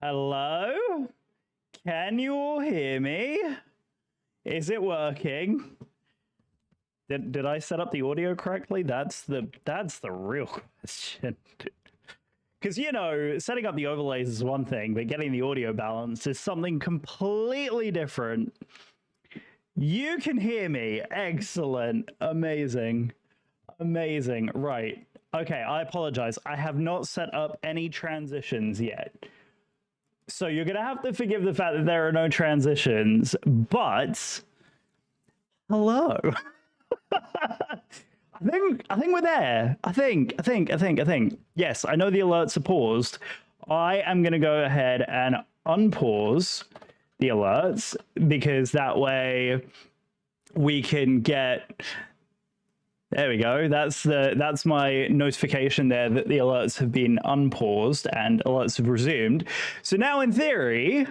Hello? Can you all hear me? Is it working? Did I set up the audio correctly? That's the real question. Because setting up the overlays is one thing, but getting the audio balanced is something completely different. You can hear me. Excellent. Amazing. Amazing. Right. Okay, I apologize. I have not set up any transitions yet. So you're going to have to forgive the fact that there are no transitions, but hello. I think we're there. I think. Yes, I know the alerts are paused. I am going to go ahead and unpause the alerts because that way we can get. There we go. That's my notification there that the alerts have been unpaused and alerts have resumed. So now in theory,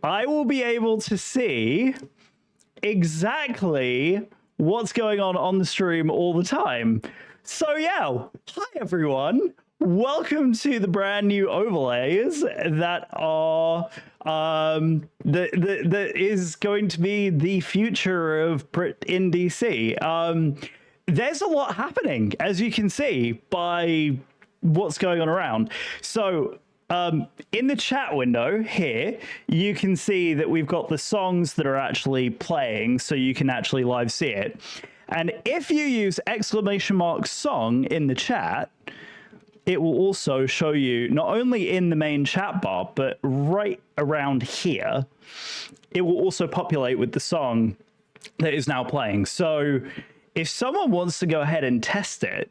I will be able to see exactly what's going on the stream all the time. So yeah, hi everyone. Welcome to the brand new overlays that are that is going to be the future of Brit in DC. There's a lot happening, as you can see by what's going on around. So in the chat window here, you can see that we've got the songs that are actually playing, so you can actually live see it. And if you use !song in the chat, it will also show you not only in the main chat bar, but right around here, it will also populate with the song that is now playing. So if someone wants to go ahead and test it,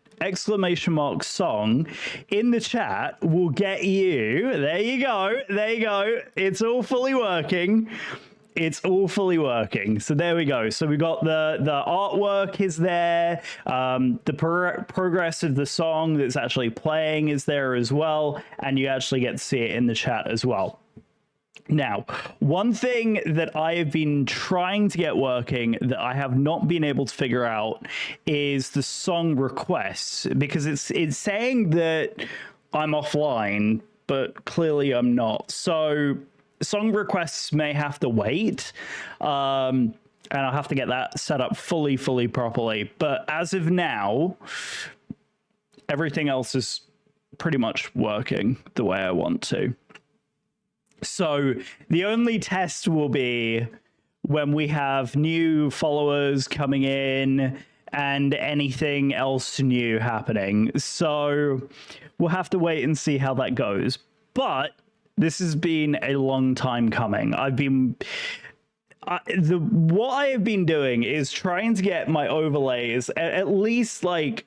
!song in the chat will get you. There you go. It's all fully working. So there we go. So we got the artwork is there. The progress of the song that's actually playing is there as well. And you actually get to see it in the chat as well. Now, one thing that I have been trying to get working that I have not been able to figure out is the song requests, because it's saying that I'm offline, but clearly I'm not. So song requests may have to wait, and I'll have to get that set up fully properly. But as of now, everything else is pretty much working the way I want to. So the only test will be when we have new followers coming in and anything else new happening. So we'll have to wait and see how that goes. But this has been a long time coming. What I have been doing is trying to get my overlays at least like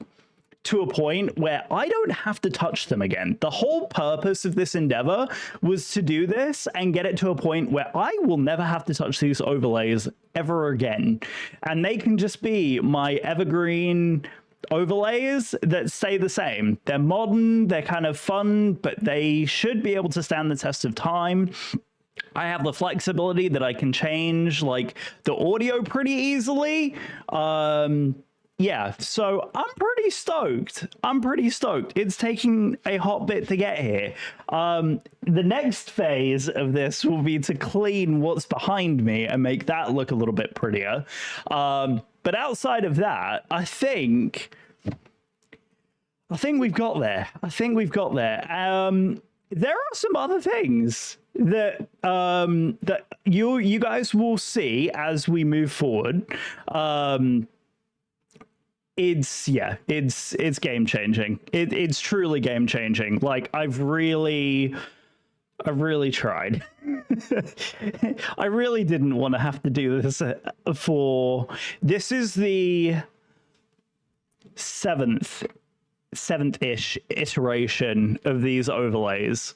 to a point where I don't have to touch them again. The whole purpose of this endeavor was to do this and get it to a point where I will never have to touch these overlays ever again. And they can just be my evergreen overlays that stay the same. They're modern, they're kind of fun, but they should be able to stand the test of time. I have the flexibility that I can change like the audio pretty easily. Yeah, so I'm pretty stoked. It's taking a hot bit to get here. The next phase of this will be to clean what's behind me and make that look a little bit prettier. But outside of that, I think we've got there. There are some other things that that you guys will see as we move forward. It's game changing. It's truly game changing. Like I've really tried. I really didn't want to have to do this this is the seventh-ish iteration of these overlays.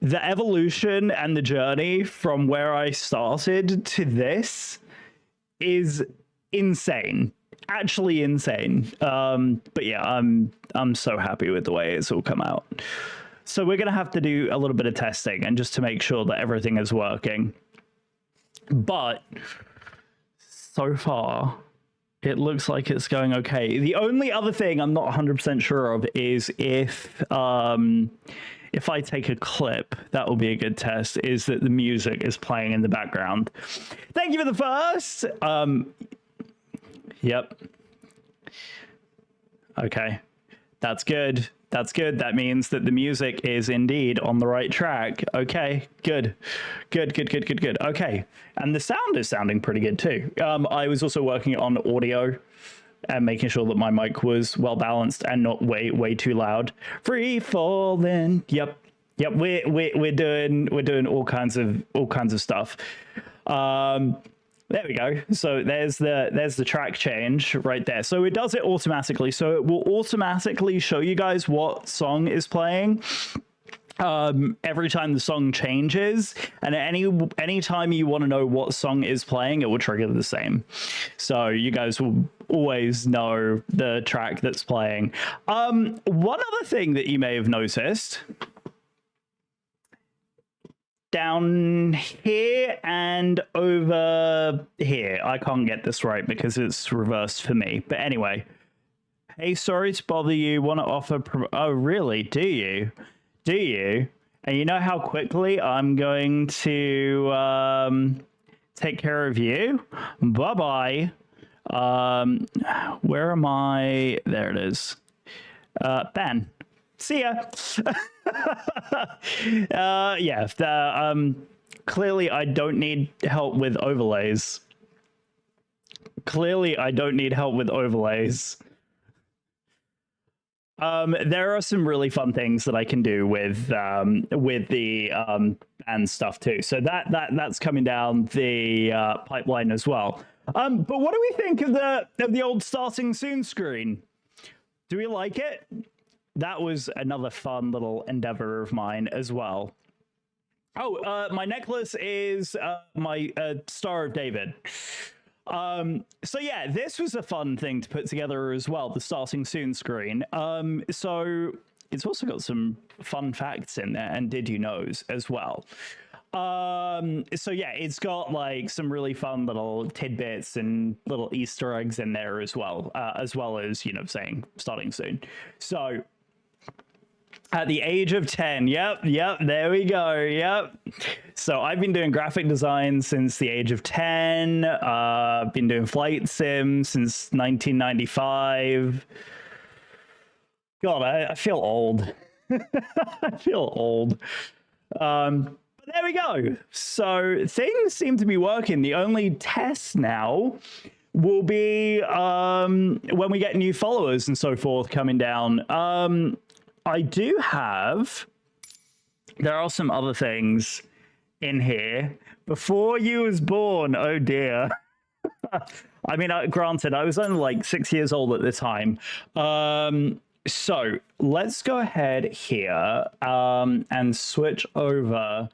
The evolution and the journey from where I started to this is insane. Actually insane. But yeah, I'm so happy with the way it's all come out. So we're gonna have to do a little bit of testing and just to make sure that everything is working. But so far, it looks like it's going okay. The only other thing I'm not 100% sure of is if if I take a clip, that will be a good test, is that the music is playing in the background. Thank you for the first. Yep. Okay. That's good. That's good. That means that the music is indeed on the right track. Okay, good. Good. Okay. And the sound is sounding pretty good too. I was also working on audio and making sure that my mic was well balanced and not way too loud. Free falling. Yep. We're doing all kinds of stuff. There we go. So there's the track change right there. So it does it automatically. So it will automatically show you guys what song is playing every time the song changes, and any time you want to know what song is playing, it will trigger the same. So you guys will always know the track that's playing. One other thing that you may have noticed down here and over here. I can't get this right because it's reversed for me. But anyway, hey, sorry to bother you. Want to offer? Oh, really? Do you? And you know how quickly I'm going to take care of you? Bye-bye. Where am I? There it is. Ben. See ya. Yeah. Clearly, I don't need help with overlays. There are some really fun things that I can do with the band stuff too. So that's coming down the pipeline as well. But what do we think of the old starting soon screen? Do we like it? That was another fun little endeavor of mine as well. Oh, my necklace is my Star of David. So yeah, this was a fun thing to put together as well, the starting soon screen. So it's also got some fun facts in there and did you knows as well. So yeah, it's got like some really fun little tidbits and little Easter eggs in there as well as, you know, saying starting soon. So at the age of 10, yep, there we go, yep. So I've been doing graphic design since the age of 10. I've been doing flight sim since 1995. God, I feel old. I feel old. But there we go. So things seem to be working. The only test now will be when we get new followers and so forth coming down. I do have, there are some other things in here. Before you was born, oh dear. I mean, granted, I was only like 6 years old at the time. So let's go ahead here and switch over.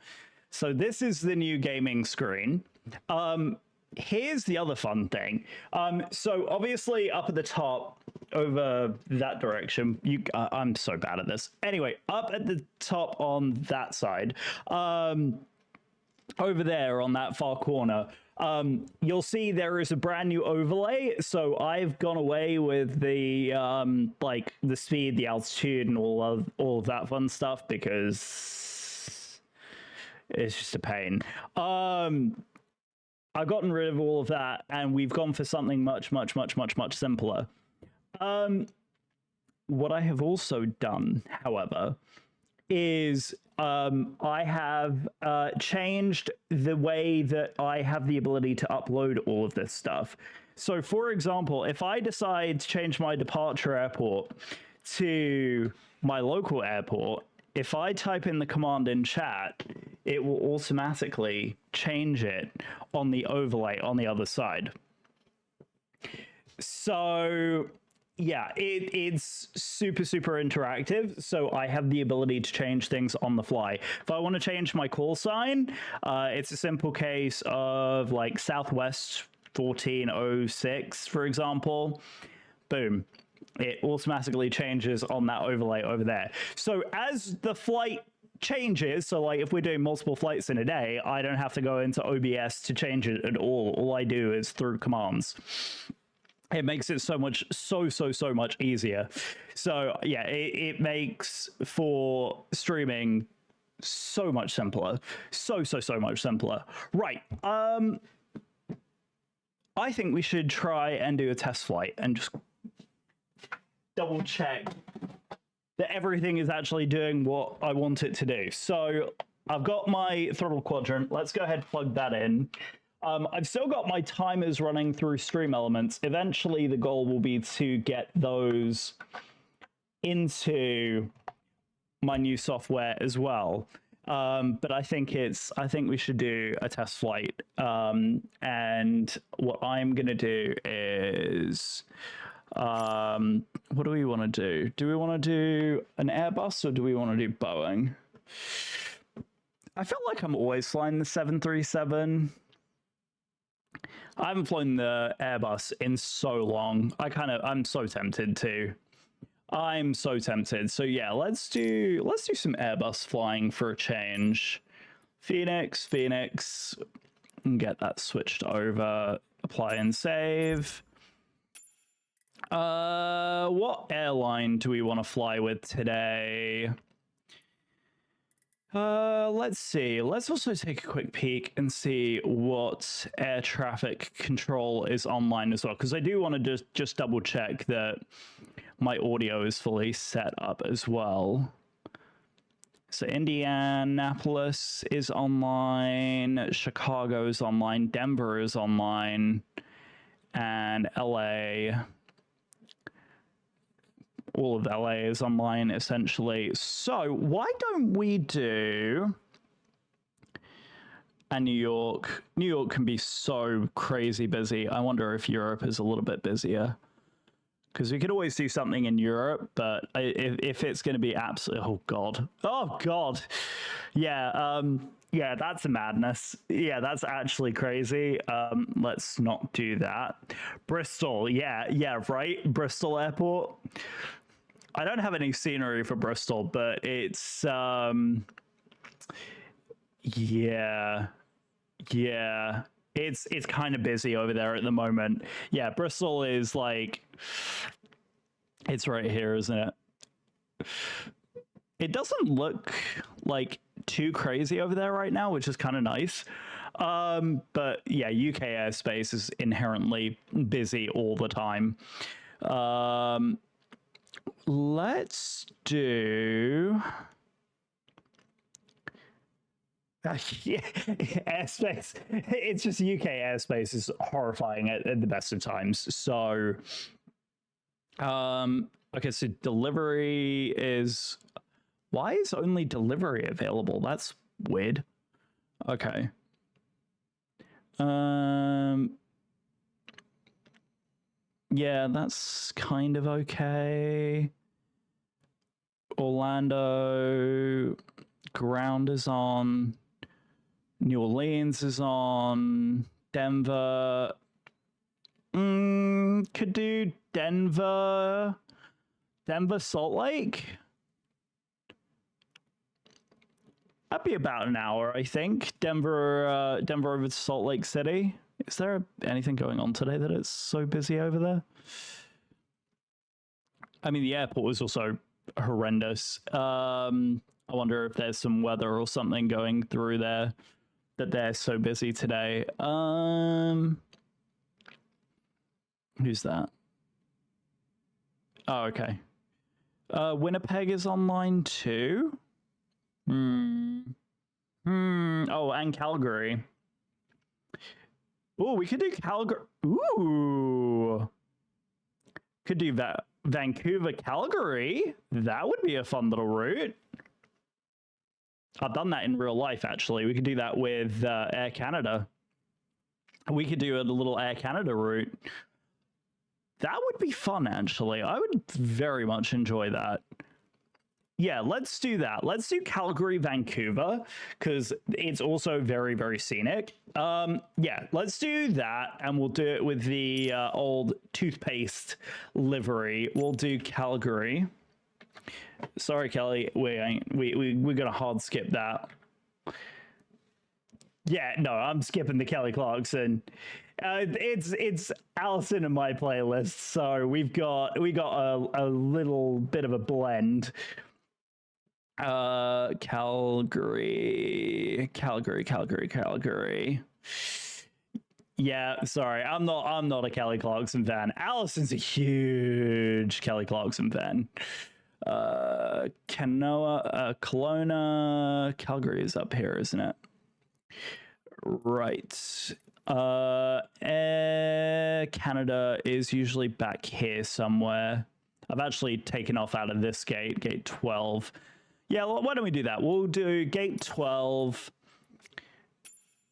So this is the new gaming screen. Here's the other fun thing. So obviously up at the top over that direction, I'm so bad at this. Anyway, up at the top on that side, over there on that far corner, you'll see there is a brand new overlay. So I've gone away with the like the speed, the altitude, and all of that fun stuff because it's just a pain. I've gotten rid of all of that, and we've gone for something much simpler. What I have also done, however, is I have changed the way that I have the ability to upload all of this stuff. So, for example, if I decide to change my departure airport to my local airport, if I type in the command in chat, it will automatically change it on the overlay on the other side. So yeah, it's super interactive. So I have the ability to change things on the fly. If I want to change my call sign, it's a simple case of like Southwest 1406, for example. Boom. It automatically changes on that overlay over there. So as the flight changes, so like if we're doing multiple flights in a day, I don't have to go into OBS to change it at all. All I do is through commands. it makes it so much so much easier. So yeah, it makes for streaming so much simpler, so much simpler. Right. I think we should try and do a test flight and just double check that everything is actually doing what I want it to do. So I've got my throttle quadrant. Let's go ahead and plug that in. I've still got my timers running through Stream Elements. Eventually, the goal will be to get those into my new software as well. But I think we should do a test flight. And what I'm gonna do is, what do we want to do? Do we want to do an Airbus or do we want to do Boeing? I feel like I'm always flying the 737. I haven't flown the Airbus in so long. I'm so tempted to. I'm so tempted. So yeah, let's do some Airbus flying for a change. Phoenix, and get that switched over. Apply and save. What airline do we want to fly with today? Let's see. Let's also take a quick peek and see what air traffic control is online as well, because I do want to just double check that my audio is fully set up as well. So Indianapolis is online, Chicago is online, Denver is online, and LA. All of LA is online, essentially. So why don't we do a New York? New York can be so crazy busy. I wonder if Europe is a little bit busier. Because we could always do something in Europe, but if it's going to be absolutely... Oh, God. Yeah, yeah, that's a madness. Yeah, that's actually crazy. Let's not do that. Bristol, yeah, right? Bristol Airport. I don't have any scenery for Bristol, but it's yeah, it's kind of busy over there at the moment. Yeah, Bristol is like, it's right here, isn't it? It doesn't look like too crazy over there right now, which is kind of nice. But yeah, UK airspace is inherently busy all the time. Let's do... yeah, airspace. It's just UK airspace is horrifying at the best of times. So, okay, so delivery is... Why is only delivery available? That's weird. Okay. Yeah, that's kind of okay. Orlando, ground is on. New Orleans is on. Denver. Could do Denver. Denver, Salt Lake. That'd be about an hour, I think. Denver over to Salt Lake City. Is there anything going on today that it's so busy over there? I mean, the airport was also horrendous. I wonder if there's some weather or something going through there that they're so busy today. Who's that? Oh, okay. Winnipeg is online too. Oh, and Calgary. Oh, we could do Calgary. Ooh. Could do that. Vancouver, Calgary. That would be a fun little route. I've done that in real life, actually. We could do that with Air Canada. We could do a little Air Canada route. That would be fun, actually. I would very much enjoy that. Yeah, let's do that. Let's do Calgary, Vancouver, because it's also very, very scenic. Yeah, let's do that, and we'll do it with the old toothpaste livery. We'll do Calgary. Sorry, Kelly, we're gonna hard skip that. Yeah, no, I'm skipping the Kelly Clarkson. It's Allison in my playlist, so we got a little bit of a blend. Calgary. Yeah, sorry, I'm not a Kelly Clarkson fan. Allison's a huge Kelly Clarkson fan. Kelowna, Calgary is up here, isn't it? Right. Canada is usually back here somewhere. I've actually taken off out of this gate 12. Yeah, well, why don't we do that? We'll do gate 12.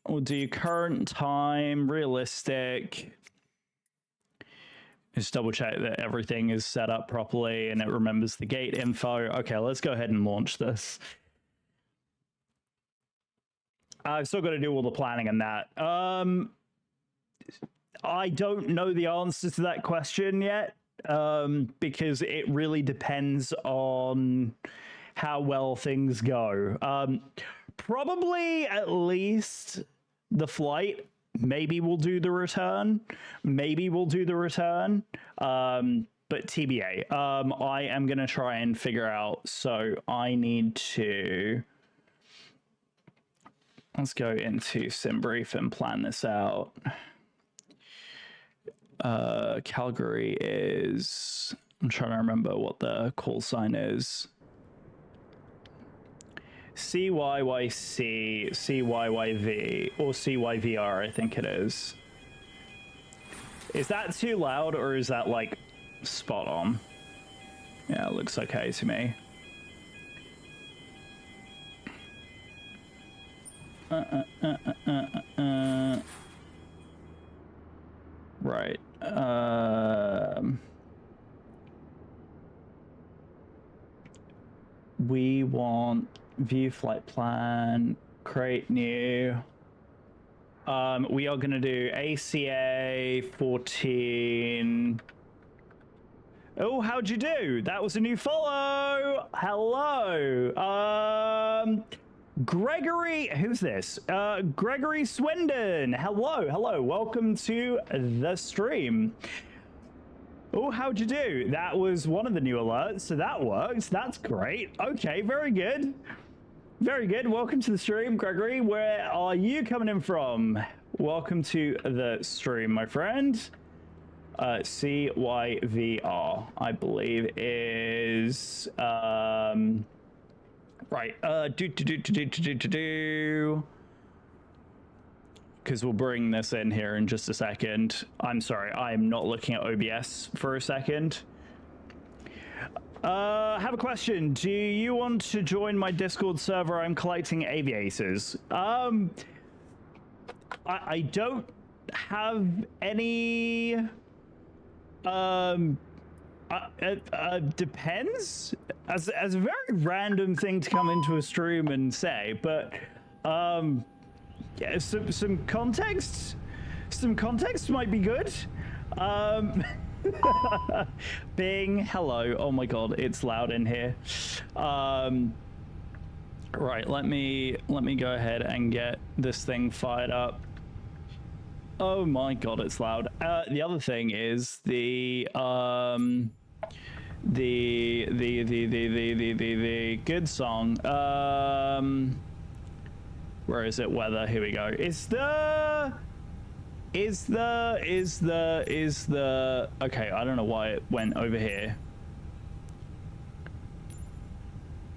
We'll do current time, realistic. Just double check that everything is set up properly and it remembers the gate info. Okay, let's go ahead and launch this. I've still got to do all the planning on that. I don't know the answer to that question yet, because it really depends on how well things go. Probably at least the flight. Maybe we'll do the return. But TBA. I am going to try and figure out. So I need to... Let's go into SimBrief and plan this out. Calgary is... I'm trying to remember what the call sign is. CYYC, CYYV, or CYVR, I think it is. Is that too loud, or is that, like, spot on? Yeah, it looks okay to me. Right. We want view flight plan, create new. We are going to do ACA 14. Oh, how'd you do? That was a new follow. Hello. Gregory, who's this? Gregory Swindon. Hello. Welcome to the stream. Oh, how'd you do? That was one of the new alerts, so that works. That's great. Okay, very good. Very good. Welcome to the stream, Gregory. Where are you coming in from? Welcome to the stream, my friend. CYVR, I believe, is right. Because we'll bring this in here in just a second. I'm sorry, I'm not looking at OBS for a second. I have a question. Do you want to join my Discord server? I'm collecting aviators. I don't have any. Depends. As a very random thing to come into a stream and say, but yeah, some context. Some context might be good. Bing, hello. Oh my god, it's loud in here. Right, let me go ahead and get this thing fired up. Oh my god, it's loud. The other thing is the good song. Where is it? Weather. Here we go. Is the okay, I don't know why it went over here.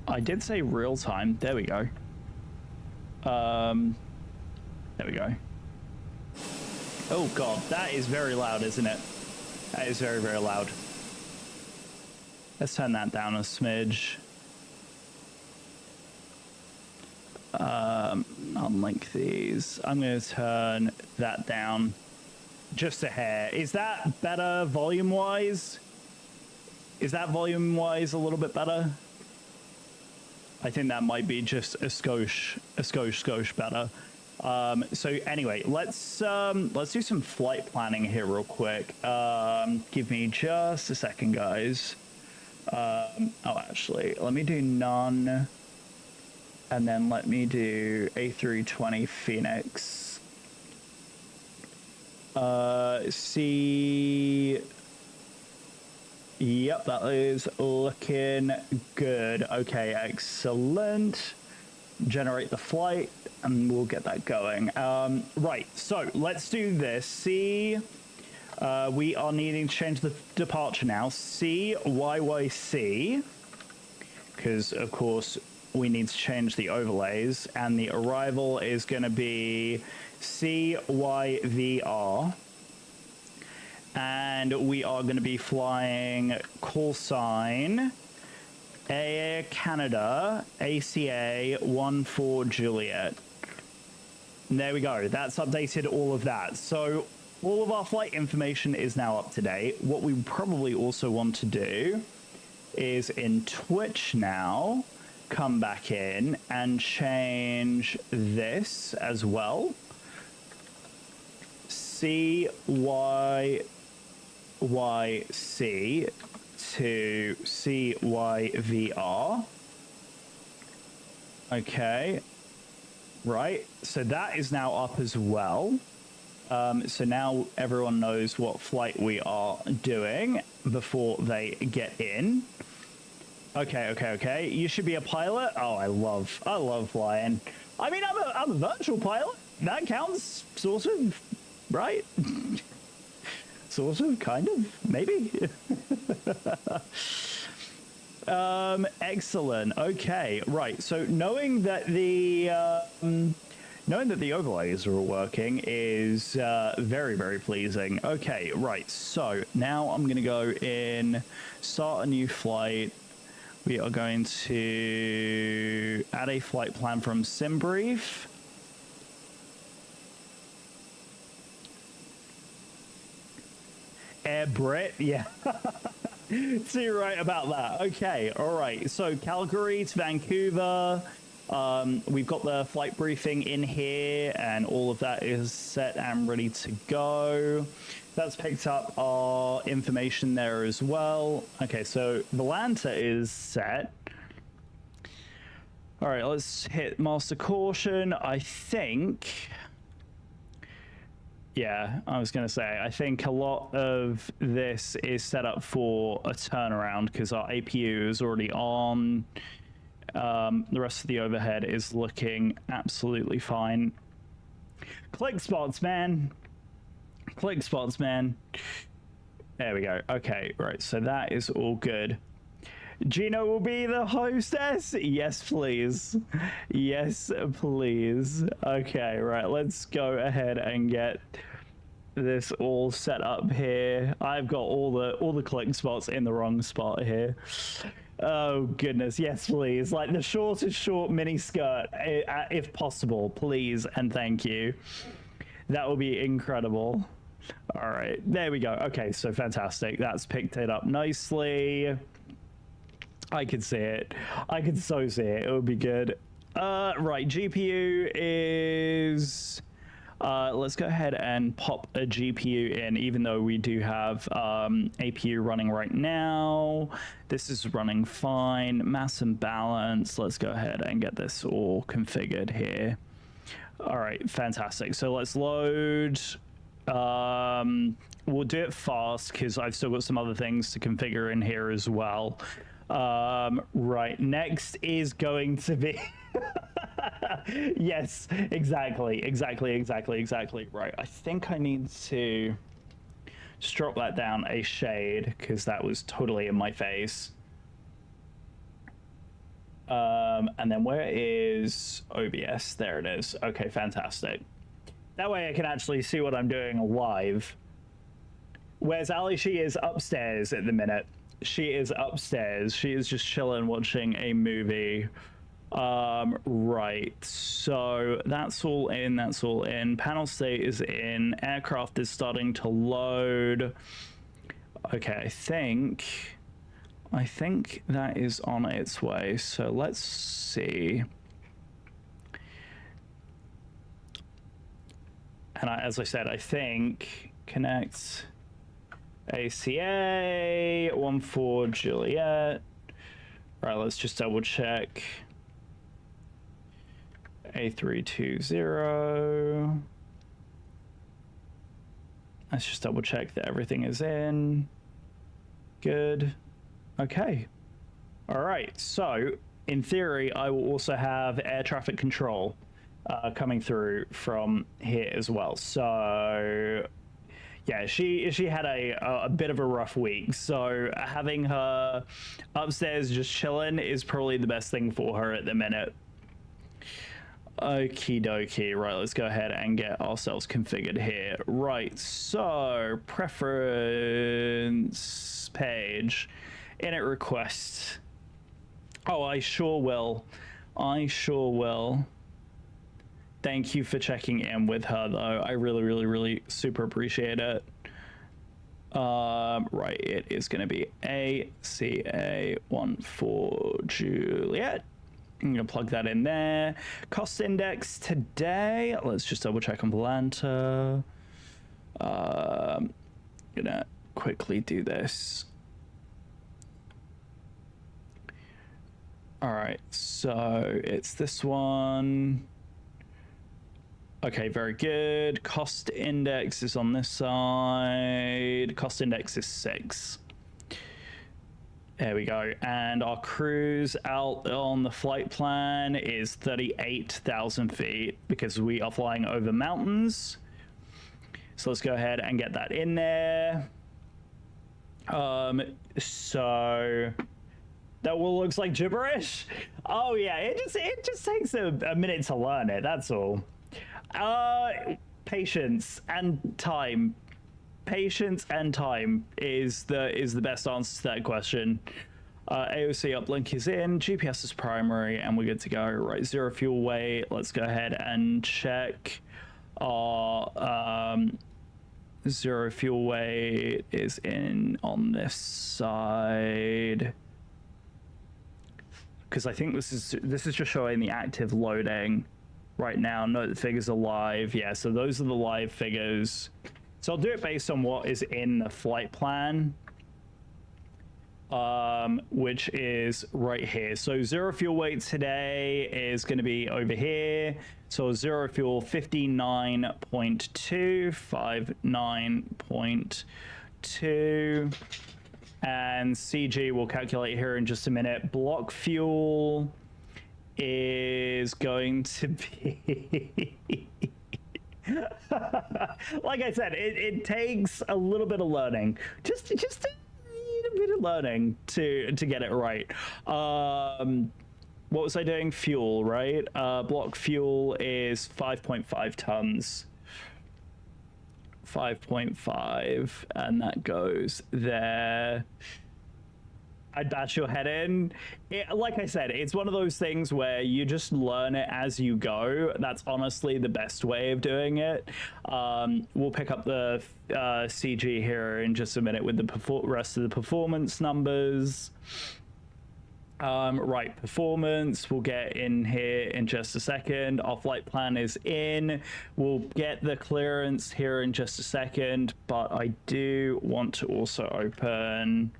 I did say real time. There we go. There we go. Oh god, that is very loud, isn't it? That is very, very loud. Let's turn that down a smidge. Unlink these. I'm going to turn that down just a hair. Is that better volume-wise? Is that volume-wise a little bit better? I think that might be just a skosh better. So anyway, let's do some flight planning here real quick. Give me just a second, guys. Oh, actually, let me do none. And then let me do A320 Phoenix. See. Yep, that is looking good. Okay, excellent. Generate the flight, and we'll get that going. Right, so let's do this. See, we are needing to change the departure now. CYYC, because of course we need to change the overlays, and the arrival is going to be CYVR. And we are going to be flying call sign Air Canada ACA 14 Juliet. And there we go. That's updated all of that. So all of our flight information is now up to date. What we probably also want to do is in Twitch now, come back in and change this as well. CYYC to CYVR. Okay. Right. So that is now up as well. So now everyone knows what flight we are doing before they get in. Okay. You should be a pilot. Oh, I love flying. I mean, I'm a virtual pilot. That counts, sort of, right? Sort of, kind of, maybe. Excellent. Okay, right. So knowing that the overlays are all working is very, very pleasing. Okay, right. So now I'm going to go in, start a new flight. We are going to add a flight plan from SimBrief. Air Brit, yeah. So you're right about that. Okay, all right. So Calgary to Vancouver. We've got the flight briefing in here, and all of that is set and ready to go. That's picked up our information there as well. Okay, so the Lanta is set. All right, let's hit master caution. I think... Yeah, I was going to say, I think a lot of this is set up for a turnaround because our APU is already on. The rest of the overhead is looking absolutely fine. Click spots, man. Click spots, man. There we go. Okay, right. So that is all good. Gino will be the hostess. Yes, please. Yes, please. Okay, right. Let's go ahead and get this all set up here. I've got all the click spots in the wrong spot here. Oh goodness, yes, please. Like the shortest short mini skirt, if possible, please and thank you. That will be incredible. All right, there we go. Okay, so fantastic. That's picked it up nicely. I can see it. I can so see it. It would be good. Right, GPU is... let's go ahead and pop a GPU in, even though we do have APU running right now. This is running fine. Mass and balance. Let's go ahead and get this all configured here. All right, fantastic. So let's load. We'll do it fast because I've still got some other things to configure in here as well. Right, next is going to be... Yes, exactly. Right, I think I need to just drop that down a shade because that was totally in my face. And then where is OBS? There it is. Okay, fantastic. That way I can actually see what I'm doing live. Where's Ali? She is upstairs at the minute. She is upstairs. She is just chilling, watching a movie. Right. So that's all in. That's all in. Panel state is in. Aircraft is starting to load. Okay, I think that is on its way. So let's see. And as I said, I think connect ACA 14 Juliet. Right, let's just double check. A320. Let's just double check that everything is in. Good. Okay. All right. So, in theory, I will also have air traffic control coming through from here as well. So, yeah, she had a bit of a rough week. So, having her upstairs just chilling is probably the best thing for her at the minute. Okie dokie. Right, let's go ahead and get ourselves configured here. Right, so preference page, init request. Oh, I sure will. I sure will. Thank you for checking in with her, though. I really, really, really super appreciate it. Right, it is going to be ACA14 Juliet. I'm going to plug that in there. Cost index today. Let's just double check on Volanta. I'm going to quickly do this. All right, so it's this one. Okay, very good. Cost index is on this side. Cost index is 6. There we go. And our cruise out on the flight plan is 38,000 feet because we are flying over mountains. So let's go ahead and get that in there. So that all looks like gibberish. Oh yeah, it just takes a minute to learn it. That's all. Patience and time. Patience and time is the best answer to that question. AOC uplink is in, GPS is primary, and we're good to go. Right, zero fuel weight. Let's go ahead and check our zero fuel weight is in on this side, because I think this is just showing the active loading right now. Note the figures are live. Yeah, so those are the live figures. So I'll do it based on what is in the flight plan, which is right here. So zero fuel weight today is going to be over here. So zero fuel 59.2, 59.2. And CG will calculate here in just a minute. Block fuel is going to be... Like I said, it takes a little bit of learning, just a bit of learning to get it right. What was I doing? Fuel, right? Block fuel is 5.5 tons. 5.5, and that goes there. I'd bash your head in. Like I said, it's one of those things where you just learn it as you go. That's honestly the best way of doing it. We'll pick up the CG here in just a minute with the rest of the performance numbers. Right, performance, we'll get in here in just a second. Our flight plan is in. We'll get the clearance here in just a second, but I do want to also open...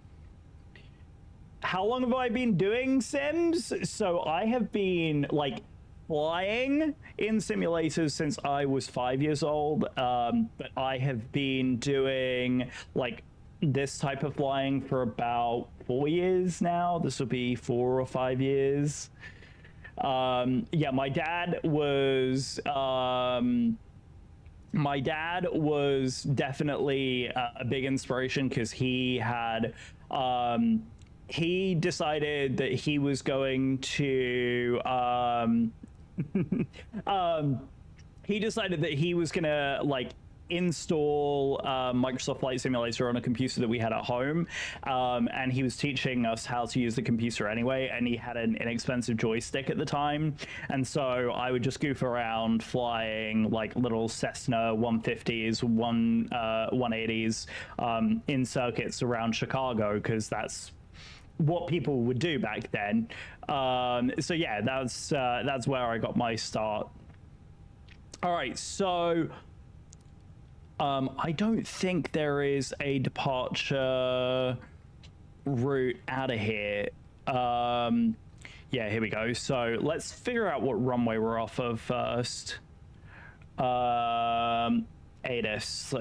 How long have I been doing Sims? So I have been like flying in simulators since I was 5 years old, but I have been doing like this type of flying for about 4 years now. This will be 4 or 5 years. Yeah, my dad was definitely a big inspiration because he had he decided that he was going to he decided that he was gonna like install Microsoft Flight Simulator on a computer that we had at home, and he was teaching us how to use the computer anyway, and he had an inexpensive joystick at the time, and so I would just goof around flying like little Cessna 150s, 180s in circuits around Chicago, because that's what people would do back then. So yeah, that's where I got my start. All right, so I don't think there is a departure route out of here. Yeah, here we go. So let's figure out what runway we're off of first. ATIS.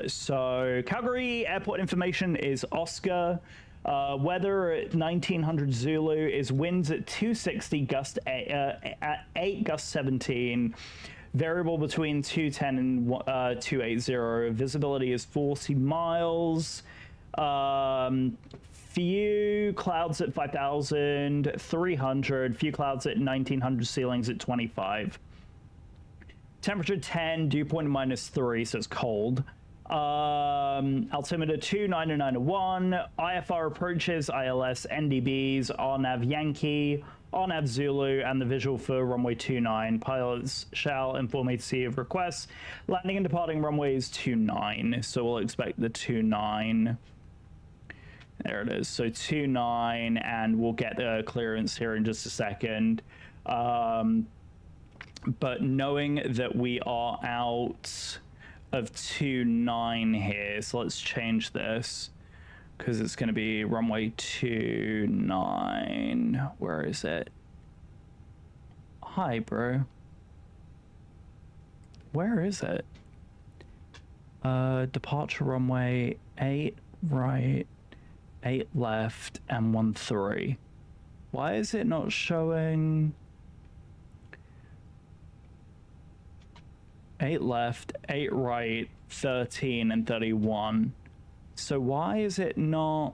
So Calgary airport information is Oscar. Weather at 1900 Zulu is winds at 260, gust at 8, gust 17. Variable between 210 and 280. Visibility is 40 miles. Few clouds at 5,300. Few clouds at 1900. Ceilings at 25. Temperature 10. Dew point -3, so it's cold. Altimeter 29901. IFR approaches. ILS NDBs. RNAV Yankee. RNAV Zulu, and the visual for runway 29. Pilots shall inform ATC of requests. Landing and departing runways 29. So we'll expect the 29. There it is. So 29, and we'll get the clearance here in just a second. But knowing that we are out of 29 here, so let's change this because it's going to be runway 29. Where is it? Hi, bro. Where is it? Departure runway 8 right, 8 left, and 13. Why is it not showing 8 left, 8 right, 13, and 31? So why is it not?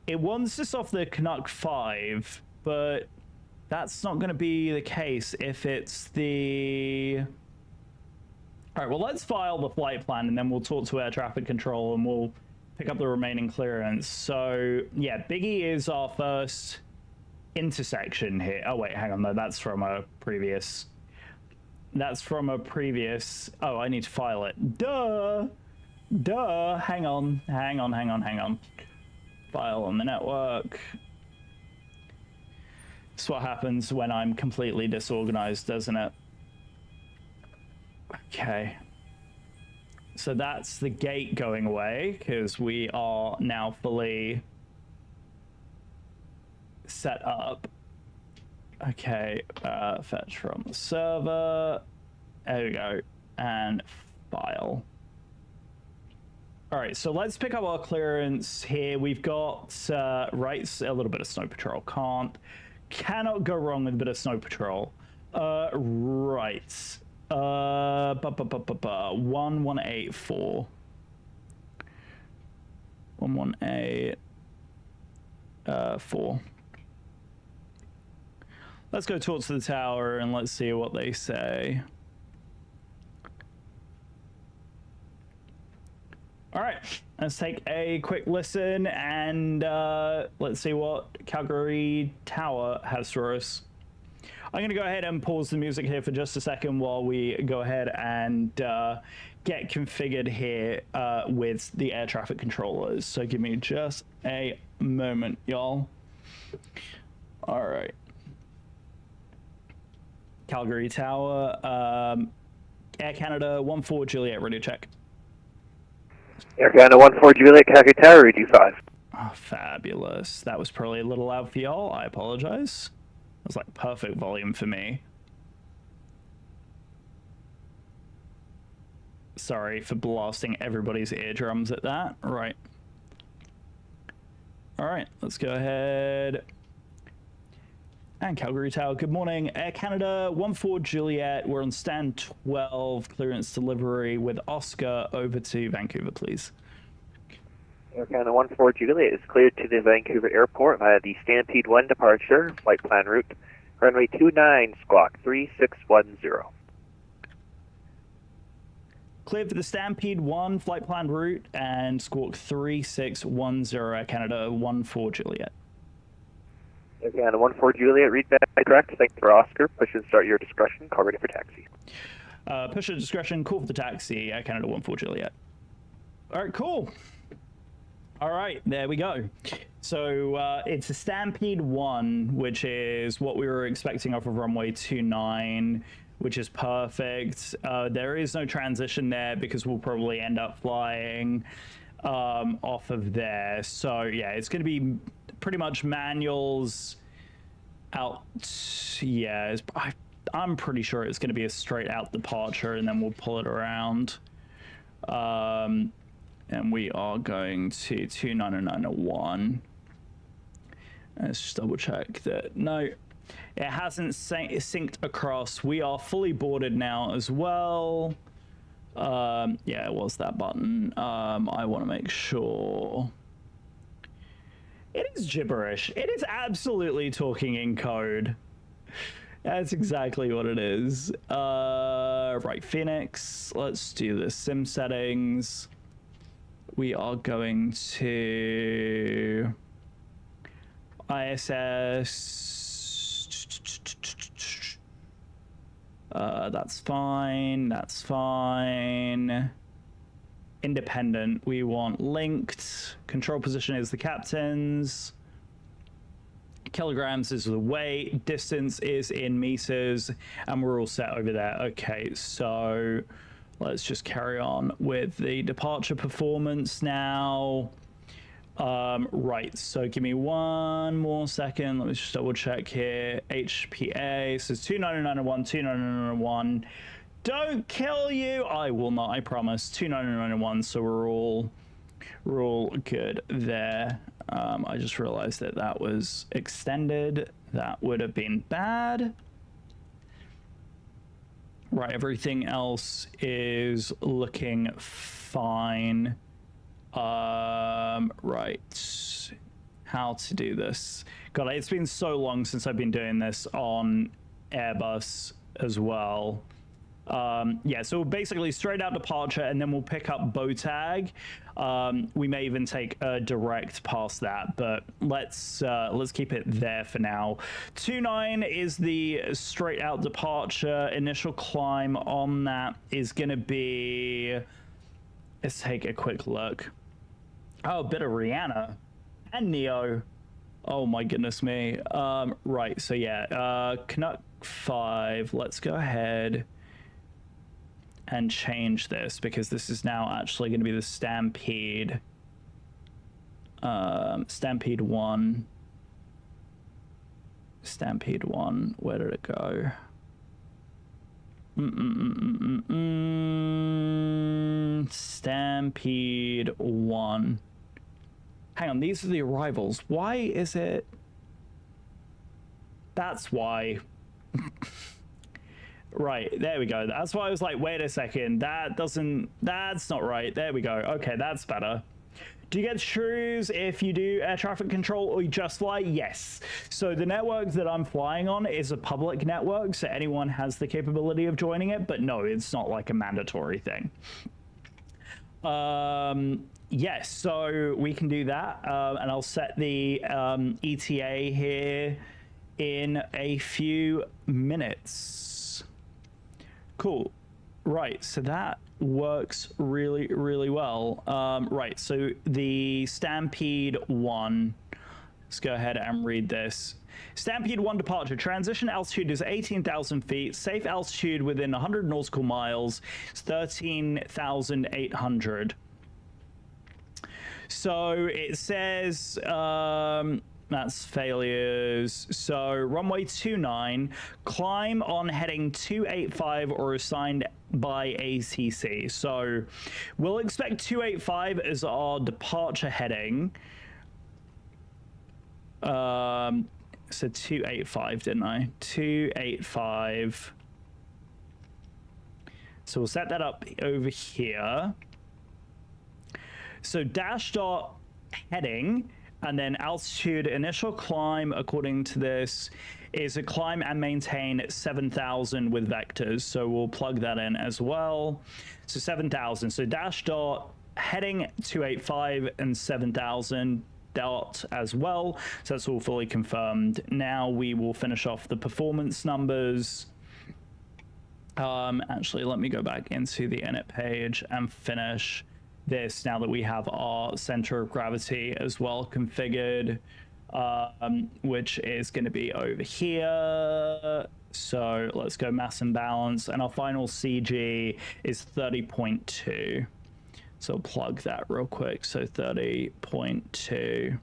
It wants us off the Canuck 5, but that's not going to be the case if it's the... All right, well, let's file the flight plan, and then we'll talk to air traffic control, and we'll pick up the remaining clearance. So, yeah, Biggie is our first intersection here. Oh, wait, hang on, no, that's from a previous... That's from a previous... Oh, I need to file it. Duh! Duh! Hang on. File on the network. That's what happens when I'm completely disorganized, doesn't it? Okay. So that's the gate going away, because we are now fully set up. Okay, fetch from the server. There we go. And file. All right, so let's pick up our clearance here. We've got, right, a little bit of snow patrol. Cannot go wrong with a bit of snow patrol. Right. 1184. 1184. Let's go talk to the tower and let's see what they say. All right, let's take a quick listen and let's see what Calgary Tower has for us. I'm going to go ahead and pause the music here for just a second while we go ahead and get configured here with the air traffic controllers. So give me just a moment, y'all. All right. Calgary Tower, Air Canada 14 Juliet, radio check. Air Canada 14 Juliet, Calgary Tower, read you 5. Oh, fabulous. That was probably a little loud for y'all. I apologize. It was like perfect volume for me. Sorry for blasting everybody's eardrums at that. Right. All right, let's go ahead. And Calgary Tower, good morning. Air Canada 14 Juliet, we're on stand 12, clearance delivery with Oscar over to Vancouver, please. Air Canada 14 Juliet is cleared to the Vancouver airport via the Stampede 1 departure, flight plan route, runway 29, squawk 3610. Cleared for the Stampede 1 flight plan route and squawk 3610, Air Canada 14 Juliet. Air Canada 14 Juliet, read back correct. Thanks for Oscar. Push and start your discretion. Call ready for taxi. Push at discretion. Call for the taxi. Air Canada 14 Juliet. All right, cool. All right, there we go. So it's a Stampede 1, which is what we were expecting off of runway 29, which is perfect. There is no transition there because we'll probably end up flying off of there. So yeah, it's going to be pretty much manuals out. Yeah, I'm pretty sure it's going to be a straight out departure, and then we'll pull it around. And we are going to 29901. Let's just double check that. No, it hasn't synced across. We are fully boarded now as well. Yeah, it was that button. I want to make sure. It is gibberish. It is absolutely talking in code. That's exactly what it is. Right, Phoenix. Let's do the sim settings. We are going to ISS. That's fine. That's fine. Independent. We want linked. Control position is the captain's. Kilograms is the weight. Distance is in meters. And we're all set over there. Okay, so let's just carry on with the departure performance now. Right, so give me one more second. Let me just double check here. HPA says 29901, 29901. Don't kill you. I will not, I promise. 29901, so we're all good there. I just realized that that was extended. That would have been bad. Right, everything else is looking fine. Right, how to do this. God, it's been so long since I've been doing this on Airbus as well. Yeah, so basically straight out departure, and then we'll pick up BOTAG. We may even take a direct past that, but let's keep it there for now. 29 is the straight out departure. Initial climb on that is going to be, let's take a quick look. Oh, a bit of Rihanna and Neo. Oh my goodness me. Right, so yeah, Canuck 5. Let's go ahead and change this, because this is now actually going to be the Stampede. Stampede 1. Stampede 1. Where did it go? Stampede 1. Hang on, these are the arrivals. Why is it? That's why. Right, there we go. That's why I was like, wait a second, that's not right. There we go. Okay, that's better. Do you get shrews if you do air traffic control, or you just fly? Yes. So the network that I'm flying on is a public network, so anyone has the capability of joining it, but no, it's not like a mandatory thing. Yes, so we can do that, and I'll set the ETA here in a few minutes. Cool. Right, so that works really, really well. Right, so the Stampede 1, let's go ahead and read this. Stampede 1 departure. Transition altitude is 18,000 feet. Safe altitude within 100 nautical miles is 13,800. So it says, that's failures. So runway 29, climb on heading 285 or assigned by ATC. So we'll expect 285 as our departure heading. So 285, didn't I? 285. So we'll set that up over here. So dash dot heading, and then altitude initial climb, according to this, is a climb and maintain 7,000 with vectors. So we'll plug that in as well. So 7,000. So dash dot heading 285 and 7,000 dot as well. So that's all fully confirmed. Now we will finish off the performance numbers. Actually, let me go back into the init page and finish this now that we have our center of gravity as well configured, which is going to be over here. So let's go mass and balance, and our final CG is 30.2. So plug that real quick. So 30.2.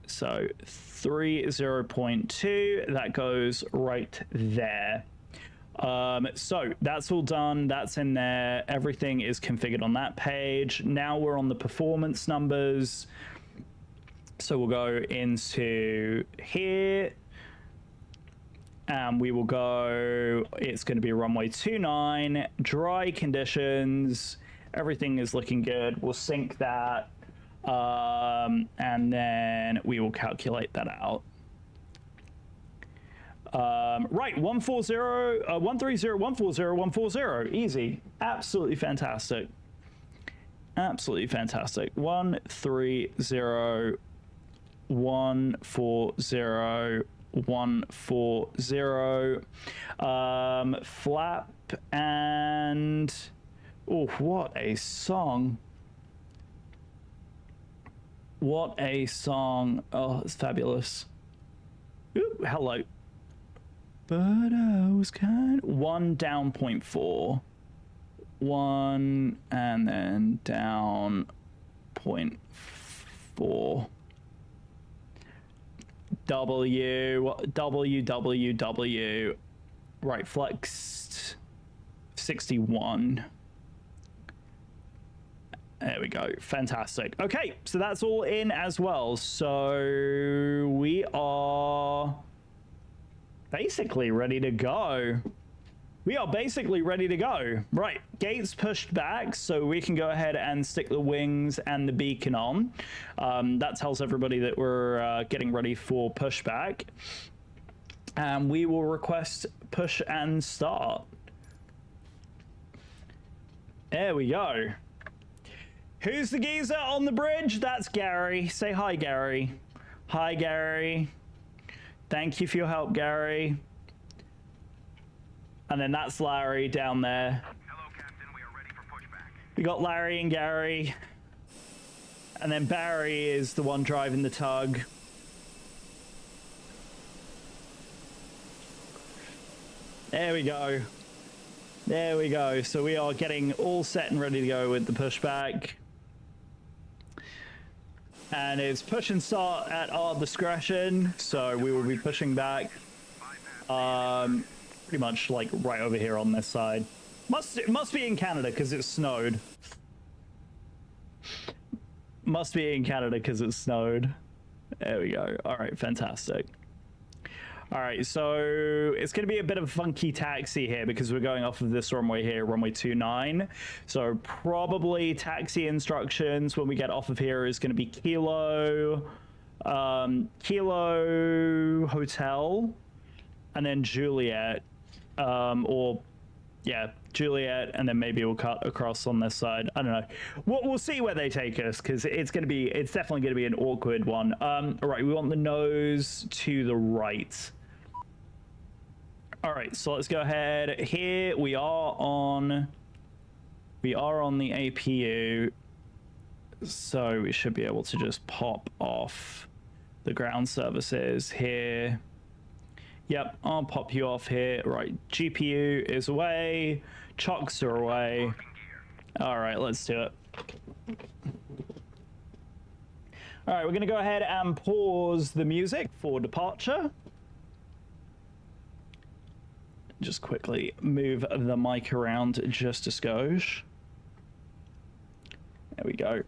So 30.2, that goes right there. So that's all done. That's in there. Everything is configured on that page. Now we're on the performance numbers. So we'll go into here. And we will go, it's going to be runway 29, dry conditions. Everything is looking good. We'll sync that. And then we will calculate that out. Right, 140, 130, 140, 140. Easy. Absolutely fantastic. Absolutely fantastic. 130, 140, 140. Flap and... Oh, what a song. What a song. Oh, it's fabulous. Ooh, hello. But I was kind. 1 down 0.4. 1 and then down 0.4. W. Right, flexed 61. There we go. Fantastic. Okay, so that's all in as well. So we are basically ready to go. We are basically ready to go. Right, gates pushed back, so we can go ahead and stick the wings and the beacon on. That tells everybody that we're getting ready for pushback. And we will request push and start. There we go. Who's the geezer on the bridge? That's Gary. Say hi, Gary. Hi, Gary. Thank you for your help, Gary. And then that's Larry down there. Hello, Captain. We are ready for pushback. We got Larry and Gary. And then Barry is the one driving the tug. There we go. There we go. So we are getting all set and ready to go with the pushback. And it's push and start at our discretion. So we will be pushing back. Pretty much like right over here on this side. It must be in Canada because it snowed. Must be in Canada because it snowed. There we go. All right, fantastic. All right, so it's going to be a bit of a funky taxi here because we're going off of this runway here, runway 29. So probably taxi instructions when we get off of here is going to be Kilo Hotel, and then Juliet, Juliet, and then maybe we'll cut across on this side. I don't know. We'll see where they take us because it's definitely going to be an awkward one. All right, we want the nose to the right. All right, so let's go ahead. Here we are on the APU, so we should be able to just pop off the ground services here. Yep, I'll pop you off here. Right, GPU is away, chocks are away. All right, let's do it. All right, we're gonna go ahead and pause the music for departure. Just quickly move the mic around just a skosh. There we go.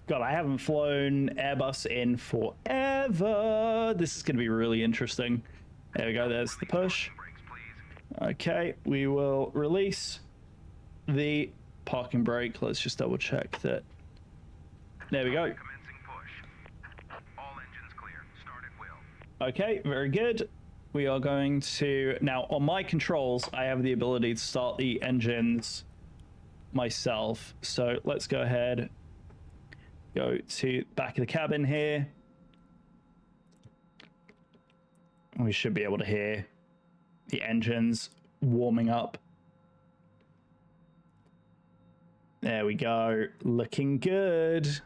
God, I haven't flown Airbus in forever. This is going to be really interesting. There we go, there's the push. Okay, we will release the parking brake. Let's just double check that. There we go. Okay, very good. We are going to, now on my controls, I have the ability to start the engines myself. So let's go ahead, go to back of the cabin here. We should be able to hear the engines warming up. There we go, looking good.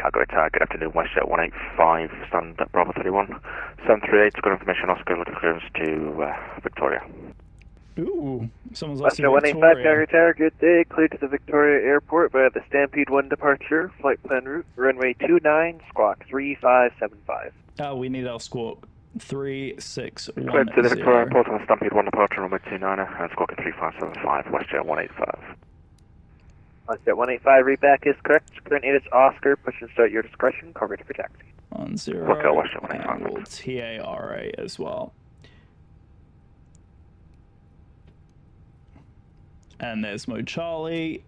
Calgary Tower, good afternoon, WestJet 185, stand at Bravo 31. 738, got information, Oscar, looking clearance to Victoria. Ooh, someone's lost WestJet 185, Calgary Tower, good day, cleared to the Victoria Airport via the Stampede 1 departure, flight plan route, runway 29, squawk 3575. We need our squawk 3610. Cleared to the Victoria Airport on Stampede 1 departure, runway 29, and squawk 3575, WestJet 185. WestJet 185, read back is correct. Current is Oscar, push and start your discretion, coverage for taxi. 10, Okay, WestJet 185. and we'll TARA as well. And there's Mo Charlie,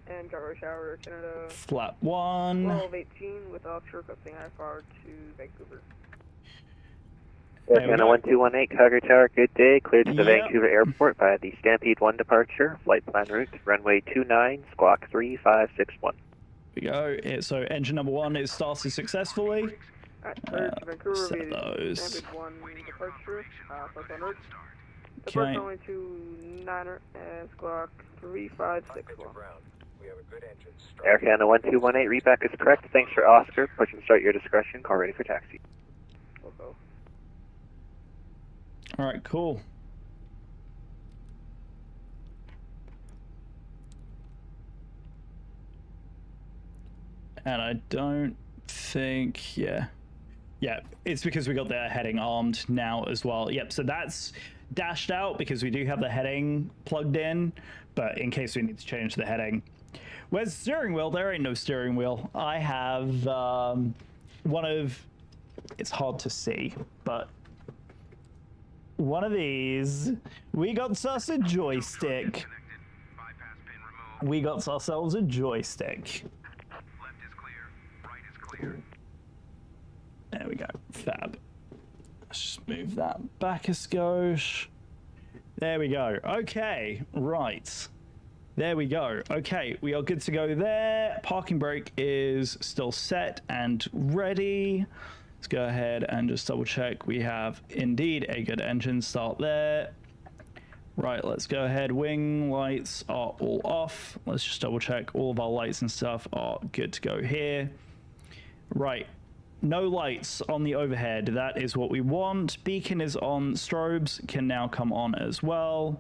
And Calgary Tower, Canada, flap 1. 1218 with offshore requesting IFR to Vancouver. There we Canada go. 1218, Calgary Tower, good day. Cleared to the Yep. Vancouver Airport via the Stampede 1 departure, flight plan route, runway 29, squawk 3561. We go. So engine number 1 is started successfully. Alright, cleared to Vancouver set via those. the Stampede 1 departure, flight on route. Okay. Depart only to 9er and squawk 3561. Air Canada 1218, read back is correct. Thanks for Oscar, push and start your discretion, call ready for taxi. Loco. All right, cool. And I don't think, yeah, it's because we got the heading armed now as well. Yep, so that's dashed out because we do have the heading plugged in, but in case we need to change the heading. Where's the steering wheel? There ain't no steering wheel. I have one of, it's hard to see, but one of these. We got us a joystick. Connected. Bypass pin removed. We got ourselves a joystick. Left is clear. Right is clear. There we go. Fab. Let's just move that back a skosh. There we go. Okay, right. There we go. Okay, we are good to go there. Parking brake is still set and ready. Let's go ahead and just double check. We have indeed a good engine start there. Right, let's go ahead. Wing lights are all off. Let's just double check. All of our lights and stuff are good to go here. Right. No lights on the overhead. That is what we want. Beacon is on. Strobes can now come on as well.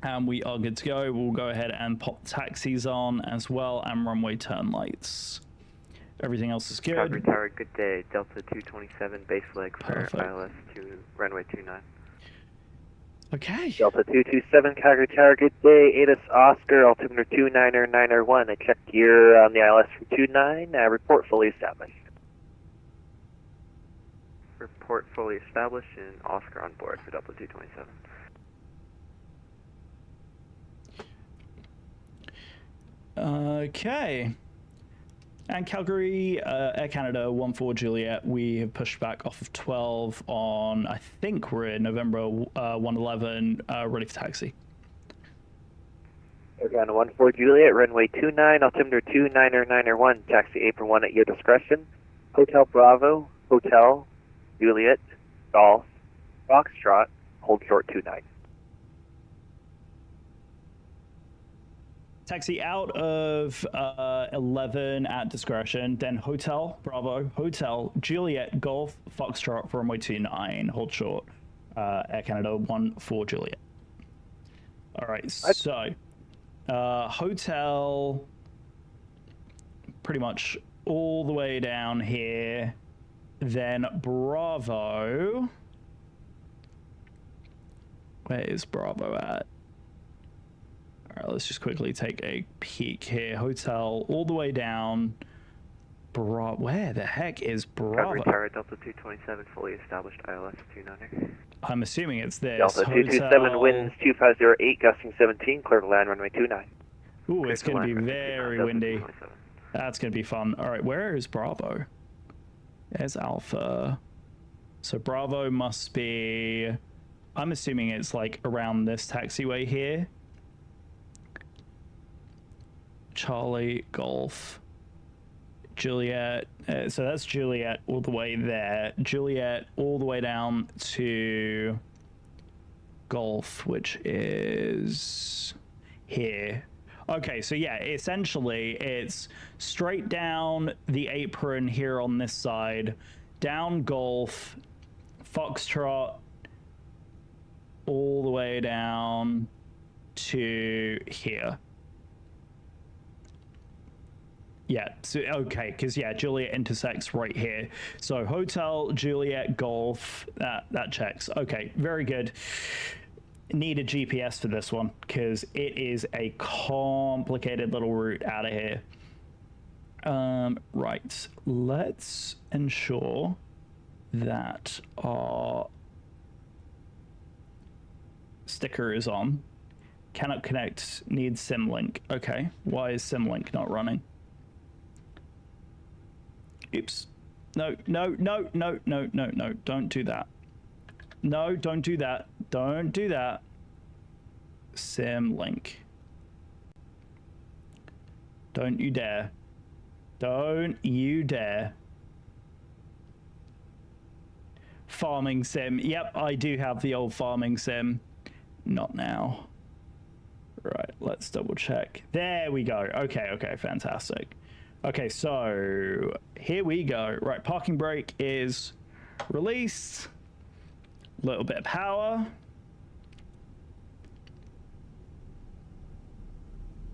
And we are good to go. We'll go ahead and pop taxis on as well and runway turn lights. Everything else is good. Calgary Tower, good day. Delta 227, base leg for Perfect. ILS to runway 29. Okay. Delta 227, Calgary Tower, good day. ATIS Oscar, altimeter 29991. I checked gear on the ILS for 29. Report fully established. Report fully established and Oscar on board for Delta 227. Okay. And Calgary, Air Canada 14 Juliet, we have pushed back off of 12 on, I think we're in November 111, ready for taxi. Air Canada 14 Juliet, runway 29, altimeter 29991, taxi apron 1 at your discretion. Hotel Bravo, Hotel, Juliet, Golf, Foxtrot, hold short 29. Taxi out of 11 at discretion, then Hotel, Bravo, Hotel, Juliet, Golf, Foxtrot for runway 29, hold short, Air Canada 14 Juliet. All right, so Hotel, pretty much all the way down here, then Bravo. Where is Bravo at? All right, let's just quickly take a peek here. Hotel all the way down. Where the heck is Calgary Bravo? Tower, Delta 227, fully established ILS 29er. I'm assuming it's this. Delta 227, winds 2508, gusting 17, clear to land runway 29. Ooh, it's Clear going to land be runway 29, very Delta windy. 227. That's going to be fun. All right, where is Bravo? There's Alpha. So Bravo must be... I'm assuming it's like around this taxiway here. Charlie, Golf, Juliet. So that's Juliet all the way there. Juliet all the way down to Golf, which is here. Okay, so yeah, essentially it's straight down the apron here on this side, down Golf, Foxtrot, all the way down to here. Yeah, so okay, because yeah, Juliet intersects right here. So Hotel, Juliet, Golf, that checks. Okay, very good. Need a GPS for this one because it is a complicated little route out of here. Right, let's ensure that our sticker is on. Cannot connect, needs SimLink. Okay, why is SimLink not running? Oops. No, no, no, no, no, no, no, don't do that. No, don't do that. Don't do that. SimLink. Don't you dare. Don't you dare. Farming sim. Yep, I do have the old farming sim. Not now. Right, let's double check. There we go. Okay, okay, fantastic. Okay, so here we go. Right, parking brake is released. Little bit of power.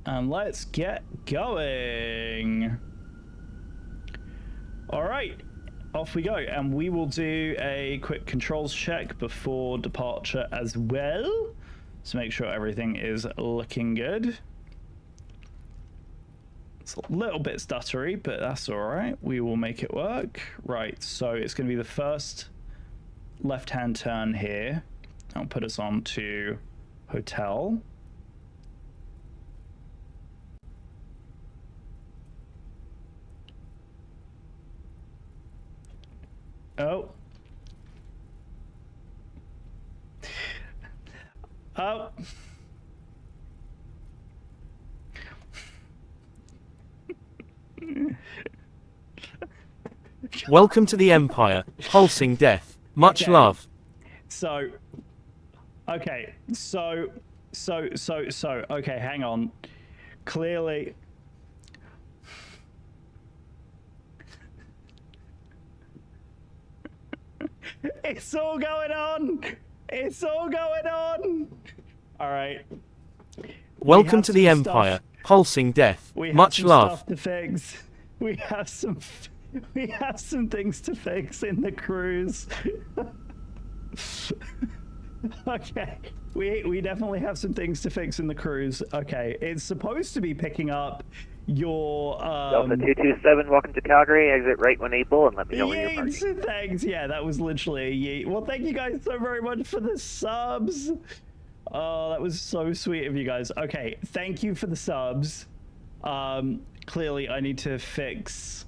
And let's get going. All right, off we go. And we will do a quick controls check before departure as well. So make sure everything is looking good. It's a little bit stuttery, but that's all right. We will make it work. Right, so it's going to be the first left-hand turn here. I'll put us on to Hotel. Oh. Oh. Welcome to the Empire, pulsing death. Much Okay. love. So, okay, so, okay, hang on. Clearly, it's all going on. It's all going on. All right. Welcome have to the some stuff. Empire, pulsing death. We have Much some love. stuff to fix. We have some things to fix in the cruise. Okay, we definitely have some things to fix in the cruise. Okay, it's supposed to be picking up your Delta 227, welcome to Calgary. Exit right when able, and let me know when you're parking. yeets, thanks. Yeah, that was literally a yeet. Well, thank you guys so very much for the subs. Oh, that was so sweet of you guys. Okay, thank you for the subs. Clearly I need to fix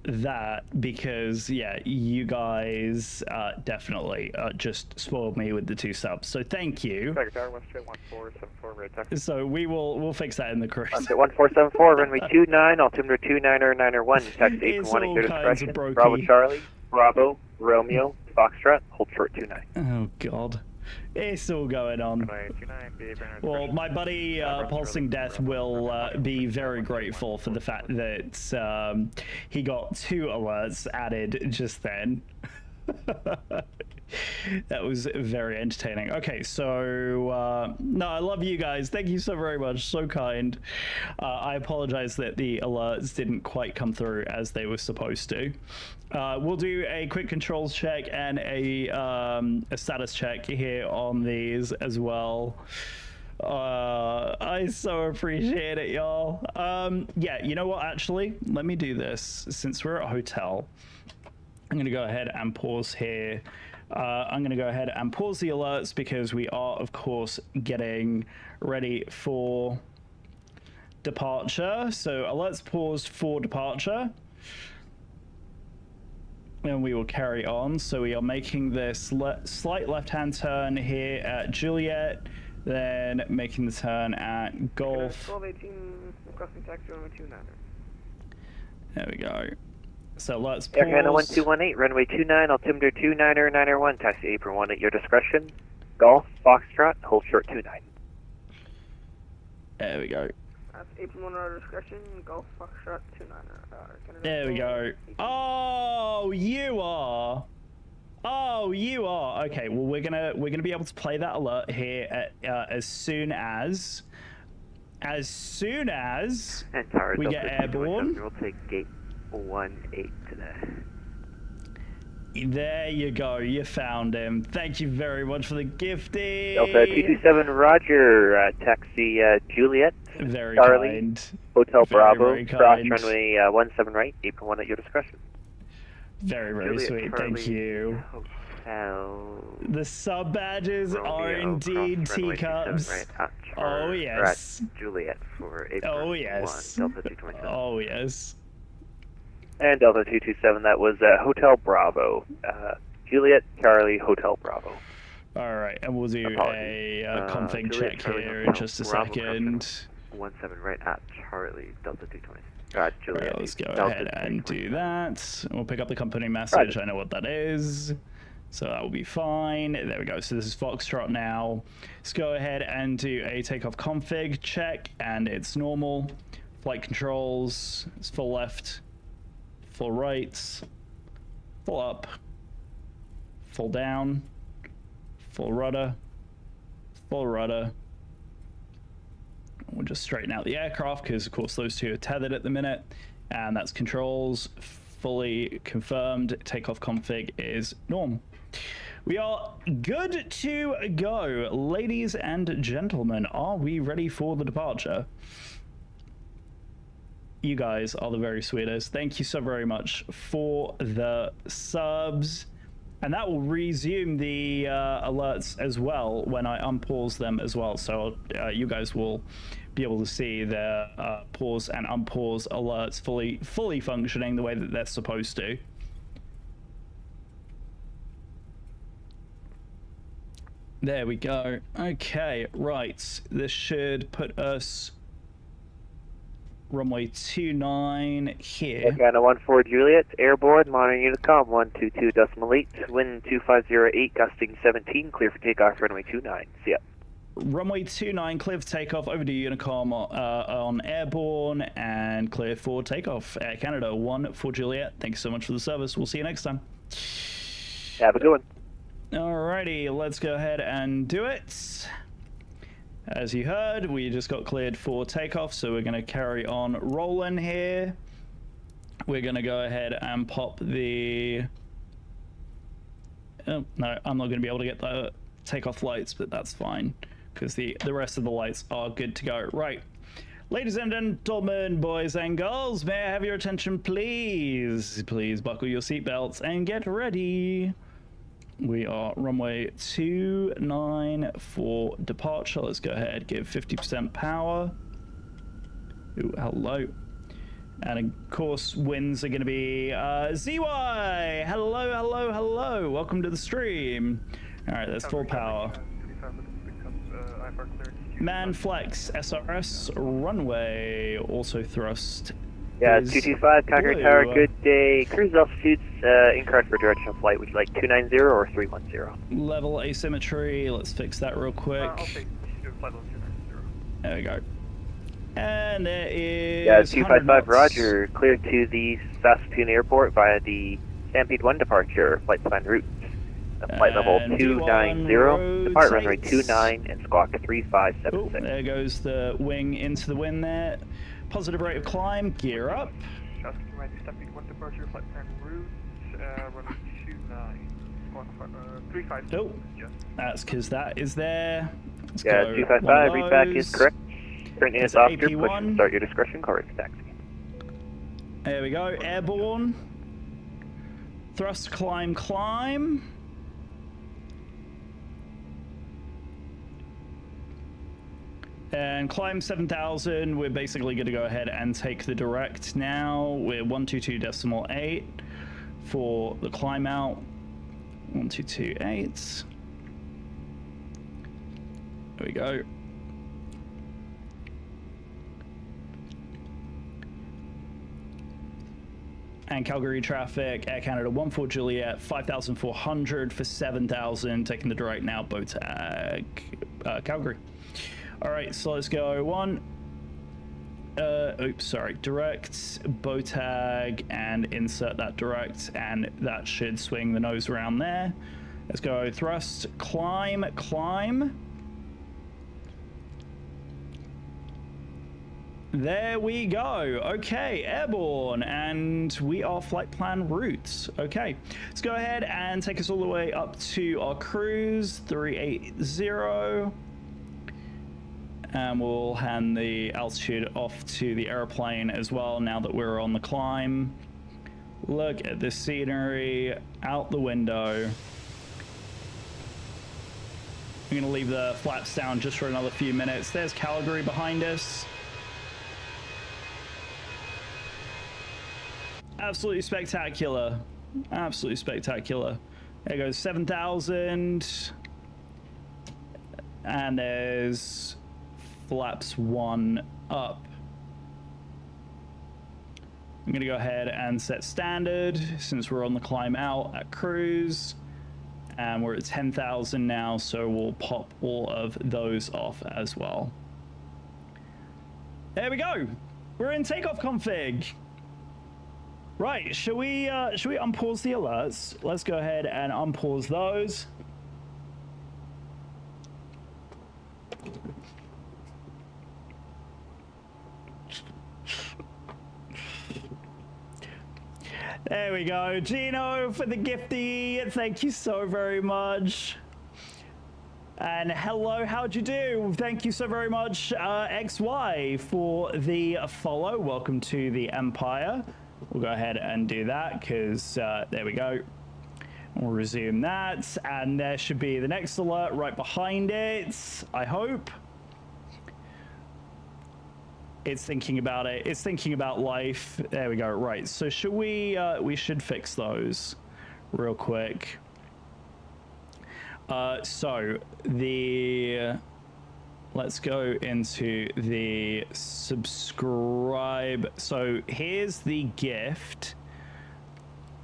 that because yeah, you guys definitely just spoiled me with the 2 subs. So thank you. Tiger Tower, West Jet 1474, red taxi. So we'll fix that in the cruise. West Jet 1474, runway 29, altimeter 29091, taxi 8 It's from 1 all at your kinds of discretion. brokey. Bravo Charlie, Bravo, Romeo, Foxtrot, hold short 29. Oh god, it's all going on. Runway 29, be at Well, my buddy Pulsing Death will be very grateful for the fact that he got 2 alerts added just then. That was very entertaining. Okay, so no, I love you guys. Thank you so very much. So kind. I apologize that the alerts didn't quite come through as they were supposed to. We'll do a quick controls check and a status check here on these as well. I so appreciate it, y'all. Yeah, you know what? Actually, let me do this. Since we're at a hotel, I'm going to go ahead and pause here. I'm going to go ahead and pause the alerts because we are, of course, getting ready for departure. So alerts paused for departure. And we will carry on. So we are making this slight left-hand turn here at Juliet, then making the turn at Golf. 1218, requesting taxi runway 29. There we go. So let's Air Canada pause. 1218, runway 29, altimeter 29091, taxi 8 from 1 at your discretion. Golf, Foxtrot, hold short 29. There we go. That's April 1 our discretion. Golf Foxtrot 29er. There we go. Oh, you are. Oh, you are. Okay, well we're gonna be able to play that alert here as soon as And Tower we Delta get 227, airborne. We'll take gate 18 today. There you go. You found him. Thank you very much for the gifting. Delta 227, Roger. Taxi Juliet, Very Charlie. kind. Hotel Very, Bravo, very cross kind. runway 17 right, April 1 at your discretion. Very, very Juliet, sweet. Charlie, Thank you. Hotel The sub badges are Romeo, indeed cross runway 27 teacups. right, at Oh, yes. at Juliet for April Oh, yes. 1, Delta 227. Oh, yes. And Delta 227, that was Hotel Bravo. Juliet, Charlie, Hotel Bravo. All right, and we'll do Apologies. a config Juliet, check Charlie, here in Hotel just a Bravo, second. 17 right at Charlie, Delta 220. Juliet. Right, let's go Delta ahead and 220. do that. We'll pick up the company message. I know what that is. So that will be fine. There we go. So this is Foxtrot now. Let's go ahead and do a takeoff config check, and it's normal. Flight controls, it's full left, full right, full up, full down, full rudder, full rudder. We'll just straighten out the aircraft because, of course, those two are tethered at the minute. And that's controls, fully confirmed. Takeoff config is norm. We are good to go. Ladies and gentlemen, are we ready for the departure? You guys are the very sweetest. Thank you so very much for the subs. And that will resume the alerts as well when I unpause them as well. So you guys will be able to see the pause and unpause alerts fully functioning the way that they're supposed to. There we go. Okay, right. This should put us runway 29 here. Organa 14 Juliet, airborne, monitoring Unicom 122.8, wind 2508, gusting 17, clear for takeoff, runway 29. See ya. Runway 29, clear for takeoff, over to Unicom on airborne, and clear for takeoff. Air Canada 1 for Juliet. Thanks so much for the service. We'll see you next time. Have a good one. Alrighty, let's go ahead and do it. As you heard, we just got cleared for takeoff, so we're going to carry on rolling here. We're going to go ahead and pop the... Oh, no, I'm not going to be able to get the takeoff lights, but that's fine, because the rest of the lights are good to go. Right. Ladies and gentlemen, boys and girls, may I have your attention, please? Please buckle your seatbelts and get ready. We are runway 29 for departure. Let's go ahead, give 50% power. Ooh, hello. And of course, winds are going to be ZY. Hello, hello, hello. Welcome to the stream. All right, that's full power. Man flex, SRS, runway, also thrust. Yeah, is 225, Conquer blue. Tower, good day. Cruise altitudes, incorrect for directional flight. Would you like 290 or 310? Level asymmetry. Let's fix that real quick. I'll take flight level 290. There we go. And there is. Yeah, 100 255, knots. Roger. Clear to the Saskatoon Airport via the Stampede 1 departure, flight plan route. Flight level And 290, depart runway rotates. 29 and squawk Oh, 3576. there goes the wing into the wind there. Positive rate of climb, gear up. Asking right, Stampede 1 departure, flight plan route, runway 29, squawk 356. Oh, that's because that is there. Let's Yeah, go 255, one of readback is those. correct. Current It's is officer, push AP1. and start your discretion, correct taxi. There we go, airborne. Thrust, climb, climb. And climb 7,000, we're basically going to go ahead and take the direct now. We're 122.8 for the climb out. 1228. There we go. And Calgary traffic, Air Canada 14 Juliet, 5,400 for 7,000, taking the direct now, boat to Calgary. All right, so let's go 1, oops, sorry, direct, bow tag, and insert that direct, and that should swing the nose around there. Let's go thrust, climb, climb. There we go. Okay, airborne, and we are flight plan routes. Okay, let's go ahead and take us all the way up to our cruise 380. And we'll hand the altitude off to the airplane as well now that we're on the climb. Look at the scenery out the window. I'm gonna leave the flaps down just for another few minutes. There's Calgary behind us. Absolutely spectacular. Absolutely spectacular. There goes 7,000. And there's flaps 1 up. I'm going to go ahead and set standard since we're on the climb out at cruise. And we're at 10,000 now, so we'll pop all of those off as well. There we go. We're in takeoff config. Right, should we unpause the alerts? Let's go ahead and unpause those. There we go. Gino for the gifty. Thank you so very much. And hello, how'd you do? Thank you so very much, XY, for the follow. Welcome to the Empire. We'll go ahead and do that because there we go. We'll resume that, and there should be the next alert right behind it, I hope. It's thinking about it. It's thinking about life. There we go. Right. So should we should fix those real quick. So let's go into the subscribe. So here's the gift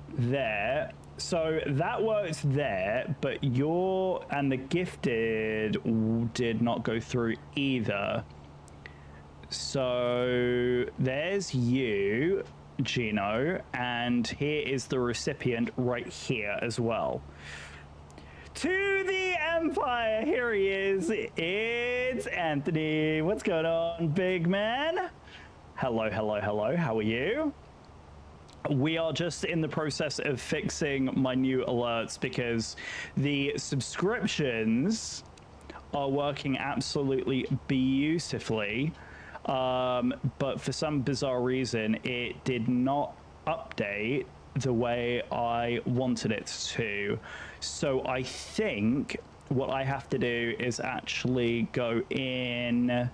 there. So that works there, but and the gifted did not go through either. So there's you, Gino, and here is the recipient right here as well. To the Empire, here he is. It's Anthony. What's going on, big man? Hello, hello, hello. How are you? We are just in the process of fixing my new alerts because the subscriptions are working absolutely beautifully. But for some bizarre reason, it did not update the way I wanted it to. So I think what I have to do is actually go in.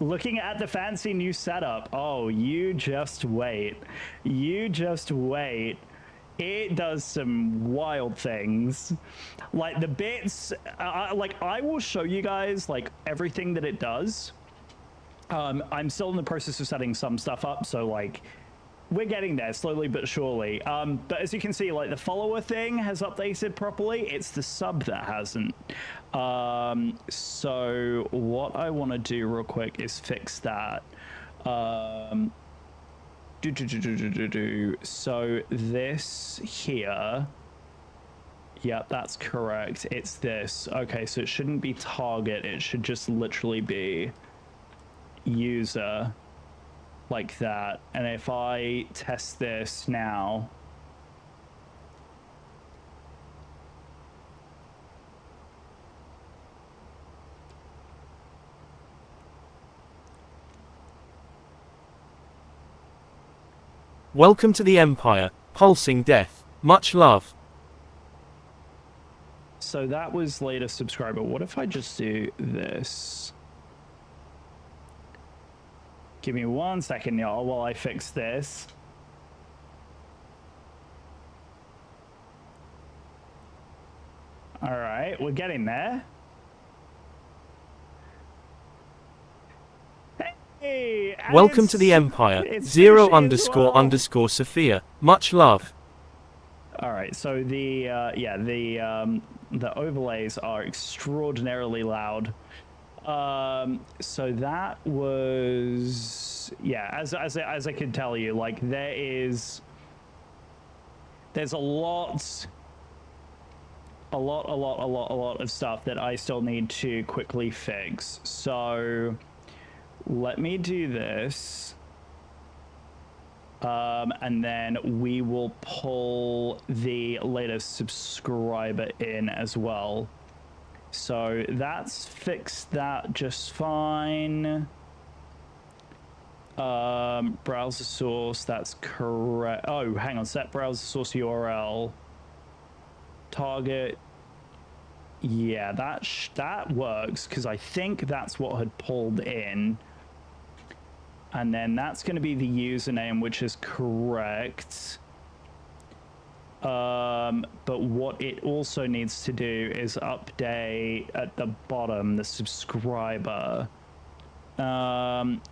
Looking at the fancy new setup. Oh, you just wait. You just wait. It does some wild things. Like the bits, I will show you guys like everything that it does. I'm still in the process of setting some stuff up, so like we're getting there slowly but surely. But as you can see, like the follower thing has updated properly. It's the sub that hasn't. So what I want to do real quick is fix that. So this here. Yep, that's correct. It's this. Okay, so it shouldn't be target. It should just literally be user like that. And if I test this now, Welcome to the Empire, pulsing death. Much love. so that was latest subscriber. What if I just do this? Give me 1 second, y'all, while I fix this. All right, we're getting there. Hey, Welcome to the Empire, it's 0 finishing as well. _ Sophia. Much love. All right, so the overlays are extraordinarily loud. So that was, yeah, as I can tell you, like there's a lot of stuff that I still need to quickly fix. So let me do this. And then we will pull the latest subscriber in as well. So that's fixed that just fine. Browser source, that's correct. Oh, hang on, set browser source URL. Target. Yeah, that works because I think that's what had pulled in. And then that's going to be the username, which is correct. But what it also needs to do is update at the bottom the subscriber,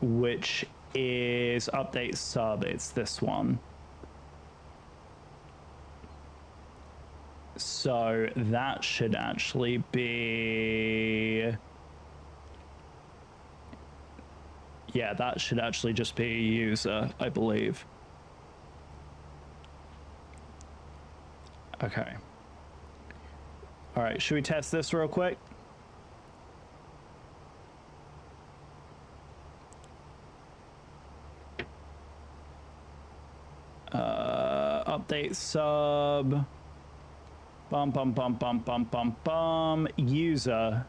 which is update sub. It's this one. So that should actually be, yeah, that should actually just be a user, I believe. Okay. All right, should we test this real quick? Update sub. User.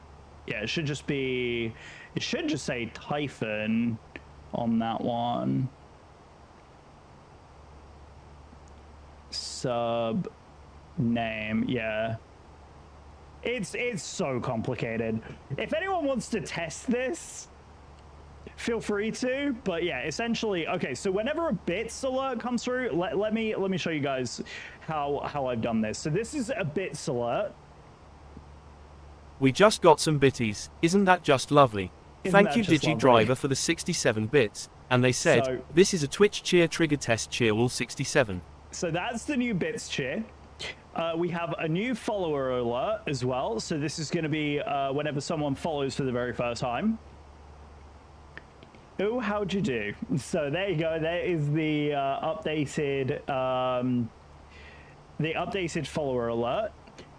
Yeah, it should just be, it should just say Typhon on that one. Sub name, yeah. It's so complicated. If anyone wants to test this, feel free to, but yeah, essentially, okay, so whenever a bits alert comes through, let me show you guys how I've done this. So this is a bits alert. We just got some bitties, isn't that just lovely? Thank you just lovely? DigiDriver for the 67 bits, and they said, So- this is a Twitch cheer trigger test cheerwall 67. So that's the new bits cheer. We have a new follower alert as well. So this is going to be whenever someone follows for the very first time. Oh, how'd you do? So there you go. There is the updated follower alert.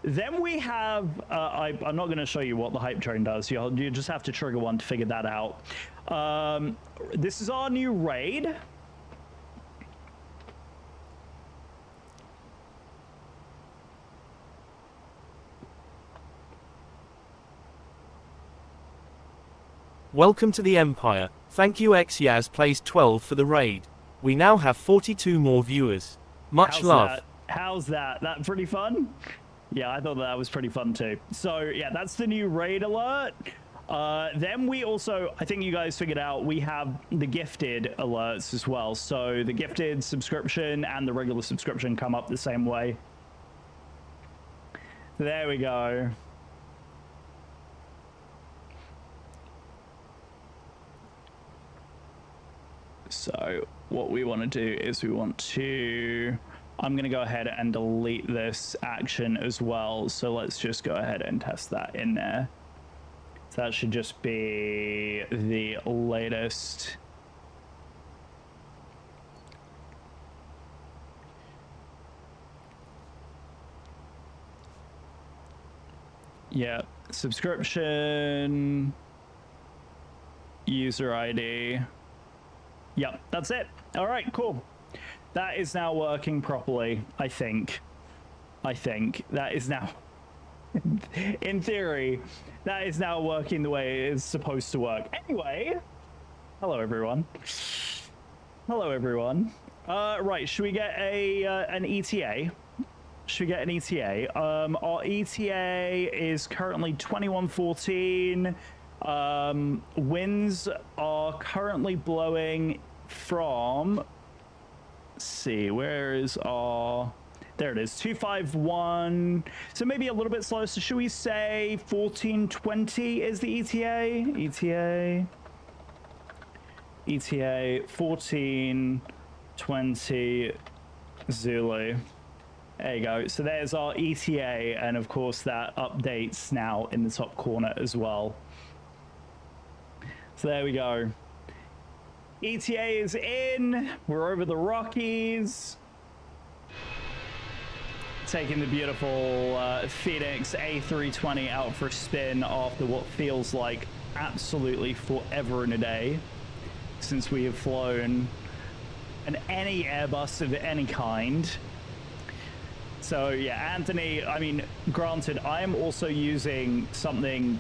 Then we have, I'm not going to show you what the hype train does. You just have to trigger one to figure that out. This is our new raid. Welcome to the Empire. Thank you XYaz plays 12 for the raid. We now have 42 more viewers. Much love. How's that? That pretty fun? Yeah, I thought that was pretty fun too. So yeah, that's the new raid alert. Then we also, I think you guys figured out, we have the gifted alerts as well. So the gifted subscription and the regular subscription come up the same way. There we go. So what we want to do is we want to, I'm going to go ahead and delete this action as well. So let's just go ahead and test that in there. So that should just be the latest. Yeah, subscription, user ID. Yep, that's it. All right, cool. That is now working properly, I think. That is now, in theory, that is now working the way it is supposed to work. Anyway, hello everyone. Hello everyone. Right, should we get an ETA? Should we get an ETA? Our ETA is currently 2114. Winds are currently blowing from, let's see, where is our, there it is, 251, so maybe a little bit slow. So should we say 1420 is the ETA? ETA 1420 Zulu. There you go. So there's our ETA, and of course that updates now in the top corner as well. So there we go. ETA is in. We're over the Rockies. Taking the beautiful Phoenix A320 out for a spin after what feels like absolutely forever and a day since we have flown any Airbus of any kind. So yeah, Anthony, I mean, granted, I am also using something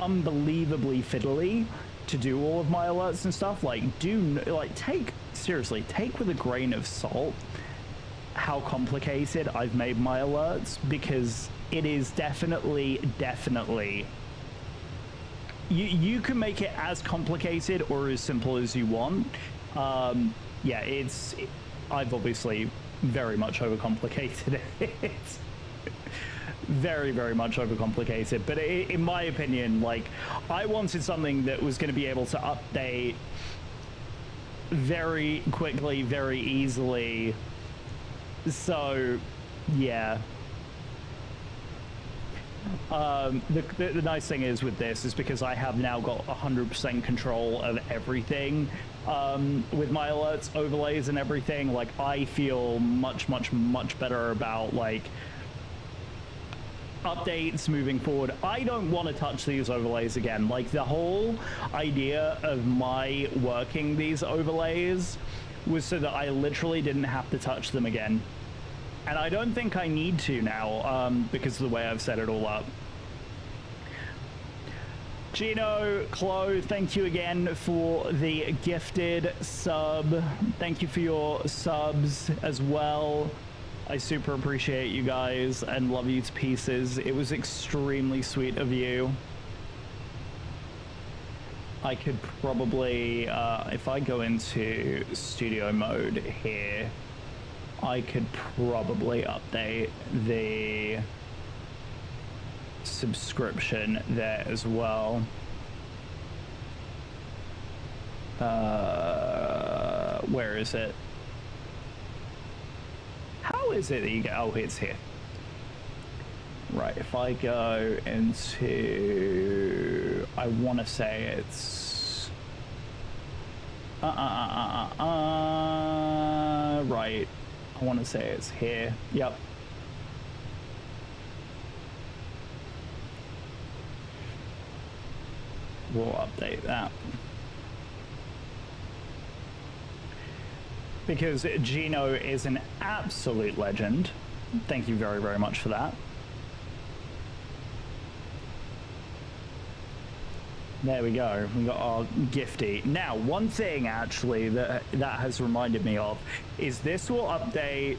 unbelievably fiddly to do all of my alerts and stuff. Like, take with a grain of salt how complicated I've made my alerts, because it is definitely you can make it as complicated or as simple as you want. Yeah, I've obviously very much overcomplicated it. Very, very much overcomplicated. But in my opinion, like, I wanted something that was going to be able to update very quickly, very easily. So, yeah. The nice thing is with this is because I have now got 100% control of everything with my alerts, overlays, and everything. Like, I feel much better about, like, updates moving forward. I don't want to touch these overlays again. Like, the whole idea of my working these overlays was so that I literally didn't have to touch them again. And I don't think I need to now, because of the way I've set it all up. Gino, Chloe, thank you again for the gifted sub. Thank you for your subs as well. I super appreciate you guys and love you to pieces. It was extremely sweet of you. I could probably, if I go into studio mode here, I could probably update the subscription there as well. Where is it? How is it that you get? Oh, it's here. Right, if I go into, I want to say it's right, I want to say it's here. Yep. We'll update that. Because Gino is an absolute legend. Thank you very, very much for that. There we go. We got our gifty. Now, one thing actually that has reminded me of is this will update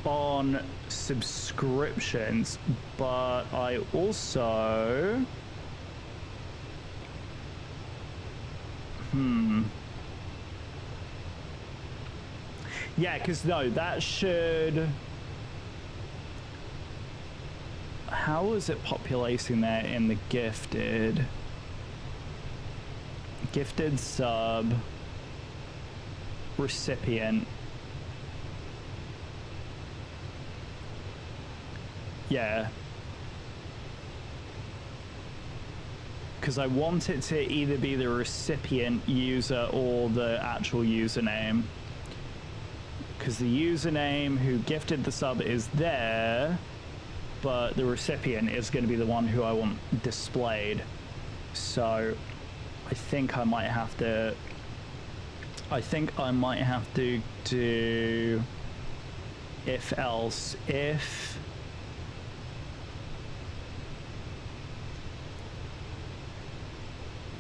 on subscriptions, but I also yeah, because no, that should, how is it populating there in the gifted sub recipient? Yeah, because I want it to either be the recipient user or the actual username, because the username who gifted the sub is there, but the recipient is going to be the one who I want displayed. So I think I might have to do if else. If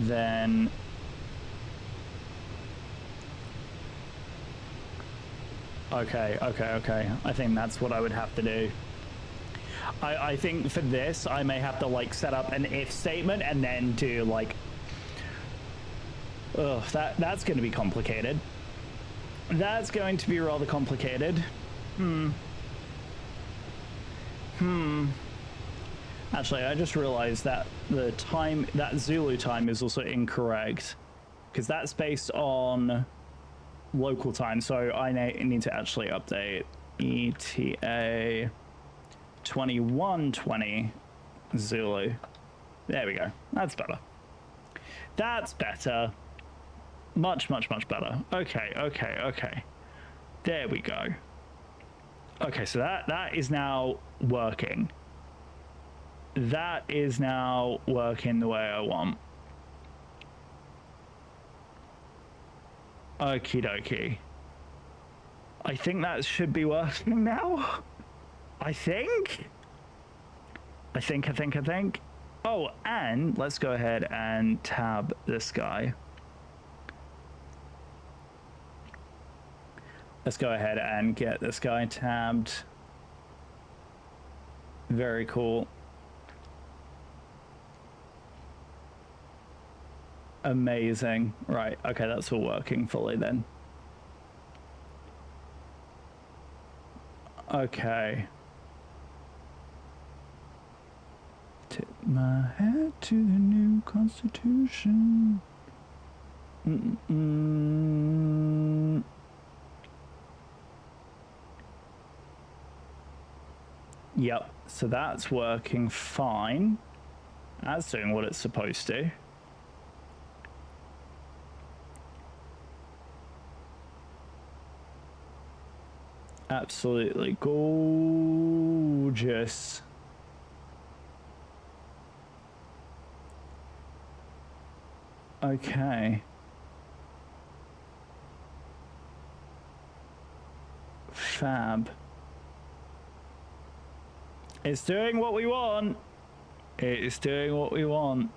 then okay, I think that's what I would have to do. I think for this I may have to like set up an if statement and then do like, that's going to be complicated. That's going to be rather complicated. Actually, I just realized that the time, that Zulu time is also incorrect, because that's based on local time. So I need to actually update ETA 2120 Zulu. There we go. That's better. That's better. Much, much, much better. Okay, okay, okay. There we go. Okay, so that is now working. That is now working the way I want. Okie dokie. I think that should be working now. I think. Oh, and let's go ahead and tab this guy. Let's go ahead and get this guy tabbed. Very cool. Amazing. Right, okay, that's all working fully then. Okay. Tip my hat to the new constitution. Yep, so that's working fine. That's doing what it's supposed to. Absolutely gorgeous. Okay. Fab. It's doing what we want. It is doing what we want.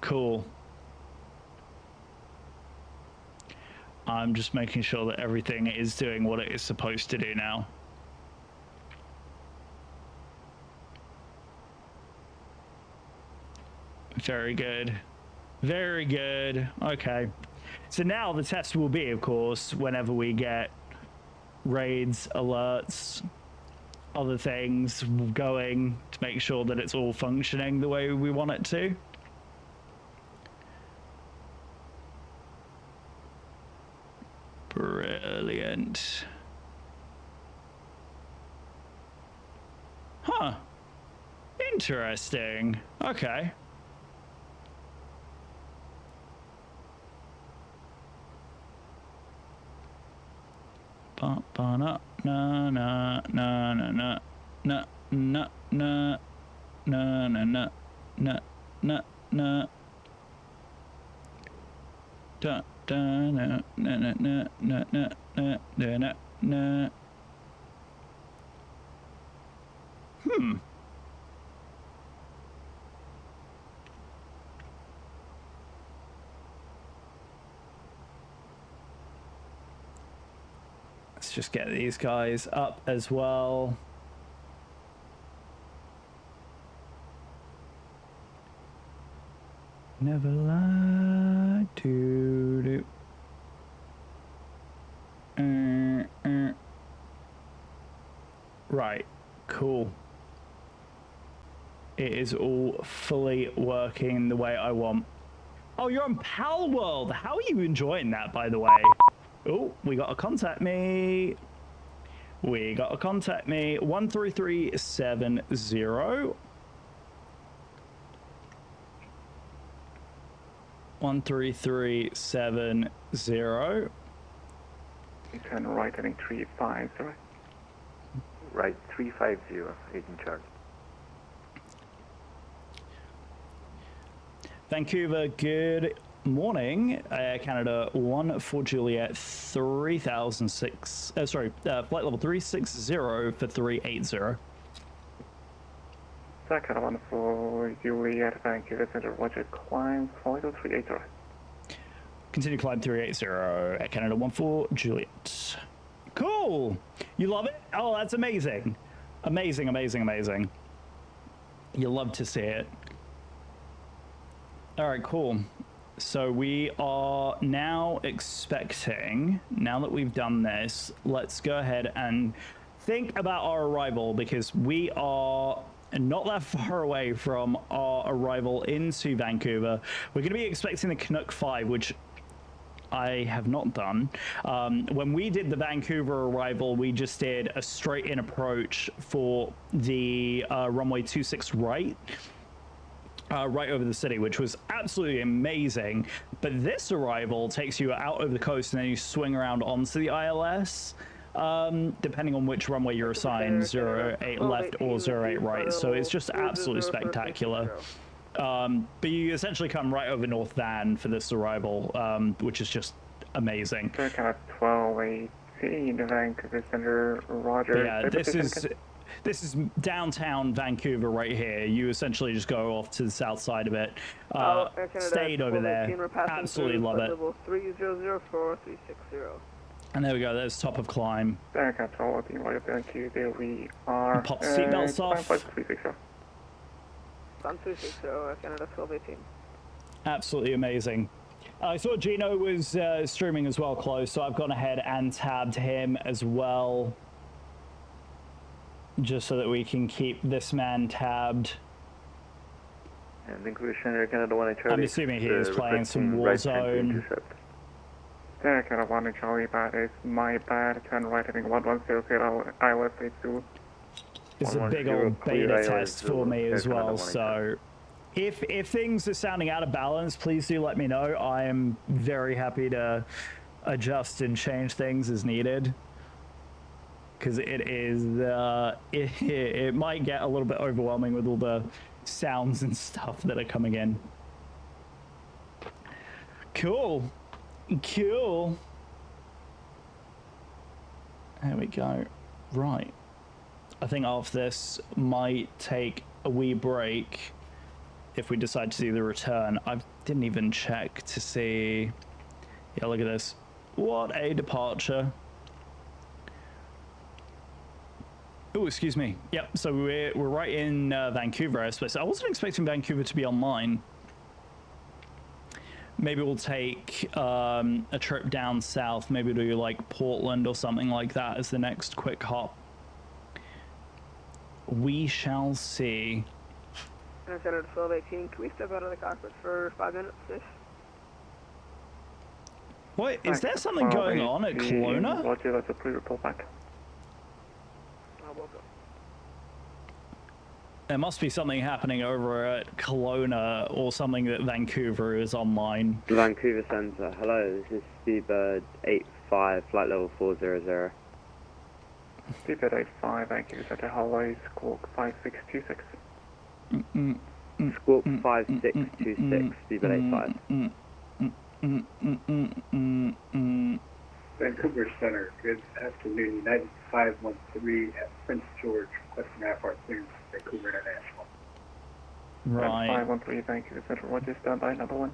Cool. I'm just making sure that everything is doing what it is supposed to do now. Very good. Very good. Okay. So now the test will be, of course, whenever we get raids, alerts, other things going to make sure that it's all functioning the way we want it to. Brilliant. Huh. Interesting. Okay. Ba ba na na na na na na na na na na na na na na da da na na na na na na na na na. Let's just get these guys up as well. Never lie to do. Right, cool. It is all fully working the way I want. Oh, you're on Pal World. How are you enjoying that, by the way? Oh, we got a contact me. 13370. 13370. You turn right, heading 350. Right, 350, Agent Charge. Vancouver, good morning. Canada 1 for Juliet 3006. Flight level 360 for 380. Canada 1 for Juliet, Vancouver Center, Roger, climb, flight level 380. Continue climb 380 at Canada 1 for Juliet. Cool. You love it? Oh, that's amazing. Amazing, amazing, amazing. You love to see it. All right, cool. So we are now expecting, now that we've done this, let's go ahead and think about our arrival, because we are not that far away from our arrival into Vancouver. We're going to be expecting the Canuck 5, which I have not done. When we did the Vancouver arrival, we just did a straight in approach for the runway 26 right. Right over the city, which was absolutely amazing. But this arrival takes you out over the coast and then you swing around onto the ILS, depending on which runway you're assigned, 08 left or 08 right. So it's just absolutely spectacular. But you essentially come right over North Van for this arrival, which is just amazing. Kind of 1218, Vancouver Center, Roger. But yeah, this is downtown Vancouver right here. You essentially just go off to the south side of it. Stayed over there. Absolutely love it. Level 3004-360. And there we go. There's top of climb. Control, Roger, thank you. There we are. Pop seatbelts off. 360. Sun 360, Canada 1218. Absolutely amazing. I saw Gino was streaming as well close, so I've gone ahead and tabbed him as well, just so that we can keep this man tabbed. And Vancouver Center, Canada 1 Charlie. I'm assuming he is playing some Warzone. Canada 1 Charlie, bad is my bad. Turn right, I think 1100 ILS 82. It's a big old beta test for me as well, so if things are sounding out of balance, please do let me know. I am very happy to adjust and change things as needed, because it is it might get a little bit overwhelming with all the sounds and stuff that are coming in. Cool. There we go. Right. I think after this might take a wee break if we decide to do the return. I didn't even check to see. Yeah, look at this. What a departure. Oh, excuse me. Yep, so we're right in Vancouver airspace. I wasn't expecting Vancouver to be online. Maybe we'll take a trip down south. Maybe do like Portland or something like that as the next quick hop. We shall see. Canada 1218, can we step out of the cockpit for 5 minutes, please? What, is there something going on at Kelowna? Roger, that's a pre-report back. Welcome. There must be something happening over at Kelowna or something that Vancouver is online. Vancouver Center, hello, this is Seabird 85, flight level 400. Seabird 85, Vancouver Center, Hawaii, Squawk 5626. Squawk 5626, Seabird 85. Vancouver Center, good afternoon. United 513 at Prince George, requesting airport clearance, Vancouver International. Right. 513, Vancouver Center, Roger, stand by, number 1.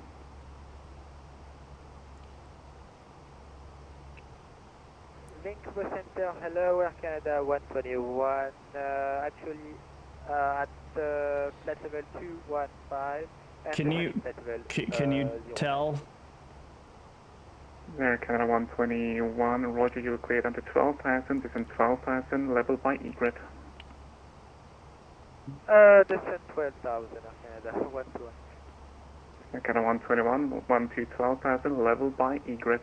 Vancouver Center, hello, Air Canada 121, actually at flight level 215. Can you tell? Air Canada 121, Roger, you were cleared under 12,000, descent 12,000, level by egret. Descent 12,000, Air Canada 121. Air Canada 121, 12,000, level by egret.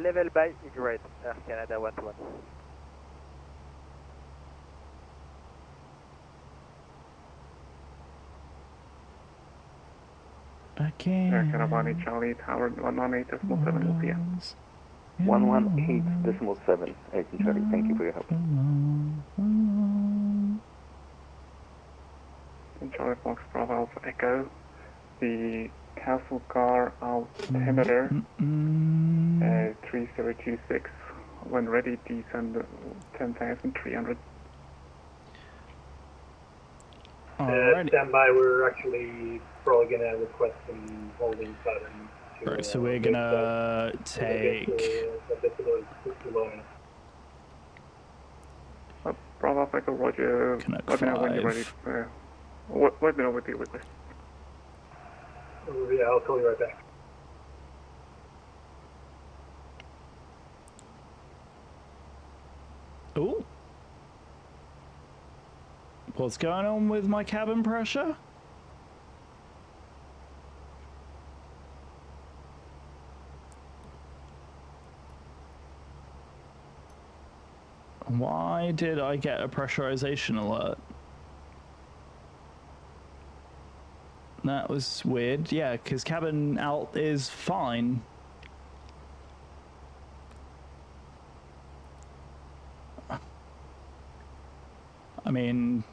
Level by egret, Air Canada 121. Okay. Air Canada 1 Charlie, Tower 118.7 LPM. 118.7, Agent Charlie, thank you for your help. Charlie Fox Bravo Alpha Echo, the Castle Car altimeter 3026, when ready descend 10,300. Stand by, we're actually probably going to request some holding pattern. Right, so we're gonna take. Bravo Alpha Echo, Roger. Let me know when you're ready. Let me know with your request. Yeah, I'll call you right back. Ooh. What's going on with my cabin pressure? Why did I get a pressurization alert? That was weird. Yeah, because cabin out is fine. I mean,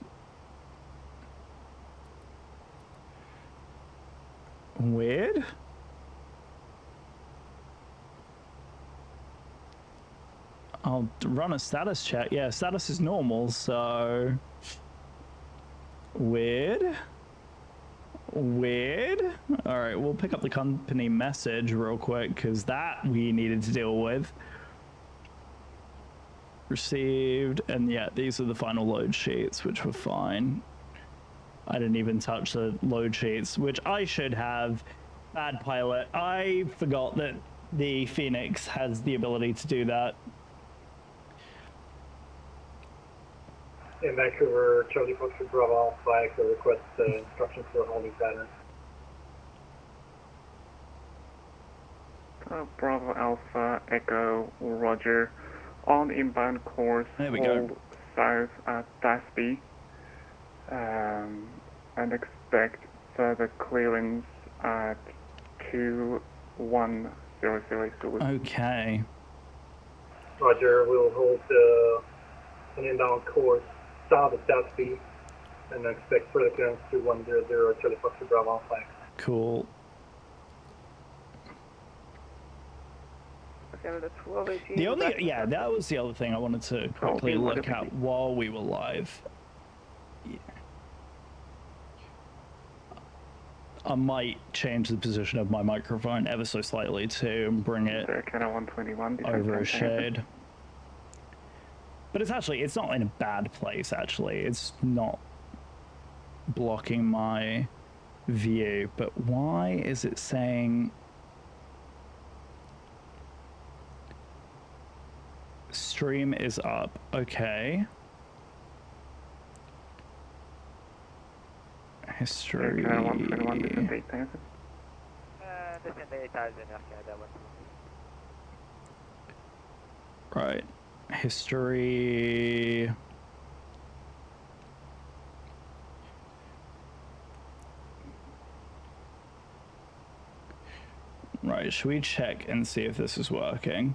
weird. I'll run a status check. Yeah, status is normal, so weird. Weird. All right, we'll pick up the company message real quick because that we needed to deal with. Received, and yeah, these are the final load sheets, which were fine. I didn't even touch the load sheets, which I should have. Bad pilot. I forgot that the Phoenix has the ability to do that. In Vancouver, Charlie Foxtrot Bravo Alpha to request instructions for holding pattern. Bravo Alpha Echo Roger. On inbound course, There we go. hold south at Dasby, and expect further clearance at 2100 Zulu. Okay. Roger, we'll hold an inbound course south of Dasby and expect further clearance to 100 Charlie Foxtrot Bravo Alpha. Cool. Canada 1218. The only, yeah, that was the other thing I wanted to quickly Okay, look wonderful. at while we were live. Yeah. I might change the position of my microphone ever so slightly to bring it Canada 121. over a shade. But it's actually, it's not in a bad place, actually. It's not blocking my view. But why is it saying... Stream is up. Okay. History. Canada 121, descent 8000. Descent 8000, Air Canada 121. Right. History. Right, should we check and see if this is working?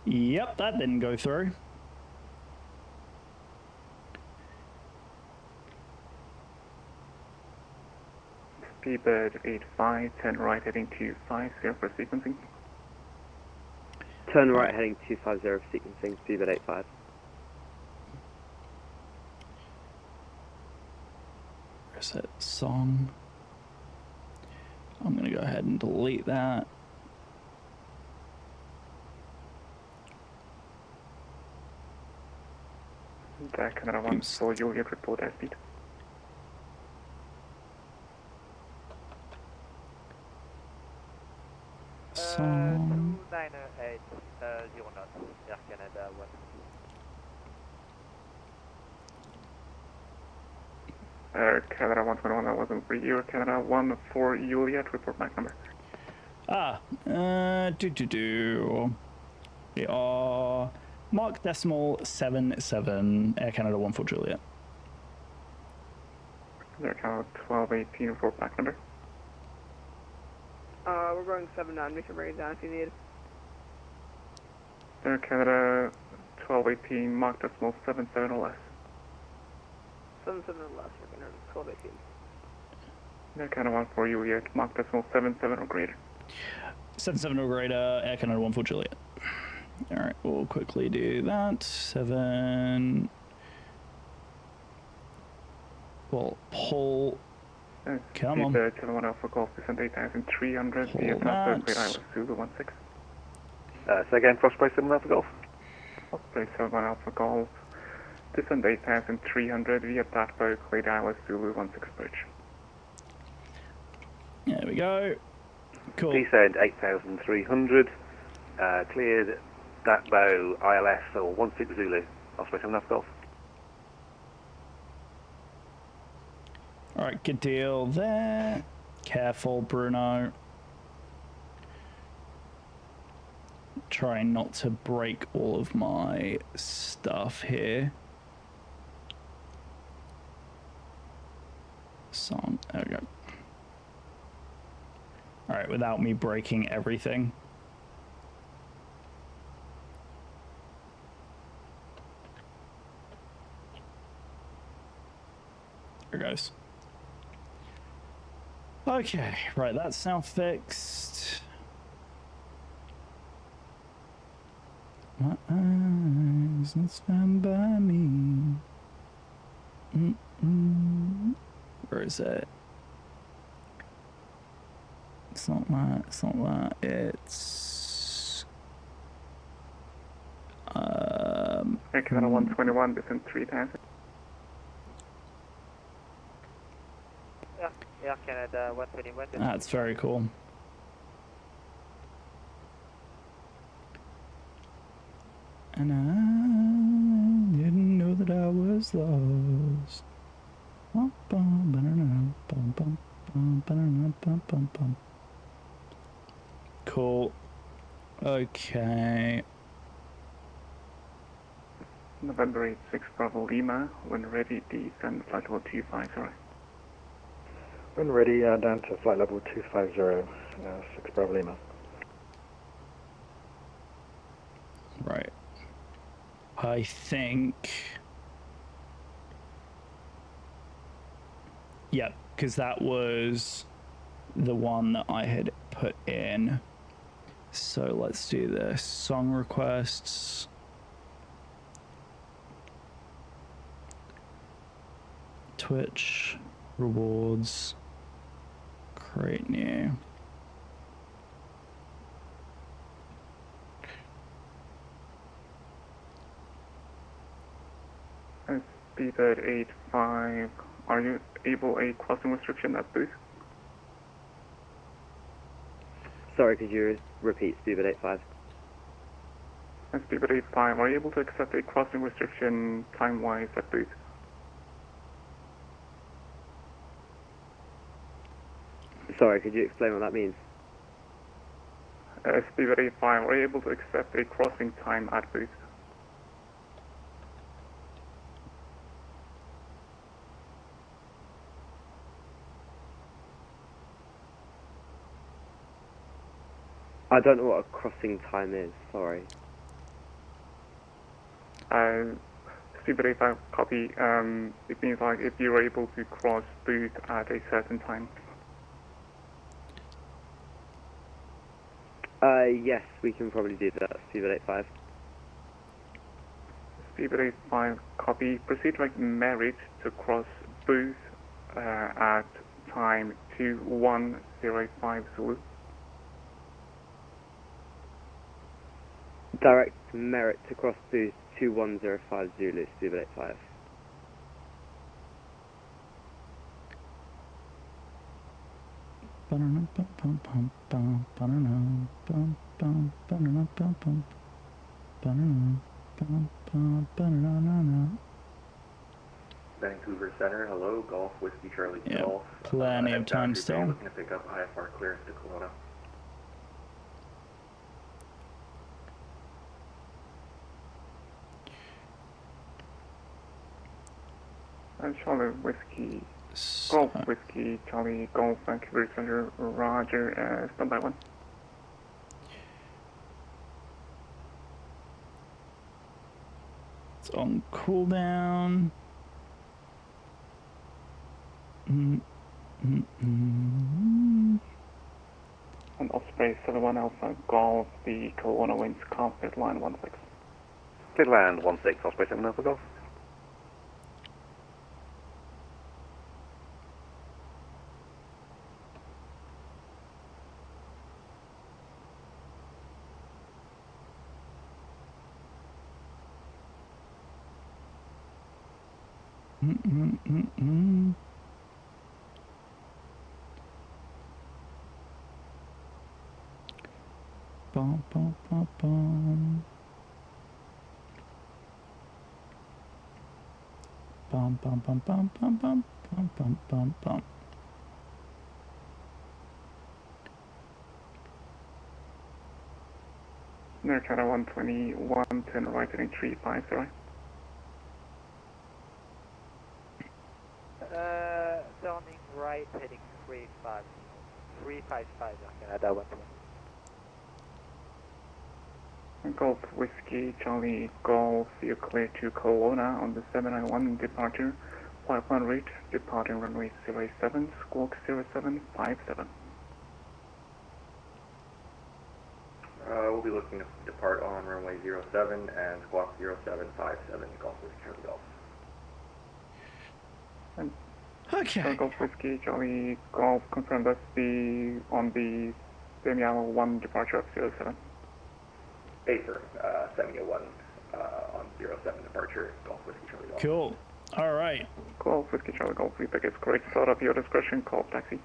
Yep, that didn't go through. Speedbird 85, turn right heading 250 for sequencing. Turn right heading 250 for sequencing, speedbird 85. Reset song. I'm gonna go ahead and delete that. Canada 1, so you'll get report airspeed. Song. 298, 0 knots, Air Canada 1. Canada 121, that wasn't for you. Canada 1 for Juliet, report back number. We are Mark decimal 77, Air Canada 1 for Juliet. Air Canada 1218, report back number. We're going 7-9. We can bring it down if you need. Air Canada 1218, Mark decimal 77 or less. 7-7 or less. We're going to 1218. Air Canada 1 for Juliet, Mark decimal 77 or greater. 77 or greater, Air Canada 1 for Juliet. Alright, we'll quickly do that. 7. We'll pull. Come on. Speedbird 71 Alpha Golf, descent 8300, Hold via South that. Great Island, Zulu 16. Say again, Frostbite 7 Alpha Golf. Osprey 71 Alpha Golf, descent 8300, via Plattsburgh, Great Island, Zulu 16 approach. There we go. Cool. Descend 8,300, cleared That bow, ILS, or 16 Zulu, Osprey 7 Alpha Golf. All right, good deal there. Careful, Bruno. Trying not to break all of my stuff here. Song, there we go. All right, without me breaking everything. There goes. Okay, right, that's now fixed. My eyes don't stand by me. Where is it? It's not that, it's not that, it's... Air Canada 121, descend 3000. Yeah, Air Canada 121. That's very cool. And I didn't know that I was lost. Cool. Okay. November 86 Bravo Lima, when ready, descend flight level 250. When ready, down to flight level 250, 6 Bravo Lima. Right. I think... Yep, because that was the one that I had put in. So let's do this. Song requests. Twitch. Rewards. Create new. Speedbird 85, are you able a crossing restriction at booth? Sorry, could you repeat Speedbird 85? And Speedbird 85, are you able to accept a crossing restriction time-wise at booth? Sorry, could you explain what that means? Speedbird 85, are you able to accept a crossing time at booth? I don't know what a crossing time is, sorry. Speedbird 85, copy. It means like if you're able to cross booth at a certain time. Yes, we can probably do that, Speedbird 85. Speedbird 85, copy. Proceed like merit to cross booth at time 21085 Zulu. Direct merit to cross booth 2105 Zulu, Speedbird 85. Vancouver Center, hello, Golf, Whiskey Charlie Yeah, Golf. plenty of time still. Looking to pick up IFR clearance to Kelowna. Charlie Whiskey, Golf Whiskey, Charlie Golf, Vancouver Center, Roger, standby 1. It's on cooldown. On Osprey 71 Alpha Golf, the Kelowna winds cockpit line 16. Clear land 16, Osprey 7 Alpha Golf. Bum, bum, bum, bum. Bum bum bum bum bum bum bum bum bum bum. Americana 121, turn right heading 350. Turning right, heading 355, Canada 120. Golf Whiskey Charlie Golf, you're clear to Kelowna on the 791 departure. 51 route, departing runway 07, squawk 0757. We'll be looking to depart on runway 07 and squawk 0757, Golf Whiskey Charlie Golf. Okay. Golf Whiskey Charlie Golf, confirm that's on the Demiano 1 departure of 07. Pacer, 701 on 07 departure, Golf Whiskey Charlie Golf. Cool. All right. Golf Whiskey Charlie Golf, feedback is correct. Start up your discretion, call taxi.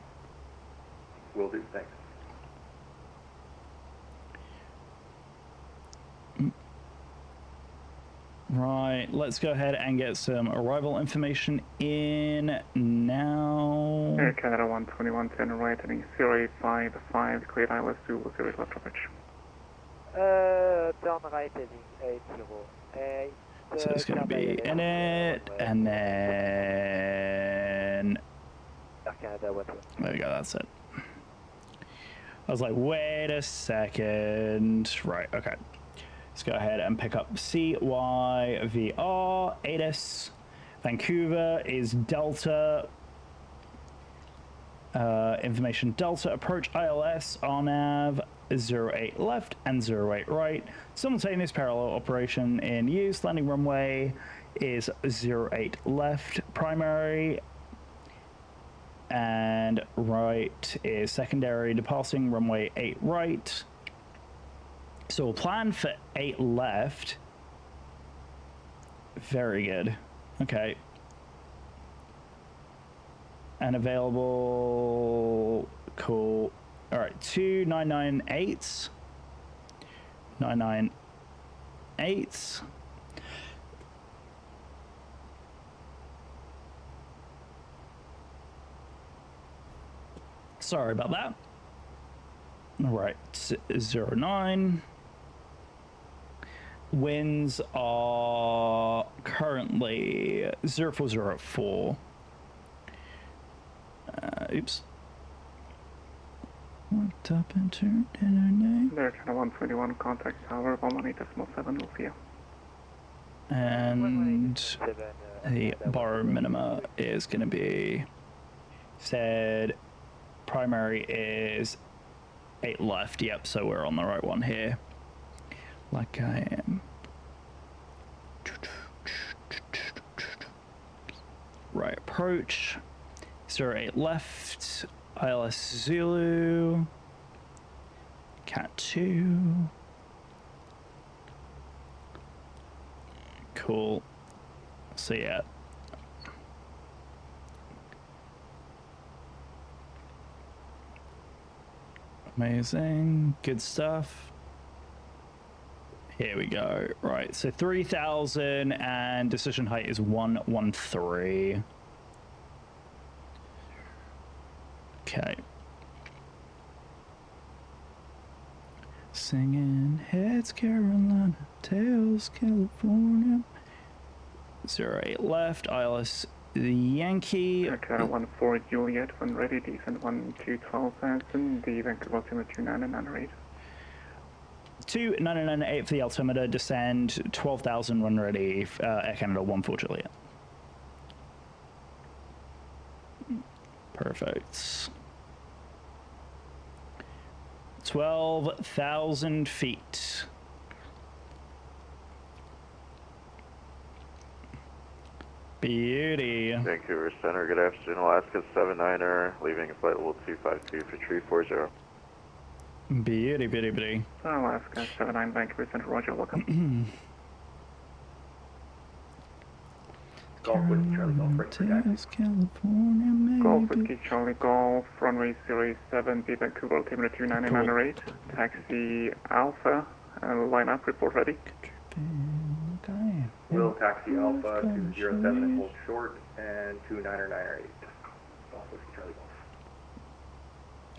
Will do, thanks. Right, let's go ahead and get some arrival information in now. Air Canada 121, turn right heading 0855, cleared ILS Zulu 0 left approach. Turn right heading 808. So it's going to be in it, and then Air Canada 120. there we go. That's it. I was like, wait a second. Right. Okay. Let's go ahead and pick up CYVR, ATIS. Vancouver is Delta. Information Delta, approach ILS, RNAV 08 left and 08 right. Simultaneous parallel operation in use. Landing runway is 08 left, primary. And right is secondary, departing runway 8 right. So we'll plan for 8 left. Very good. Okay. And available. Cool. All right. 2 998s. 998s. Sorry about that. All right. 09. Winds are currently 0404. Oops. What up into name? Americana 121, contact tower 118.7, will see you. And the bar minima is going to be said primary is 8 left. Yep, so we're on the right one here. Like I am. Right approach. 08 left. ILS Zulu. Cat 2. Cool. So yeah. Amazing. Good stuff. Here we go. Right, so 3,000 and decision height is 113. Okay. Singing heads Carolina, tails California. 08 left, ILS Yankee. Americana 14 Juliet, when ready, descend 12,000, the Vancouver altimeter 2998. 2998 for the altimeter, descend 12,000 when ready, Air Canada 14 Juliet. Perfect. 12,000 feet. Beauty. Vancouver Center, good afternoon, Alaska 79er, leaving flight level 252 for 340. Beauty, beauty, beauty. Alaska 79, Vancouver Center, roger, welcome. Golf Whiskey Charlie Golf, right for taxi. California, maybe. Golf Whiskey Charlie Golf, runway 07, the Vancouver altimeter 2998, taxi Alpha, line up, report ready. Okay. Will taxi Alpha to 07 and hold short, and 29998. Golf Whiskey Charlie Golf.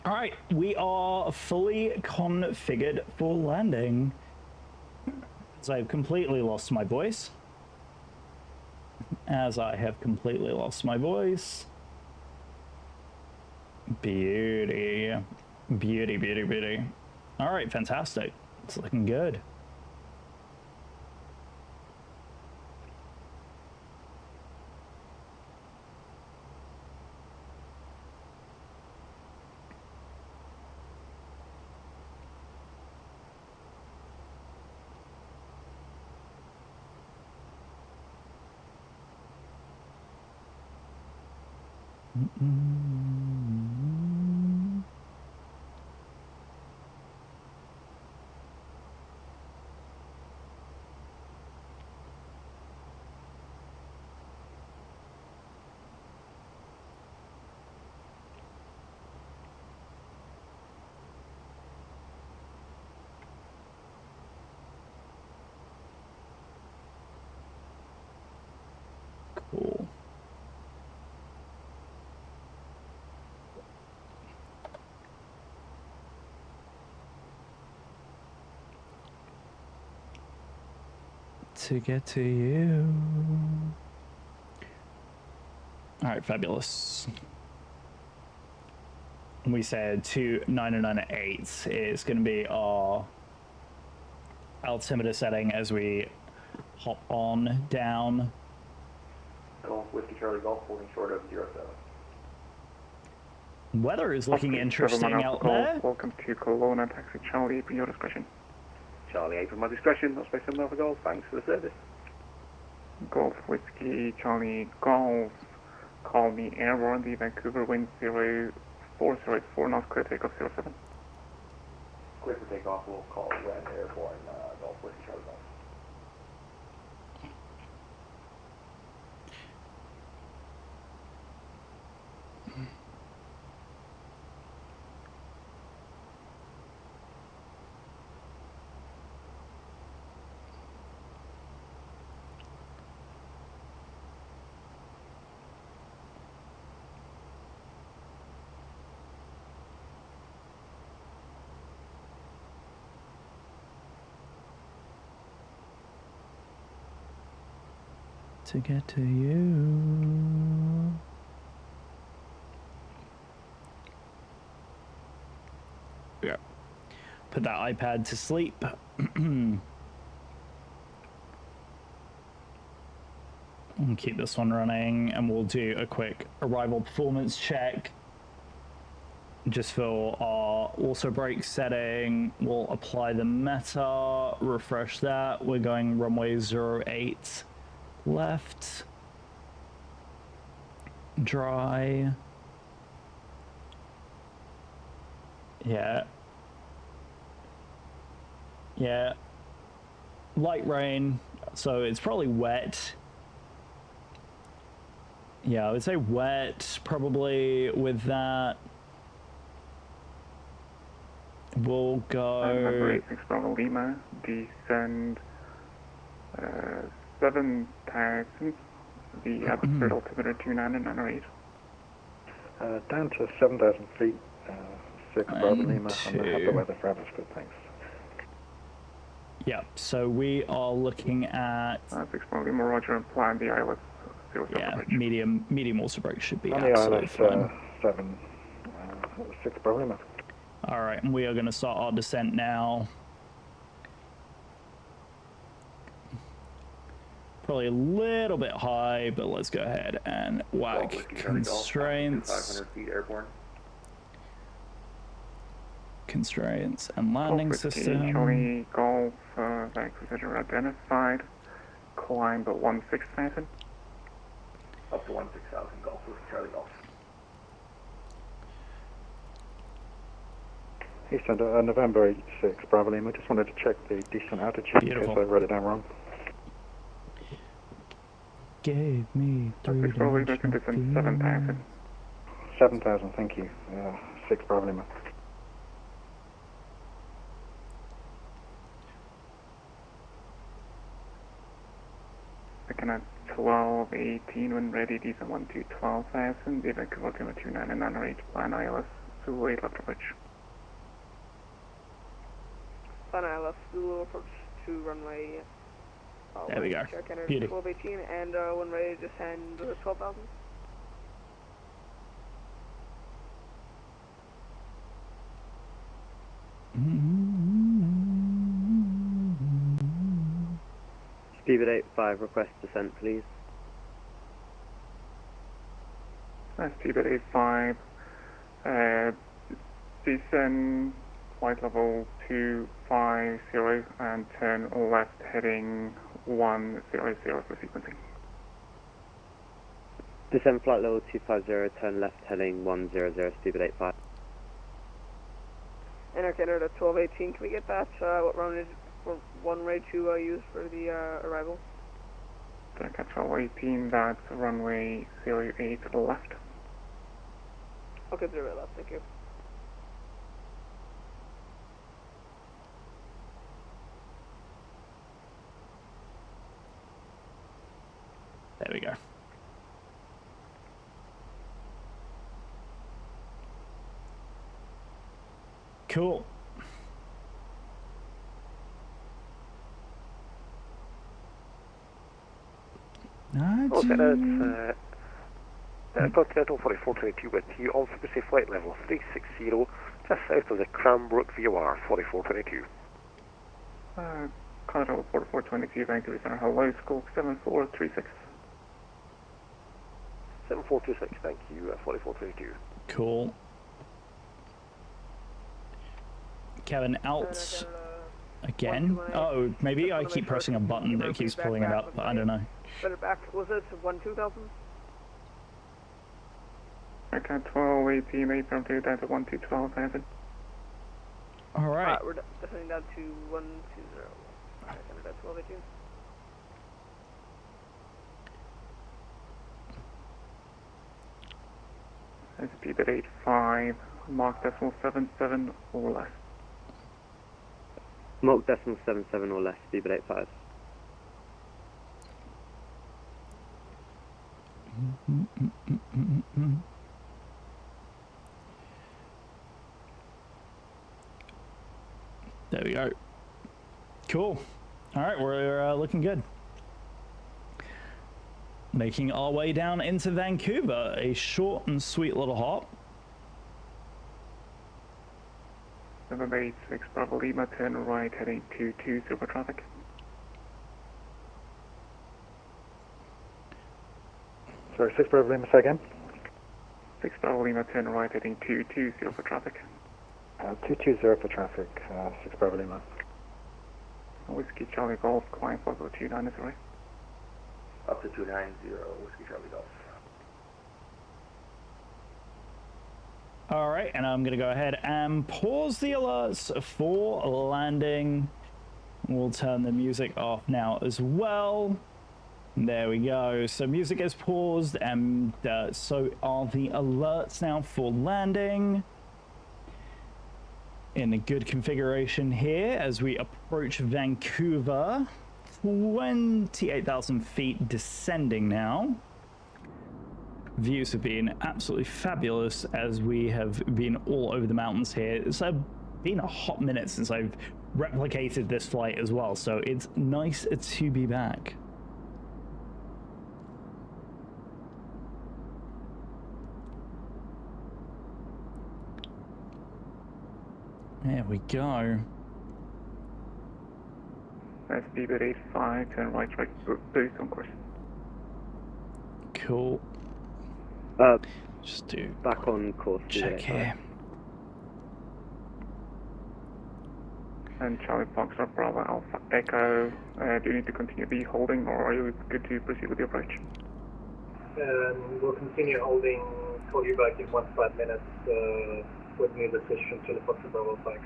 All right, we are fully configured for landing. As I've completely lost my voice. Beauty. Beauty, beauty, beauty. All right, fantastic. It's looking good. Cool. To get to you. All right, fabulous. We said 29998 is going to be our altimeter setting as we hop on down. Golf Whiskey Charlie Golf holding short of 07. Weather is looking interesting out there. Welcome to Kelowna, taxi Charlie, for your discretion. Charlie 8 for my discretion, not space for Golf, thanks for the service. Golf Whiskey Charlie Golf, call me airborne, the Vancouver wind 0404, knots clear takeoff 07. Clear for takeoff, we'll call Red Airborne Golf Whiskey Charlie Golf. To get to you. Yeah. Put that iPad to sleep. And keep this one running, and we'll do a quick arrival performance check. Just for our auto brake setting, we'll apply the meta, refresh that. We're going runway 08 left. Dry. Yeah. Yeah. Light rain, so it's probably wet. Yeah, I would say wet, probably with that. We'll go... Number 86 Bravo Lima, descend 7,000, the atmosphere altimeter 29908. Down to 7,000 feet, 6 Bravo Lima, and I have the weather for Abbotsford, thanks. Yeah, so we are looking at... 6 Bravo Lima, roger, and plan the ILS 07 yeah, bridge. medium auto brake should be On the absolutely ILS fine. 6 Bravo Lima. All right, and we are going to start our descent now. Probably a little bit high, but let's go ahead and whack constraints. 500 feet airborne. Constraints and landing system. Charlie Golf, Vancouver identified. Climb at 16,000. Up to 16,000 Golf Whiskey Charlie Golf. Eastern November 86 Bravo Lima. Just wanted to check the descent altitude in case I wrote it down wrong. Gave me 3 Probably looking to send 7,000. 7,000, thank you. 6 Bravo Lima. Canada 1218 when ready, descend 1-12,000, the Vancouver altimeter 29 and 9 plan ILS, Zulu 8 left approach. Plan ILS, Zulu approach to runway. There we go. Canada Beauty. 1218, and when ready, descend 12,000. Speedbird 85, request descent, please. Speedbird 85, descend flight level 250 and turn left heading 100 for sequencing. Descend flight level 250, turn left heading 100, Speedbird 85. Enter Canada 1218, can we get that, what runway to use for the arrival? Delta 1218, that's runway 08 left. Okay, 0 left, thank you. There we go. Cool. Continental 4422 with you on frequency flight level 360, just south of the Cranbrook VOR 4422. Continental 4422, Vancouver Center, hello, Squawk 7436. 7426, thank you, 4422. Cool. Kevin Alts again. Oh, maybe I keep pressing a button that keeps pulling it up. I don't know. Better back, was it 1-2000? Okay, 1218, 8 from 2 down to 1-12,000. All right. We're descending down to 120. Canada 1218. Speed at 85, Mach decimal 77 or less. Mach decimal 77 or less, Speedbird 85. There we go. Cool. All right, we're looking good. Making our way down into Vancouver, a short and sweet little hop. 786 Bravo Lima, turn right heading 22 super traffic. Sorry, 6 Bravo Lima, say again. 6 Bravo Lima, turn right heading 220 for traffic. 220 for traffic, 6 Bravo Lima. Whiskey Charlie Golf, climb flight level 29 is right. Up to 290, Whiskey Charlie Golf. All right, and I'm gonna go ahead and pause the alerts for landing. We'll turn the music off now as well. There we go. So music is paused, and so are the alerts now for landing. In a good configuration here as we approach Vancouver. 28,000 feet descending now. Views have been absolutely fabulous as we have been all over the mountains here. It's been a hot minute since I've replicated this flight as well, so it's nice to be back. There we go. Speed at 85, turn right, boost on course. Cool. Just do back on course. Check here. And Charlie Foxtrot Bravo Alpha Echo, do you need to continue the holding or are you good to proceed with the approach? And we'll continue holding, call you back in 1 to 5 minutes with new decision to the Foxtrot Bravo Alpha.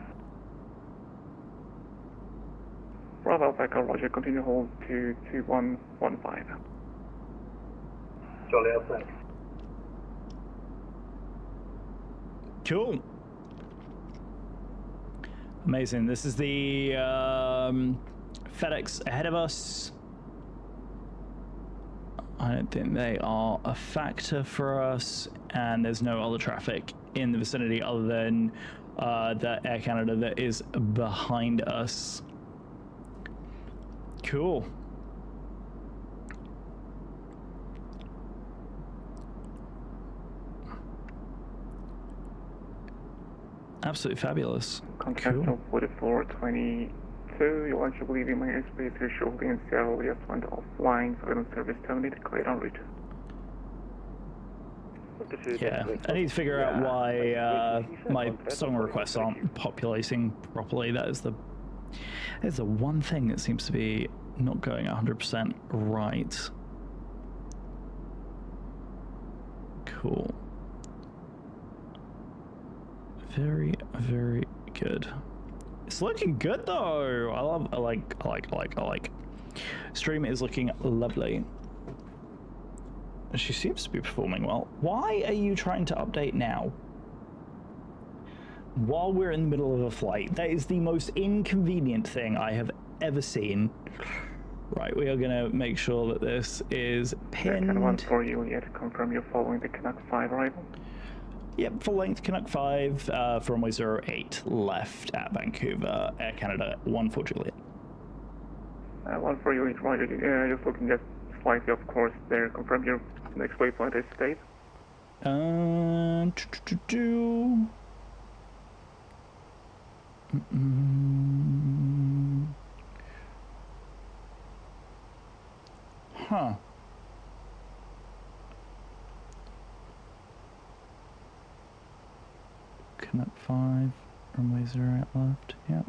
Bravo Alpha Echo, roger, continue hold to 2115. Charlie Alpha. Cool. Amazing. This is the FedEx ahead of us. I don't think they are a factor for us, and there's no other traffic in the vicinity other than the Air Canada that is behind us. Cool. Absolutely fabulous. Contact Cool. 4422, you'll actually be leaving my airspace. You're shortly in Seattle, yes, went offline, so on service terminated, cleared en route. Yeah, I need to figure out why my song requests aren't populating properly. That is the one thing that seems to be not going 100% right. Cool. Very, very good. It's looking good though. I like. Stream is looking lovely. She seems to be performing well. Why are you trying to update now? While we're in the middle of a flight. That is the most inconvenient thing I have ever seen. Right, we are gonna make sure that this is pinned. Kind of one for you, yet confirm you're following the Canuck 5 arrival. Yep, full length Canuck 5 for runway 08 left at Vancouver, Air Canada 14 Juliet. One for you, Roger, just looking at slightly off course there, confirm your next waypoint is state. Huh. Canuck 5, runway 08 left, yep.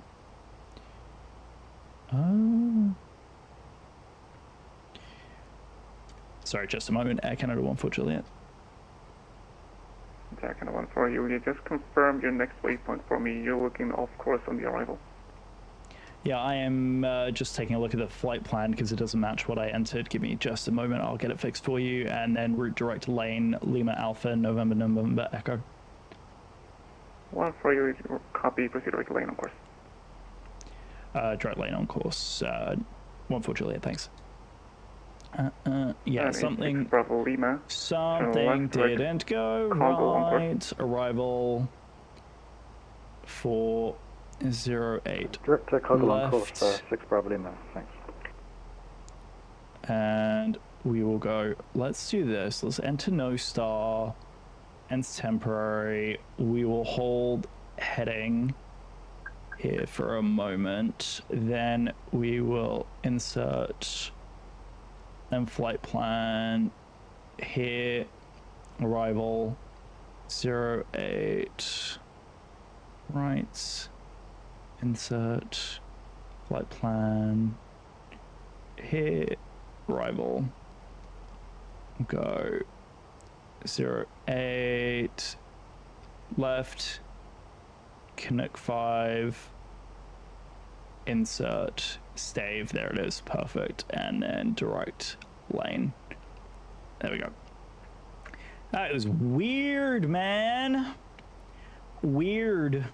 Oh. Sorry, just a moment. Air Canada 14 Juliet. Air Canada 1 for you, just confirm your next waypoint for me. You're looking off course on the arrival. Yeah, I am just taking a look at the flight plan because it doesn't match what I entered. Give me just a moment. I'll get it fixed for you. And then route direct lane, Lima Alpha, November Echo. One for you, copy, proceed direct lane on course. Direct lane on course. 14 Juliet, thanks. Yeah, something. Bravo Lima. Something didn't go right. Arrival 408. Direct to Congo on course, Left. 6 Bravo Lima, thanks. And we will go. Let's do this. Let's enter no star. Enter temporary. We will hold heading here for a moment. Then we will insert and flight plan here. Arrival 08. Right. Insert flight plan here. Arrival. Go 08 left. Canuck 5. Insert stave. There it is. Perfect. And then direct lane. There we go. That was weird, man. Weird.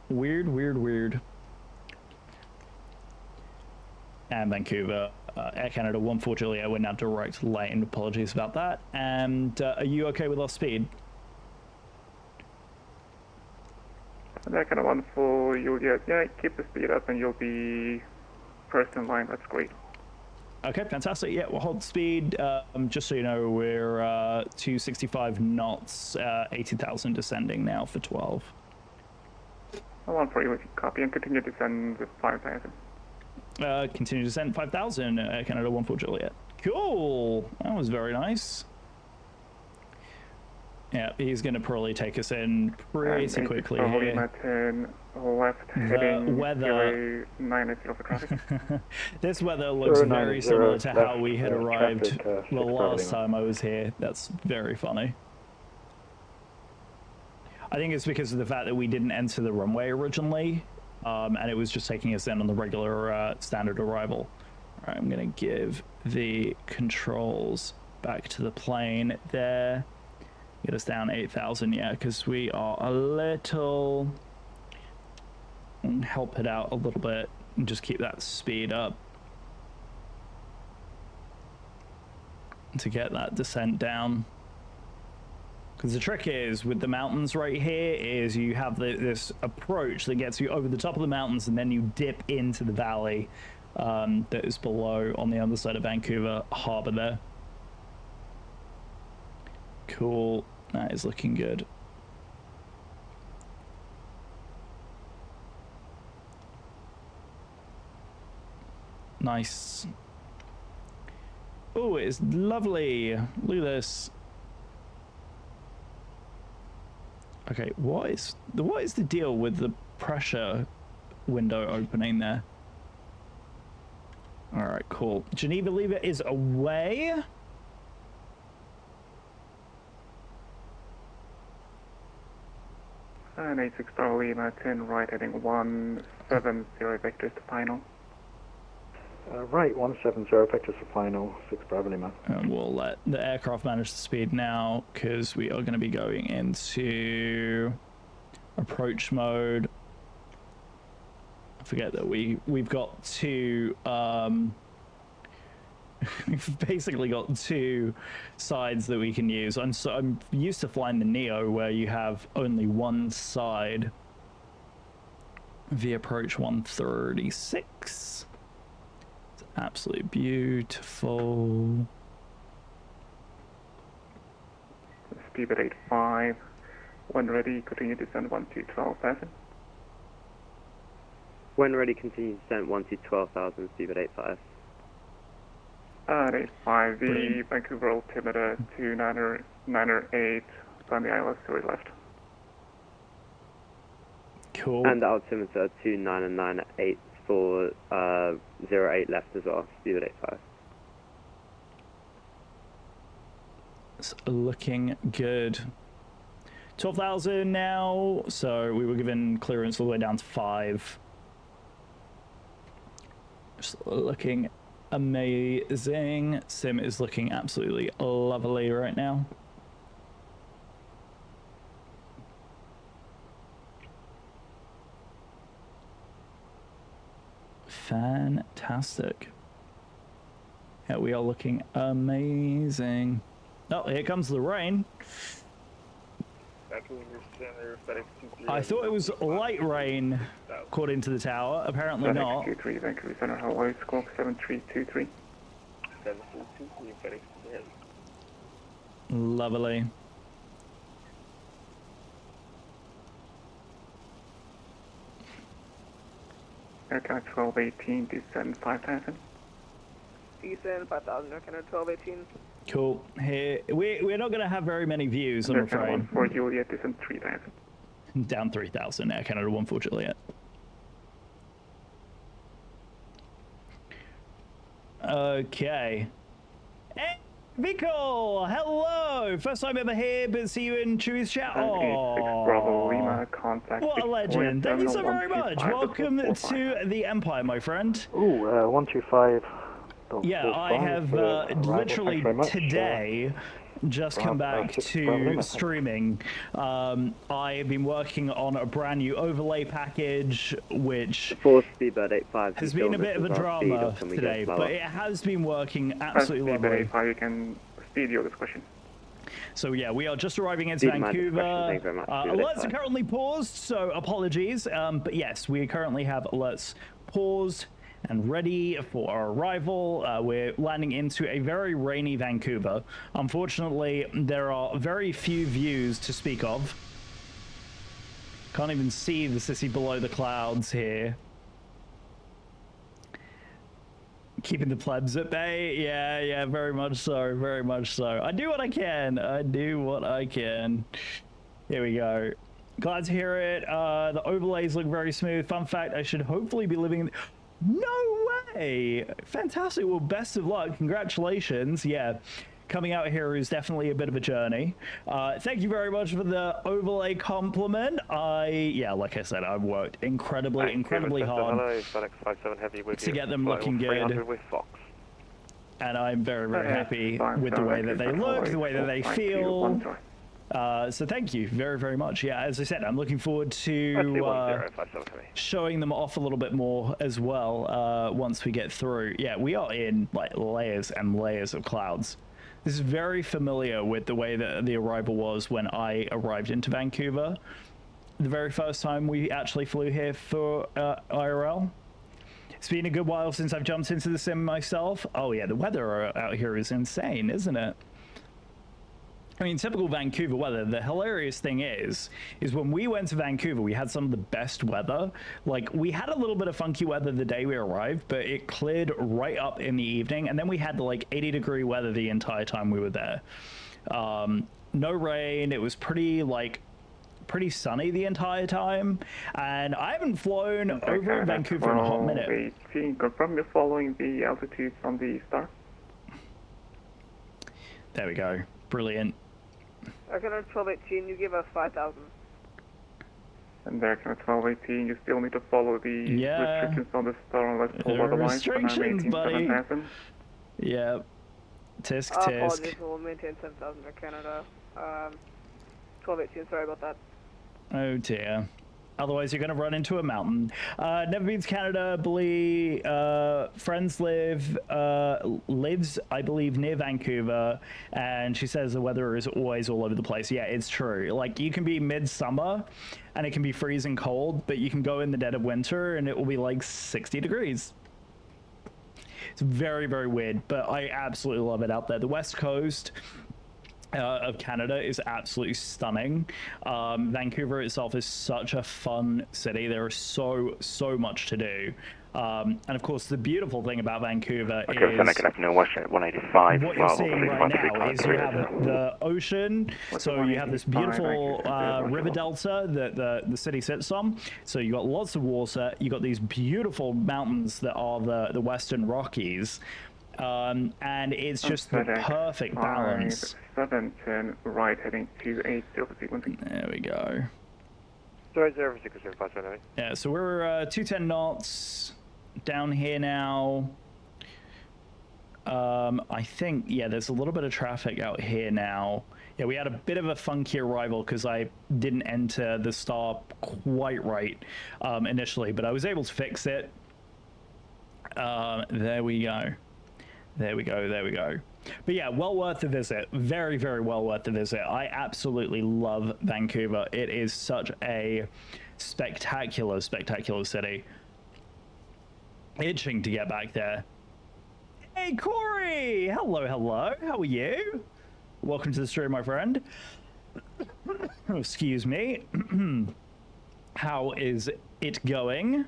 Weird. And Vancouver, Air Canada 14 Juliet, we're now direct lane. Apologies about that. And are you okay with our speed? Air Canada 1 for Juliet, yeah, keep the speed up and you'll be first in line, that's great. Okay, fantastic. Yeah, we'll hold speed. Just so you know, we're 265 knots, 80,000 descending now for 12. One for you, copy and continue to descend with 5,000. Continue to descend 5,000, Canada 14 Juliet. Cool. That was very nice. Yeah, he's going to probably take us in pretty quickly here. 10 left heading weather 980 for traffic. This weather looks very similar to how left, we had arrived traffic, the last 6 time I was here. That's very funny. I think it's because of the fact that we didn't enter the runway originally, and it was just taking us in on the regular standard arrival. All right, I'm going to give the controls back to the plane there. Get us down 8,000, yeah, because we are a little... help it out a little bit and just keep that speed up. to get that descent down. Because the trick is, with the mountains right here, is you have this approach that gets you over the top of the mountains, and then you dip into the valley that is below on the other side of Vancouver Harbor there. Cool. That is looking good. Nice. Oh, it's lovely. Look at this. Okay, what is the deal with the pressure window opening there? All right, cool. Geneva Lever is away. And 86 Bravo Lima 10 right heading 170 vectors to final. Right, 170 vectors to final, 6 Bravo Lima. And we'll let the aircraft manage the speed now, because we are going to be going into approach mode. I forget that we've got two we've basically got two sides that we can use. I'm used to flying the Neo, where you have only one side. The approach 136. Absolutely beautiful. Speed at 85. When ready, continue descent 12,000. When ready, continue descent 12,000, speed at 85. At 85, the Vancouver altimeter 2998 on the ILS 3 left. Cool. And the altimeter 2998 for 08 left as well, speed at 85. It's looking good. 12,000 now, so we were given clearance all the way down to 5. Just looking amazing. Sim is looking absolutely lovely right now. Fantastic. Yeah, we are looking amazing. Oh, here comes the rain. I thought it was light rain, according to the tower. Apparently not. 23, Vancouver Center, hello, Squawk 7323. 7323, Lovely. Aircraft 1218, descend 5,000. Descend 5,000, Canada 1218. Cool. Here, we're not going to have very many views, I'm afraid. For Juliet, descend 3,000. Down 3,000, Air Canada 1 for Juliet. Okay. Hey, Vico! Hello! First time ever here, but see you in Chewie's chat. Oh, Bravo Lima, contact. What a legend. Thank you so very much. Welcome to the Empire, my friend. Ooh, 125. Yeah, I have literally today just come back to streaming. I have been working on a brand new overlay package, which has been a bit of a drama today, but it has been working absolutely lovely. 85, you can speed your discussion. So yeah, we are just arriving into Vancouver. Alerts are currently paused, so apologies. But yes, we currently have alerts paused and ready for our arrival. We're landing into a very rainy Vancouver. Unfortunately, there are very few views to speak of. Can't even see the city below the clouds here. Keeping the plebs at bay? Yeah, very much so, very much so. I do what I can. I do what I can. Here we go. Glad to hear it. The overlays look very smooth. Fun fact, I should hopefully be living in... No way! Fantastic. Well, best of luck. Congratulations. Yeah, coming out here is definitely a bit of a journey. Thank you very much for the overlay compliment. Yeah, like I said, I've worked incredibly hard to get them looking good. And I'm very, very happy with the way that they look, the way that they feel. So thank you very, very much. Yeah, as I said, I'm looking forward to showing them off a little bit more as well once we get through. Yeah, we are in like layers and layers of clouds. This is very familiar with the way that the arrival was when I arrived into Vancouver. The very first time we actually flew here for IRL. It's been a good while since I've jumped into the sim myself. Oh yeah, the weather out here is insane, isn't it? I mean, typical Vancouver weather. The hilarious thing is when we went to Vancouver, we had some of the best weather. Like, we had a little bit of funky weather the day we arrived, but it cleared right up in the evening. And then we had like 80-degree weather the entire time we were there. No rain. It was pretty sunny the entire time. And I haven't flown over Vancouver in a hot minute. Confirm you're following the altitude from the start. There we go. Brilliant. Canada 1218, you give us 5,000. And there, Canada 1218, you still need to follow the restrictions on the star unless told otherwise. Restrictions, buddy. Yeah. Tisk, tisk. Apologies, we'll maintain 7,000 for Canada. 1218, sorry about that. Oh dear. Otherwise, you're going to run into a mountain. Never been to Canada. Friends lives, I believe, near Vancouver, and she says the weather is always all over the place. Yeah, it's true. Like, you can be midsummer, and it can be freezing cold, but you can go in the dead of winter, and it will be like 60 degrees. It's very, very weird, but I absolutely love it out there. The West Coast of Canada is absolutely stunning. Vancouver itself is such a fun city. There is so much to do. And of course, the beautiful thing about Vancouver is what you're seeing right now is you have the ocean. So you have this beautiful river delta that the city sits on. So you got lots of water. You got these beautiful mountains that are the Western Rockies. And it's just the perfect balance. 710 right heading 280 There we go. Sorry, 0605, by the way. Yeah, so we're 210 knots down here now. I think, yeah, there's a little bit of traffic out here now. Yeah, we had a bit of a funky arrival because I didn't enter the star quite right initially, but I was able to fix it. There we go. There we go. But yeah, well worth the visit. Very, very well worth the visit. I absolutely love Vancouver. It is such a spectacular, spectacular city. Itching to get back there. Hey, Corey! Hello. How are you? Welcome to the stream, my friend. Excuse me. How is it going?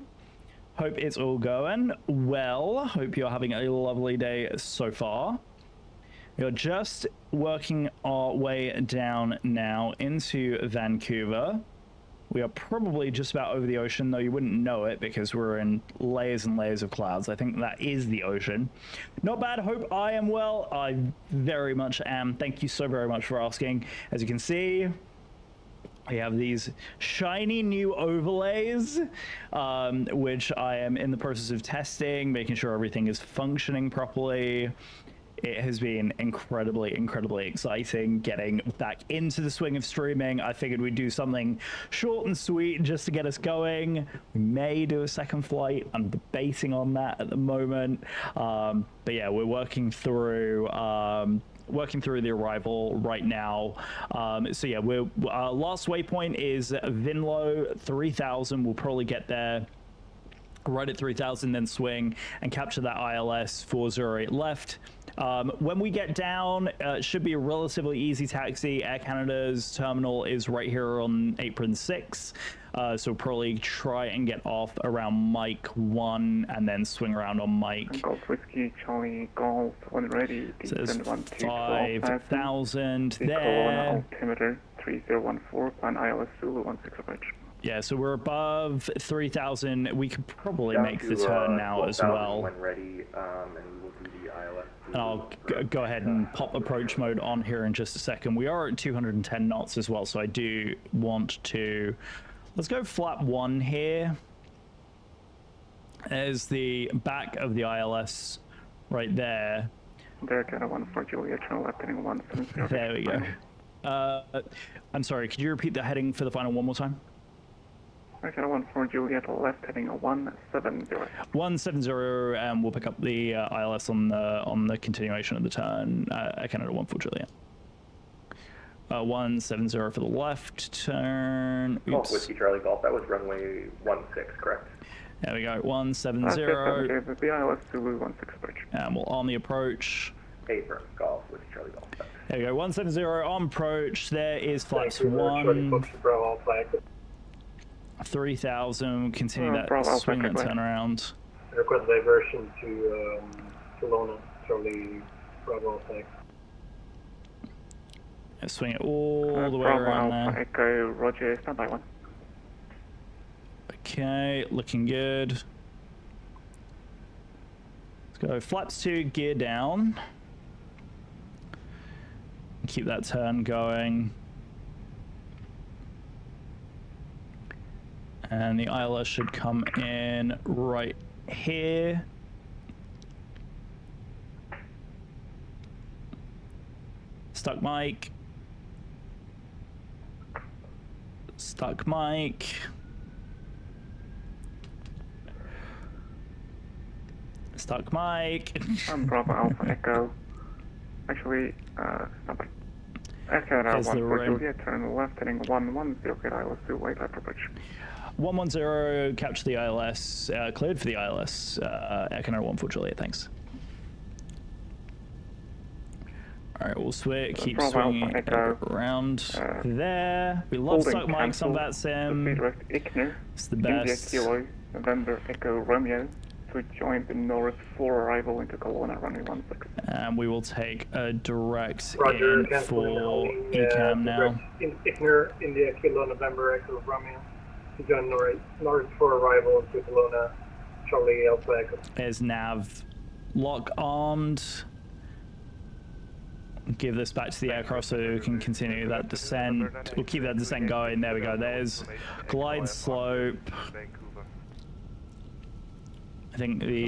Hope it's all going well. Hope you're having a lovely day so far. We're just working our way down now into Vancouver. We are probably just about over the ocean, though you wouldn't know it because we're in layers and layers of clouds. I think that is the ocean. Not bad. Hope I am well. I very much am. Thank you so very much for asking. As you can see, we have these shiny new overlays, which I am in the process of testing, making sure everything is functioning properly. It has been incredibly, incredibly exciting getting back into the swing of streaming. I figured we'd do something short and sweet just to get us going. We may do a second flight. I'm debating on that at the moment. But yeah, we're working through the arrival right now. So yeah, our last waypoint is Vinlo 3000. We'll probably get there right at 3000, then swing and capture that ILS 408 left. When we get down, it should be a relatively easy taxi. Air Canada's terminal is right here on apron 6. So probably try and get off around Mike 1 and then swing around on Mike. Golf Whiskey, Charlie Golf, when ready. So there's 5,000 there. Altimeter 3014, plan ILS Zulu 16 approach. Yeah, so we're above 3,000. We could probably make the turn now as well. When ready, and we will do the ILS. And I'll go ahead and pop approach mode on here in just a second. We are at 210 knots as well, so I do want to... Let's go flap 1 here. There's the back of the ILS right there. There, Canada 1 for Juliet, channel left heading 170. There we go. I'm sorry, could you repeat the heading for the final one more time? Echo 1 for Juliet, left heading 170. 170, and we'll pick up the ILS on the continuation of the turn. Canada 1 for Juliet. 170 for the left turn. Golf Oops. Whiskey Charlie Golf, that was runway 16, correct? There we go. 170. The ILS Zulu 16 bridge. And we'll on the approach. Affirm, Golf Whiskey Charlie Golf. Thanks. There we go. 170 on approach. There is flaps Charlie 1. Fox Bravo flag. 3000. Continue that Bravo, swing that flag. turnaround. Request diversion to Kelowna. Charlie Bravo flag. Swing it all the way Bravo around Alpha there. Echo, Roger, standby 1. Okay, looking good. Let's go flaps 2, gear down. Keep that turn going. And the ILS should come in right here. Stuck mic. Stuck mic. Stuck mic. Bravo Alpha Echo. Actually, standby. Echo There's 1 the for rim. Juliet, turn left heading 110, get ILS to wait left approach. 110, capture the ILS, cleared for the ILS, Echo 1 for Juliet, thanks. Alright, we'll switch, keep Bravo swinging Alpha Echo, around there. We love holding stuck mics on cancel, that sim. Speed direct Ickner, It's the India best. Kilo, November Echo Romeo, to join the North for arrival into Kelowna runway 16. And we will take a direct Roger, in canceling for holding, ECAM now. Ickner, India Kilo November Echo Romeo. To join North for arrival into Kelowna. Charlie Alpha Echo. There's nav lock armed. Give this back to the aircraft so we can continue that descent. We'll keep that descent going. There we go. There's glide slope. I think the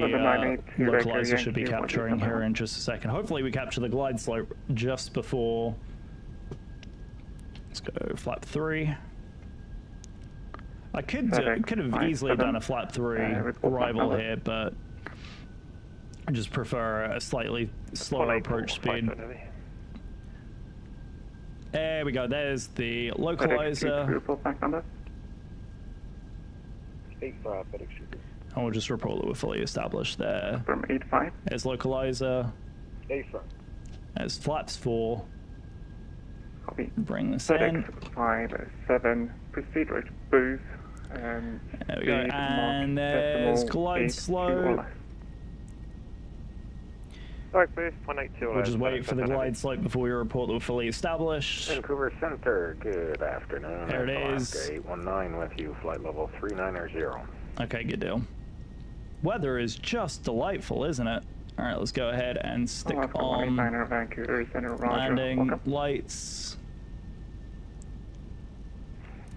localizer should be capturing here in just a second. Hopefully we capture the glide slope just before. Let's go flap 3. I could have easily done a flap 3 arrival here, but I just prefer a slightly slower approach speed. There we go. There's the localizer. And we'll just report that we're fully established there. From 85. There's localizer. There's flaps 4. Copy. Bring this in. FedEx 57, proceed right booth. And There we go. And there's glide slope. Dark booth 182. We'll just wait for the glide slope before we report that we're fully established. Vancouver Center, good afternoon. There it Alaska is. 819 with you, flight level 390. Okay, good deal. Weather is just delightful, isn't it? All right, let's go ahead and stick on Vancouver Center, Roger. landing Welcome. lights.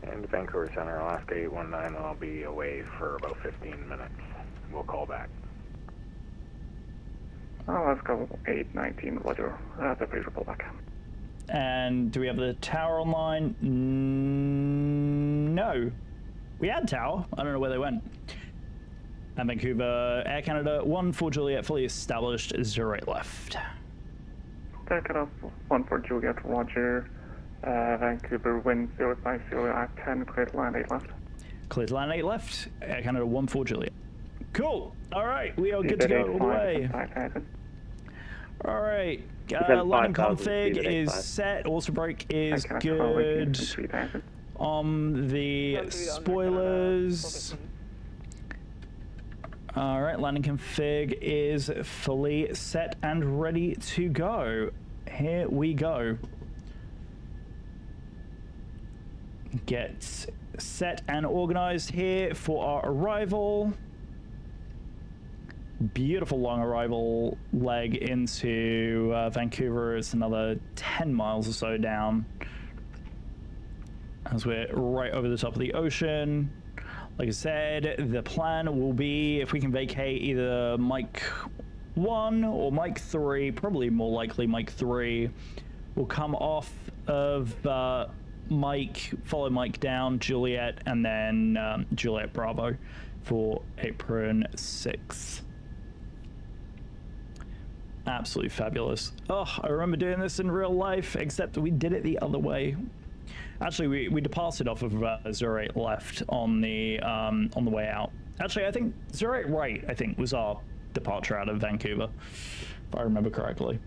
And Vancouver Center, Alaska 819, I'll be away for about 15 minutes. We'll call back. Alaska 819, Roger. That's a please report back. And do we have the tower online? No. We had tower. I don't know where they went. And Vancouver, Air Canada, 1 for Juliet, fully established, 08 left. Take it off 1 for Juliet, Roger. Vancouver, wind 050 at 10, clear to land 8 left. Clear to land 8 left. Air Canada, 1 for Juliet. Cool. All right, we are good to go all the way. All right. Landing config is set. Also brake is good. The spoilers. All right, landing config is fully set and ready to go. Here we go. Get set and organized here for our arrival. Beautiful long arrival leg into Vancouver. It's another 10 miles or so down as we're right over the top of the ocean. Like I said, the plan will be if we can vacate either Mike 1 or Mike 3, probably more likely Mike 3. We'll come off of Mike, follow Mike down, Juliet, and then Juliet Bravo for apron 6. Absolutely fabulous. Oh, I remember doing this in real life, except we did it the other way. Actually, we departed off of 08 left on the way out. Actually, I think 08 right, I think, was our departure out of Vancouver, if I remember correctly.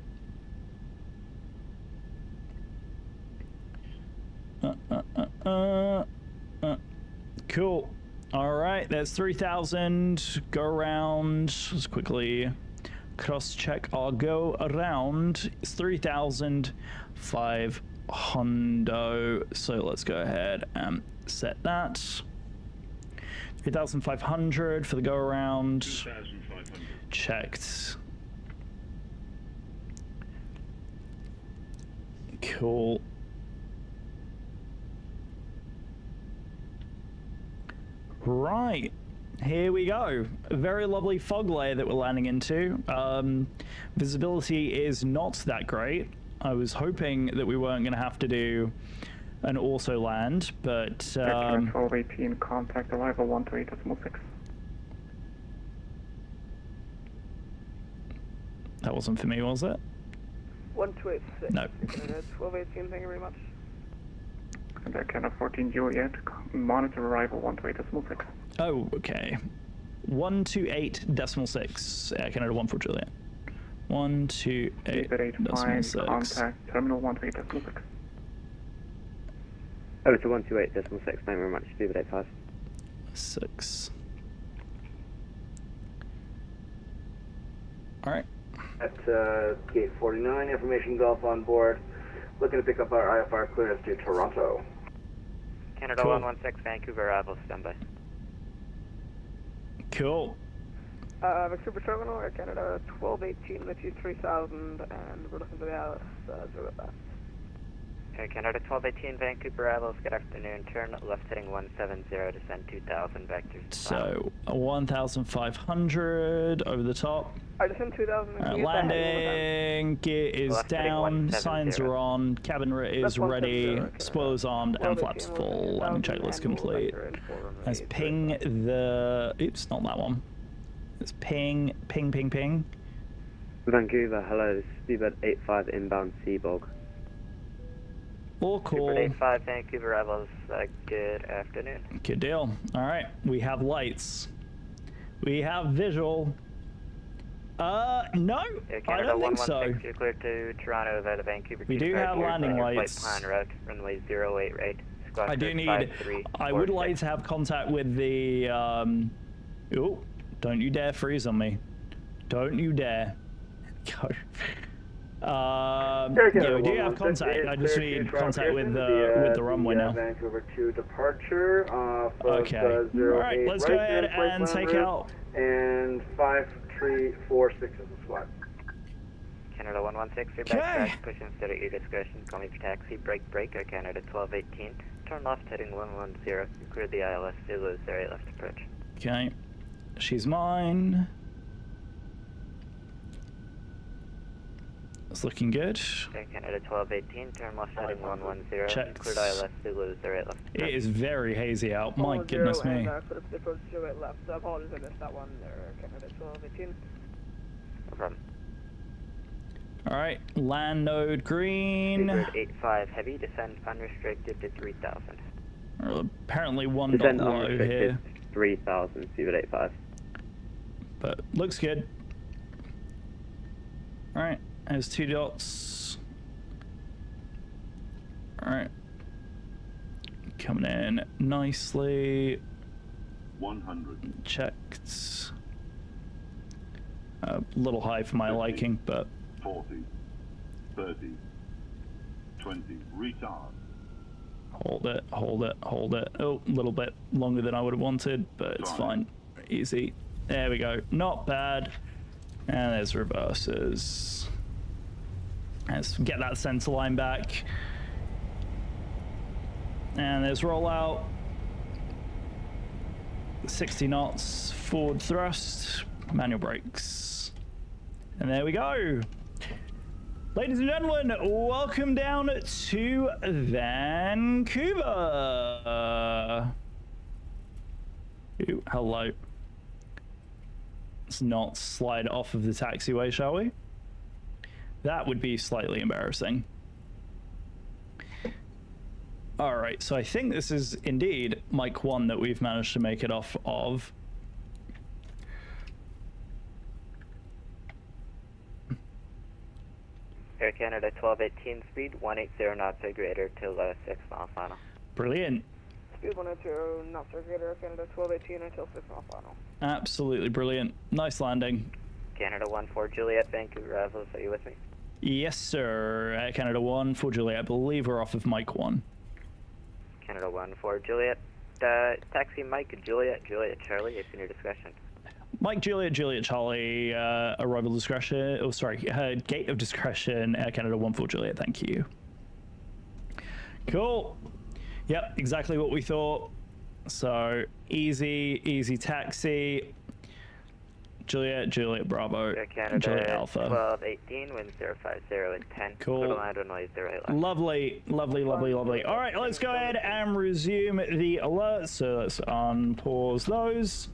Cool. All right, there's 3,000. Go around. Let's quickly cross-check our go around. It's 3,500. So let's go ahead and set that. 3,500 for the go around. 2,500. Checked. Cool. Right, here we go. A very lovely fog layer that we're landing into. Visibility is not that great. I was hoping that we weren't going to have to do an auto land, but 1218, contact arrival 128.6. that wasn't for me, was it? 1286. No. 1218, thank you very much. Canada 14 Juliet, monitor arrival 128.6. Oh, okay. 128.6. Canada 14 Juliet. 128.6. Contact terminal 128.6. Over to 128.6, thank you very much, Stupid 85. 6. Alright. At gate 49, information Golf on board. Looking to pick up our IFR clearance to Toronto. Canada Cool. 116, Vancouver arrival, standby. Cool. Vancouver Terminal, Air Canada 1218, with you 3,000, and we're looking for the Alice, zero back. Air Canada 1218, Vancouver arrivals, good afternoon. Turn left heading 170, descend 2,000, vectors. So 1,500 over the top. I just in 2,000. Landing gear is Left heading down, 170. signs are on, cabin is Left 170, ready, okay. spoilers armed, and flaps full. Landing checklist complete. Let's ping the. Oops, not that one. Let's ping. Vancouver, hello, this is Speedbird 85 inbound Seabog. All cool. 85, Vancouver arrivals, good afternoon. Good deal. All right, we have lights. We have visual. No, Air I Canada don't think so. 116, you're clear to Toronto via the Vancouver. We do have landing lights. Flight plan route, runway 08 right. I do need. I would like to have contact with the. Oh, don't you dare freeze on me! Don't you dare! Go. Yeah, we do have contact. I just need contact with the runway now. Vancouver to departure. Okay. All right, let's go ahead and take out. And 5346 is the flight. Canada 116, your Okay. backtrack, push instead at your discretion. Call me for taxi. Break, Air Canada 1218. Turn left heading 110. You cleared the ILS. Zulu 08 left approach. Okay, she's mine. It's looking good. Air Canada 1218. Turn left heading 110. Checked. Cleared ILS. Zulu 08 left approach. It is very hazy out. My goodness me. And, for the approach 08 left, so apologies I missed that one there, Canada 1218. No problem. All right, land node green. Speedbird 85 heavy. Descend unrestricted to 3,000. Apparently one dot Descent low unrestricted, here, 3,000, Speedbird 85. but looks good. All right, there's 2 dots. All right, coming in nicely. 100. Checked. A little high for my liking, but 40. 30. 20. Retard. hold it. Oh, a little bit longer than I would have wanted, but it's fine. Easy. There we go. Not bad. And there's reverses. Let's get that center line back. And there's rollout. 60 knots, forward thrust, manual brakes. And there we go. Ladies and gentlemen, welcome down to Vancouver. Ooh, hello. Let's not slide off of the taxiway, shall we? That would be slightly embarrassing. All right, so I think this is indeed Mike 1 that we've managed to make it off of. Air Canada 1218 speed, 180 knots or greater till 6 mile final. Brilliant. Speed 180 knots or greater, Canada 1218 until 6 mile final. Absolutely brilliant. Nice landing. Canada 14 Juliet, Vancouver Avos, are you with me? Yes, sir. Canada 1 for Juliet. I believe we're off of Mike 1. Canada 14 Juliet. Taxi Mike, Juliet, Juliet Charlie, it's in your discretion. Mike, Juliet, Juliet, Charlie, arrival discretion. Oh, sorry, gate of discretion. Air Canada 14 Juliet. Thank you. Cool. Yep, exactly what we thought. So easy taxi. Juliet, Juliet Bravo, Air Canada Juliet Alpha. 1218, wind 050 at 10. Cool. Total land runway 08 left. Lovely. All right, let's go ahead and resume the alerts. So let's unpause those.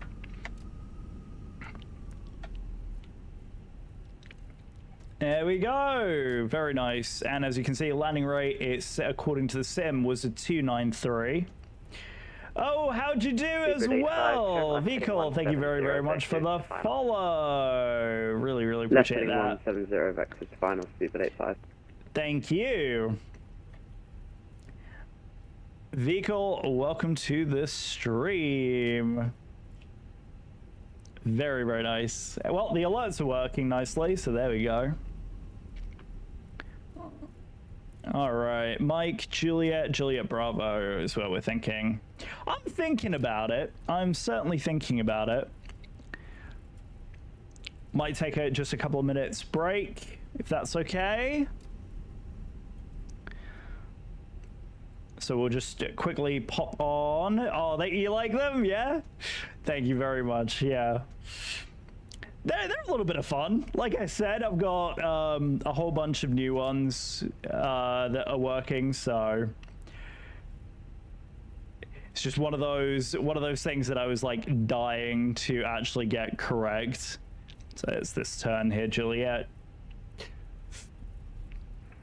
There we go. Very nice. And as you can see, landing rate, it's according to the sim, was a 293. Oh, how'd you do as well? Vehicle, thank you very much for the follow. Really appreciate that. 170, vector to final, speed 85. Thank you. Vehicle, welcome to the stream. Very nice. Well, the alerts are working nicely, so there we go. All right, Mike, Juliet, Juliet Bravo is what we're thinking. I'm thinking about it. I'm certainly thinking about it. Might take just a couple of minutes break, if that's okay. So we'll just quickly pop on. Oh, you like them? Yeah? Thank you very much. Yeah. They're a little bit of fun. Like I said, I've got a whole bunch of new ones that are working, so it's just one of those things that I was like dying to actually get correct. So it's this turn here, Juliet.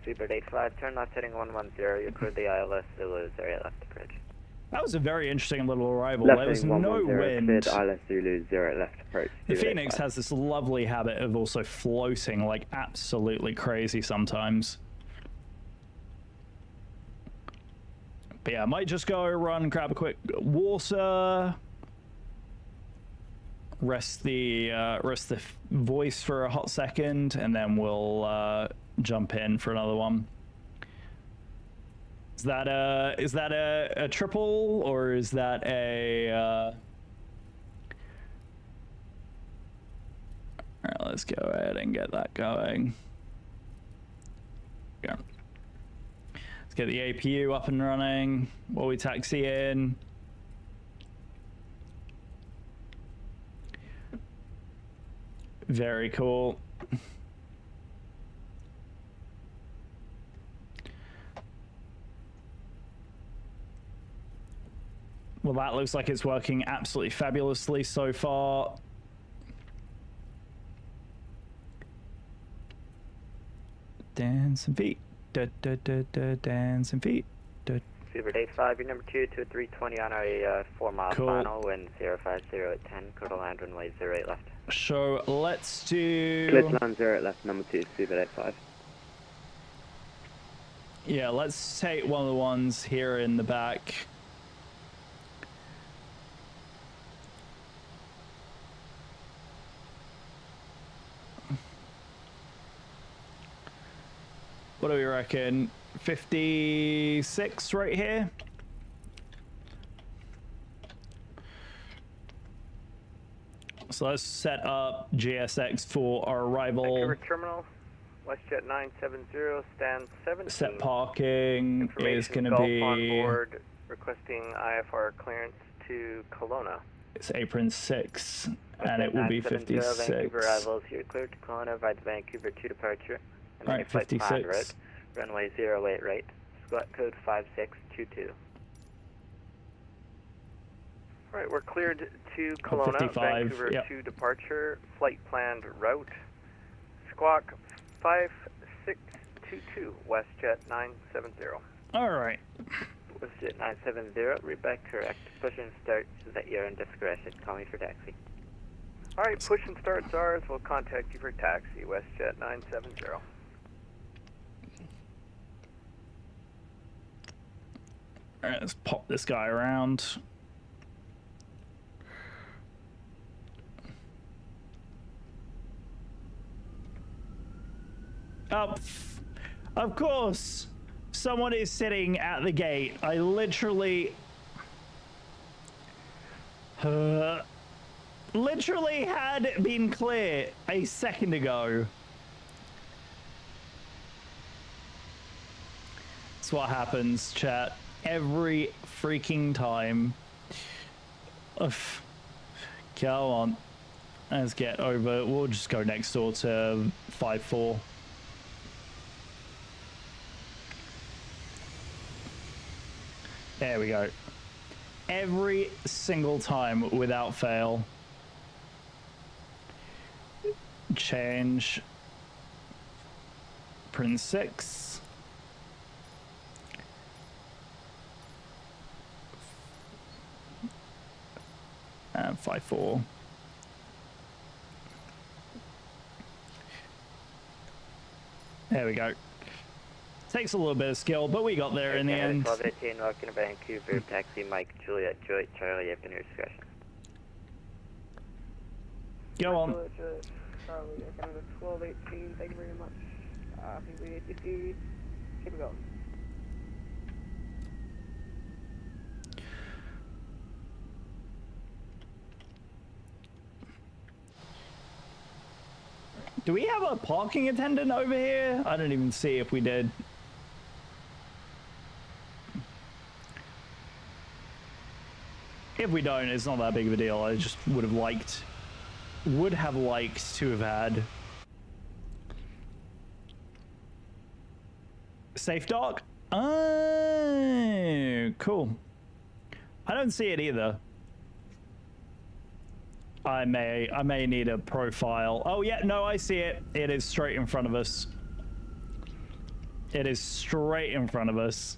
Seabird 85, turn left heading 110, you cleared the ILS Zulu, area left approach. That was a very interesting little arrival. There was no wind. ILS Zulu, 0 left approach. The Phoenix has this lovely habit of also floating like absolutely crazy sometimes. But yeah, I might just go run, grab a quick water, rest the voice for a hot second, and then we'll jump in for another one. Is that a triple, or is that a all right, let's go ahead and get that going. Yeah. Let's get the APU up and running while we taxi in. Very cool. Well, that looks like it's working absolutely fabulously so far. Dance and feet. Dance and feet. Seabird 85, you're number 2 to a 320 on our 4 mile Cool. final, wind 050 at 10, total land runway 08 left. So let's do. Clear to land 0 left, number 2, Seabird 85. Yeah, let's take one of the ones here in the back. What do we reckon? 56 right here? So let's set up GSX for our arrival. Vancouver Terminal, WestJet 970, stand 17. Set parking is going to be... on board, requesting IFR clearance to Kelowna. It's apron 6, and it will be 56. Vancouver arrivals, you're cleared to Kelowna, via the Vancouver 2 departure. Estimated flight plan route, 56. runway 08 right, squawk code 5622. Alright, we're cleared to Kelowna, 55, Vancouver yep. to departure, flight planned route, squawk 5622, WestJet 970. Alright. WestJet 970, read back correct. Push and start is at your own discretion. Call me for taxi. Alright, push and start ours, we'll contact you for taxi, WestJet 970. Alright, let's pop this guy around. Oh, of course, someone is sitting at the gate. I literally had been clear a second ago. That's what happens, chat. Every freaking time. Ugh. Come on. Let's get over. We'll just go next door to 5-4. There we go. Every single time without fail. Change. Print 6. And 5-4. There we go. Takes a little bit of skill, but we got there in the end. 1218, welcome to Vancouver, taxi Mike, Juliet, Charlie, up in your discretion. Go on. Charlie, Canada 1218, thank you very much. I think we ATC, keep it going. Do we have a parking attendant over here? I don't even see if we did. If we don't, it's not that big of a deal. I just would have liked to have had safe dock. Oh, cool. I don't see it either. I may need a profile. Oh yeah, no, I see it. It is straight in front of us. It is straight in front of us.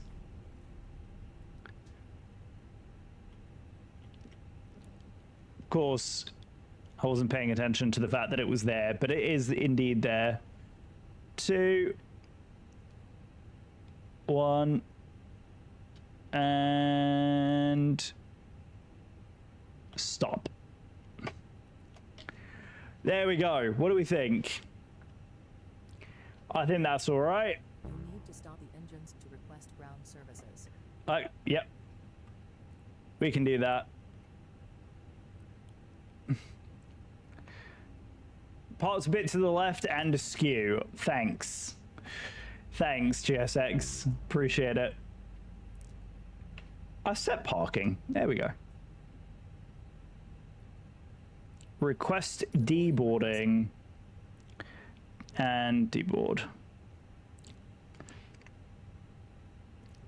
Of course, I wasn't paying attention to the fact that it was there, but it is indeed there. 2, 1, and stop. There we go. What do we think? I think that's all right. You need to stop the engines to request ground services. Yep. We can do that. Parts a bit to the left and askew. Thanks. Thanks, GSX. Appreciate it. I set parking. There we go. Request deboarding. And deboard.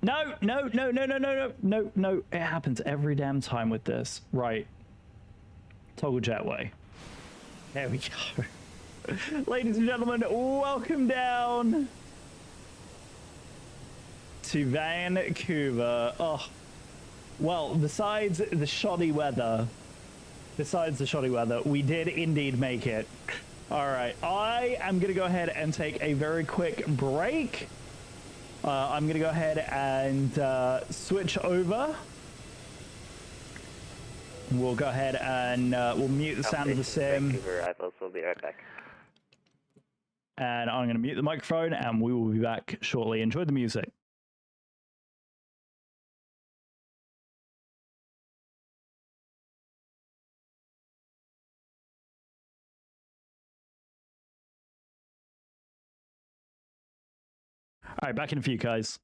No. It happens every damn time with this. Right. Toggle jetway. There we go. Ladies and gentlemen, welcome down to Vancouver. Oh, well, besides the shoddy weather, we did indeed make it. All right, I am going to go ahead and take a very quick break. I'm going to go ahead and switch over. We'll go ahead and we'll mute the sound of the sim. Vancouver arrivals, we'll be right back. And I'm going to mute the microphone and we will be back shortly. Enjoy the music. All right, back in a few, guys.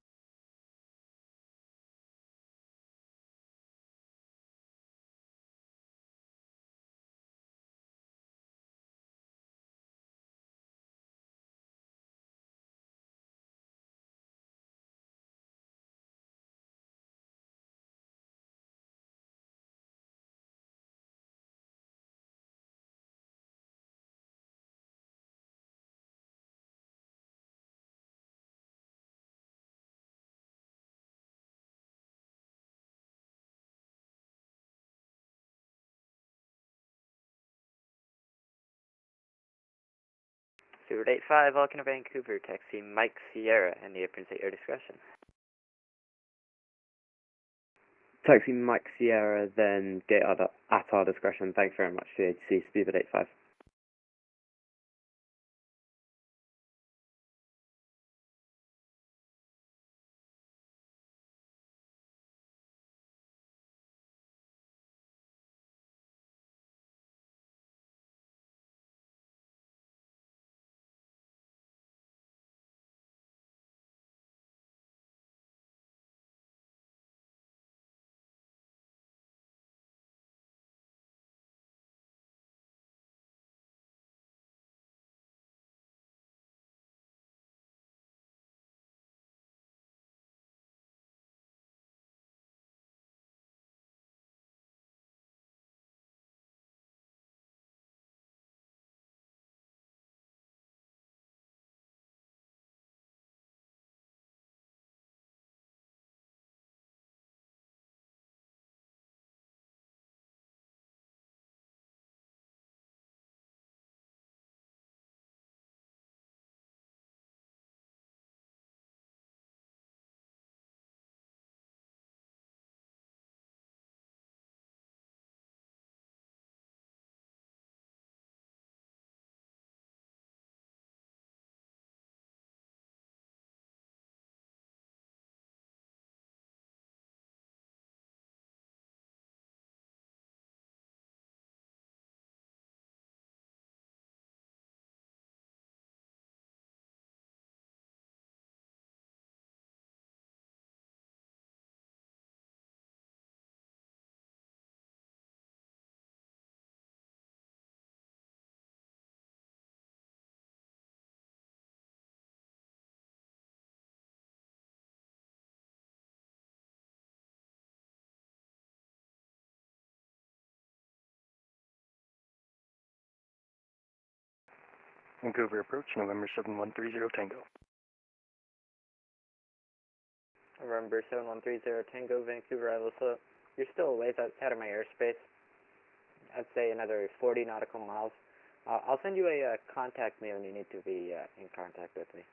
Stuart 85, Vulcan Vancouver, taxi Mike Sierra, and the appearance at your discretion. Taxi Mike Sierra, then gate at our discretion. Thanks very much, CHC, Speedbird 85. Vancouver approach, November 7130 Tango. November 7130 Tango, Vancouver, you're still a ways outside of my airspace. I'd say another 40 nautical miles. I'll send you a contact me when you need to be in contact with me.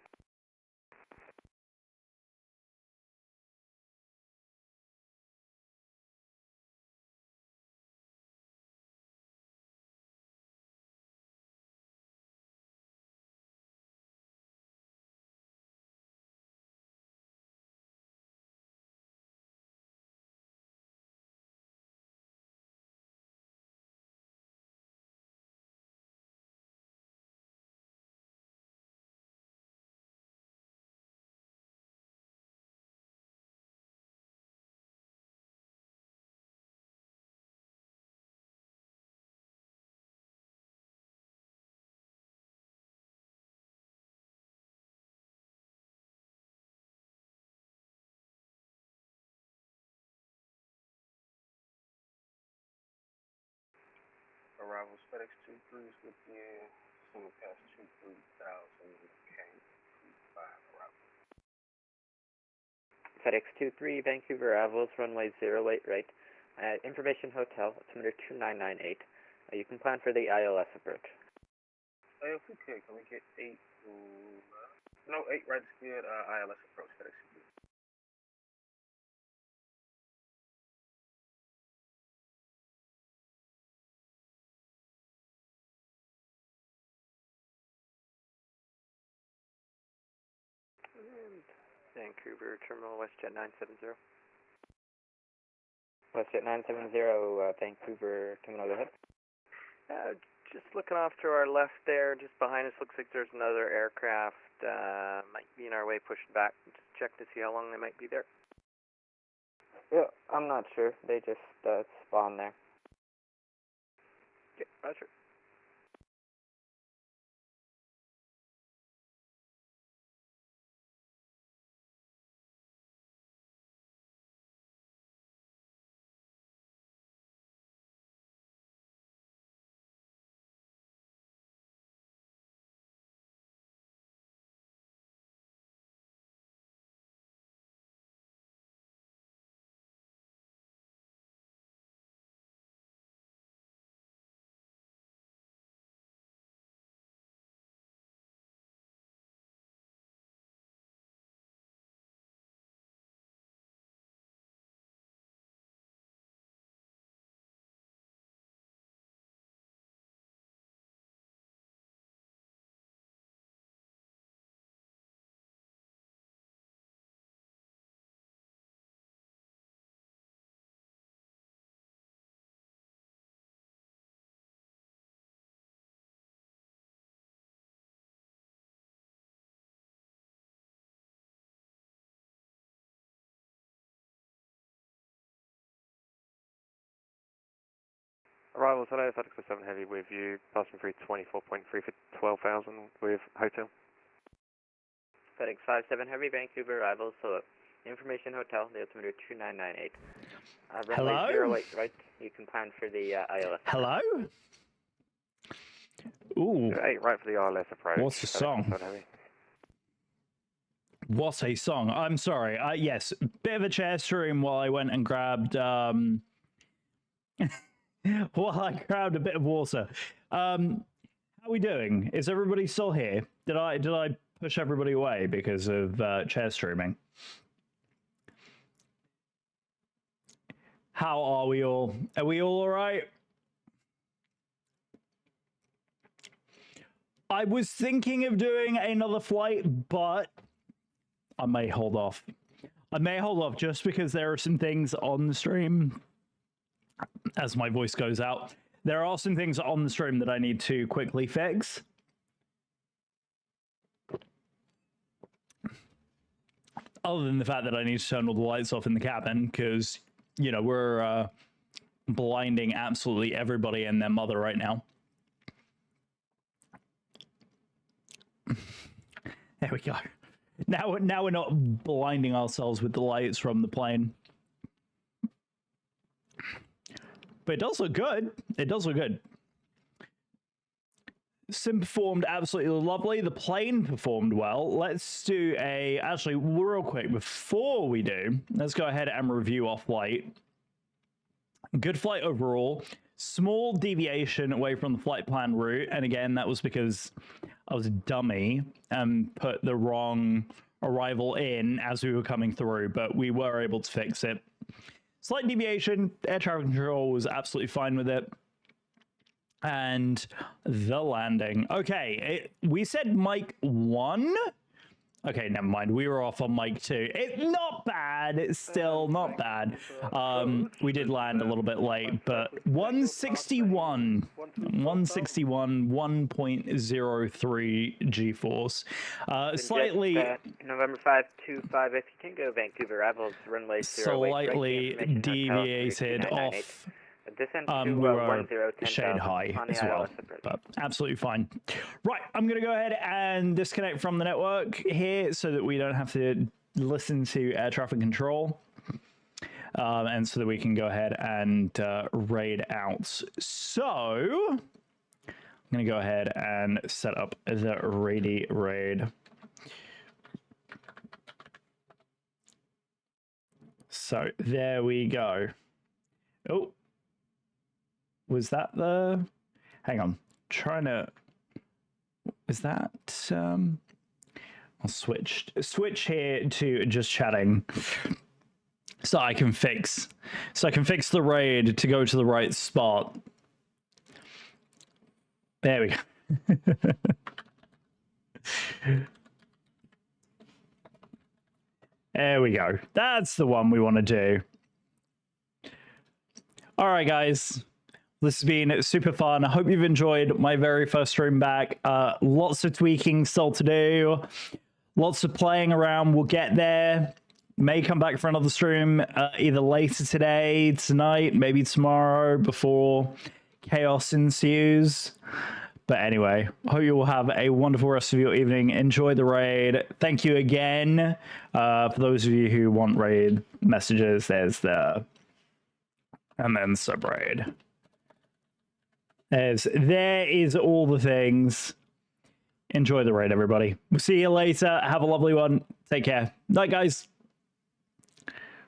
Arrivals FedEx 23 is with you. Single pass 23,000 K 5 arrival. FedEx 23, Vancouver, arrivals, runway 08 right. Information Hotel, altimeter 2998. You can plan for the ILS approach. If we could, can we get 8? No, 8 right is good. ILS approach FedEx 23. And Vancouver, Terminal WestJet 970. WestJet 970, Vancouver, Terminal, go ahead. Just looking off to our left there, just behind us, looks like there's another aircraft. Might be in our way, pushing back. Just check to see how long they might be there. Yeah, I'm not sure. They just spawned there. Okay, roger. Arrival today, FedEx 7 Heavy with you, passing through 24.3 for 12,000 with hotel. FedEx 57 Heavy, Vancouver arrival, so information hotel, the altimeter 2998. Runway Hello? 08 right, you can plan for the ILS. Hello? Ooh. 8 right for the ILS approach. What's the FedEx song? 7 Heavy. What a song. I'm sorry. Yes, bit of a chair stream while I went and grabbed while I grabbed a bit of water. How are we doing? Is everybody still here? Did I push everybody away because of chair streaming? How are we all? Are we all right? I was thinking of doing another flight, but I may hold off. I may hold off just because there are some things on the stream. As my voice goes out, there are some things on the stream that I need to quickly fix. Other than the fact that I need to turn all the lights off in the cabin, because, you know, we're blinding absolutely everybody and their mother right now. There we go. Now we're not blinding ourselves with the lights from the plane. But it does look good. It does look good. Sim performed absolutely lovely. The plane performed well. Let's do actually, real quick, before we do, let's go ahead and review our flight. Good flight overall. Small deviation away from the flight plan route. And again, that was because I was a dummy and put the wrong arrival in as we were coming through, but we were able to fix it. Slight deviation, air traffic control was absolutely fine with it. And the landing. Okay, we said mic 1. Okay, never mind. We were off on mic 2. It's not bad. It's still not bad. We did land a little bit late, but 161, 1.03 G-force. Slightly... November 525, if you can go Vancouver arrivals, runway 08. Slightly deviated off. Descent we to were 10,000 shade high on the as well, ILS approach. but absolutely fine. Right, I'm going to go ahead and disconnect from the network here so that we don't have to listen to air traffic control, and so that we can go ahead and raid out. So I'm going to go ahead and set up the raid. So there we go. Oh. Was that the... Hang on. Trying to... Is that... I'll switch here to just chatting. So I can fix the raid to go to the right spot. There we go. There we go. That's the one we want to do. All right, guys. This has been super fun. I hope you've enjoyed my very first stream back. Lots of tweaking still to do. Lots of playing around. We'll get there. May come back for another stream either later today, tonight, maybe tomorrow before chaos ensues. But anyway, hope you will have a wonderful rest of your evening. Enjoy the raid. Thank you again. For those of you who want raid messages, there's the... And then sub raid. There is all the things. Enjoy the raid, everybody. We'll see you later. Have a lovely one. Take care. Night, guys.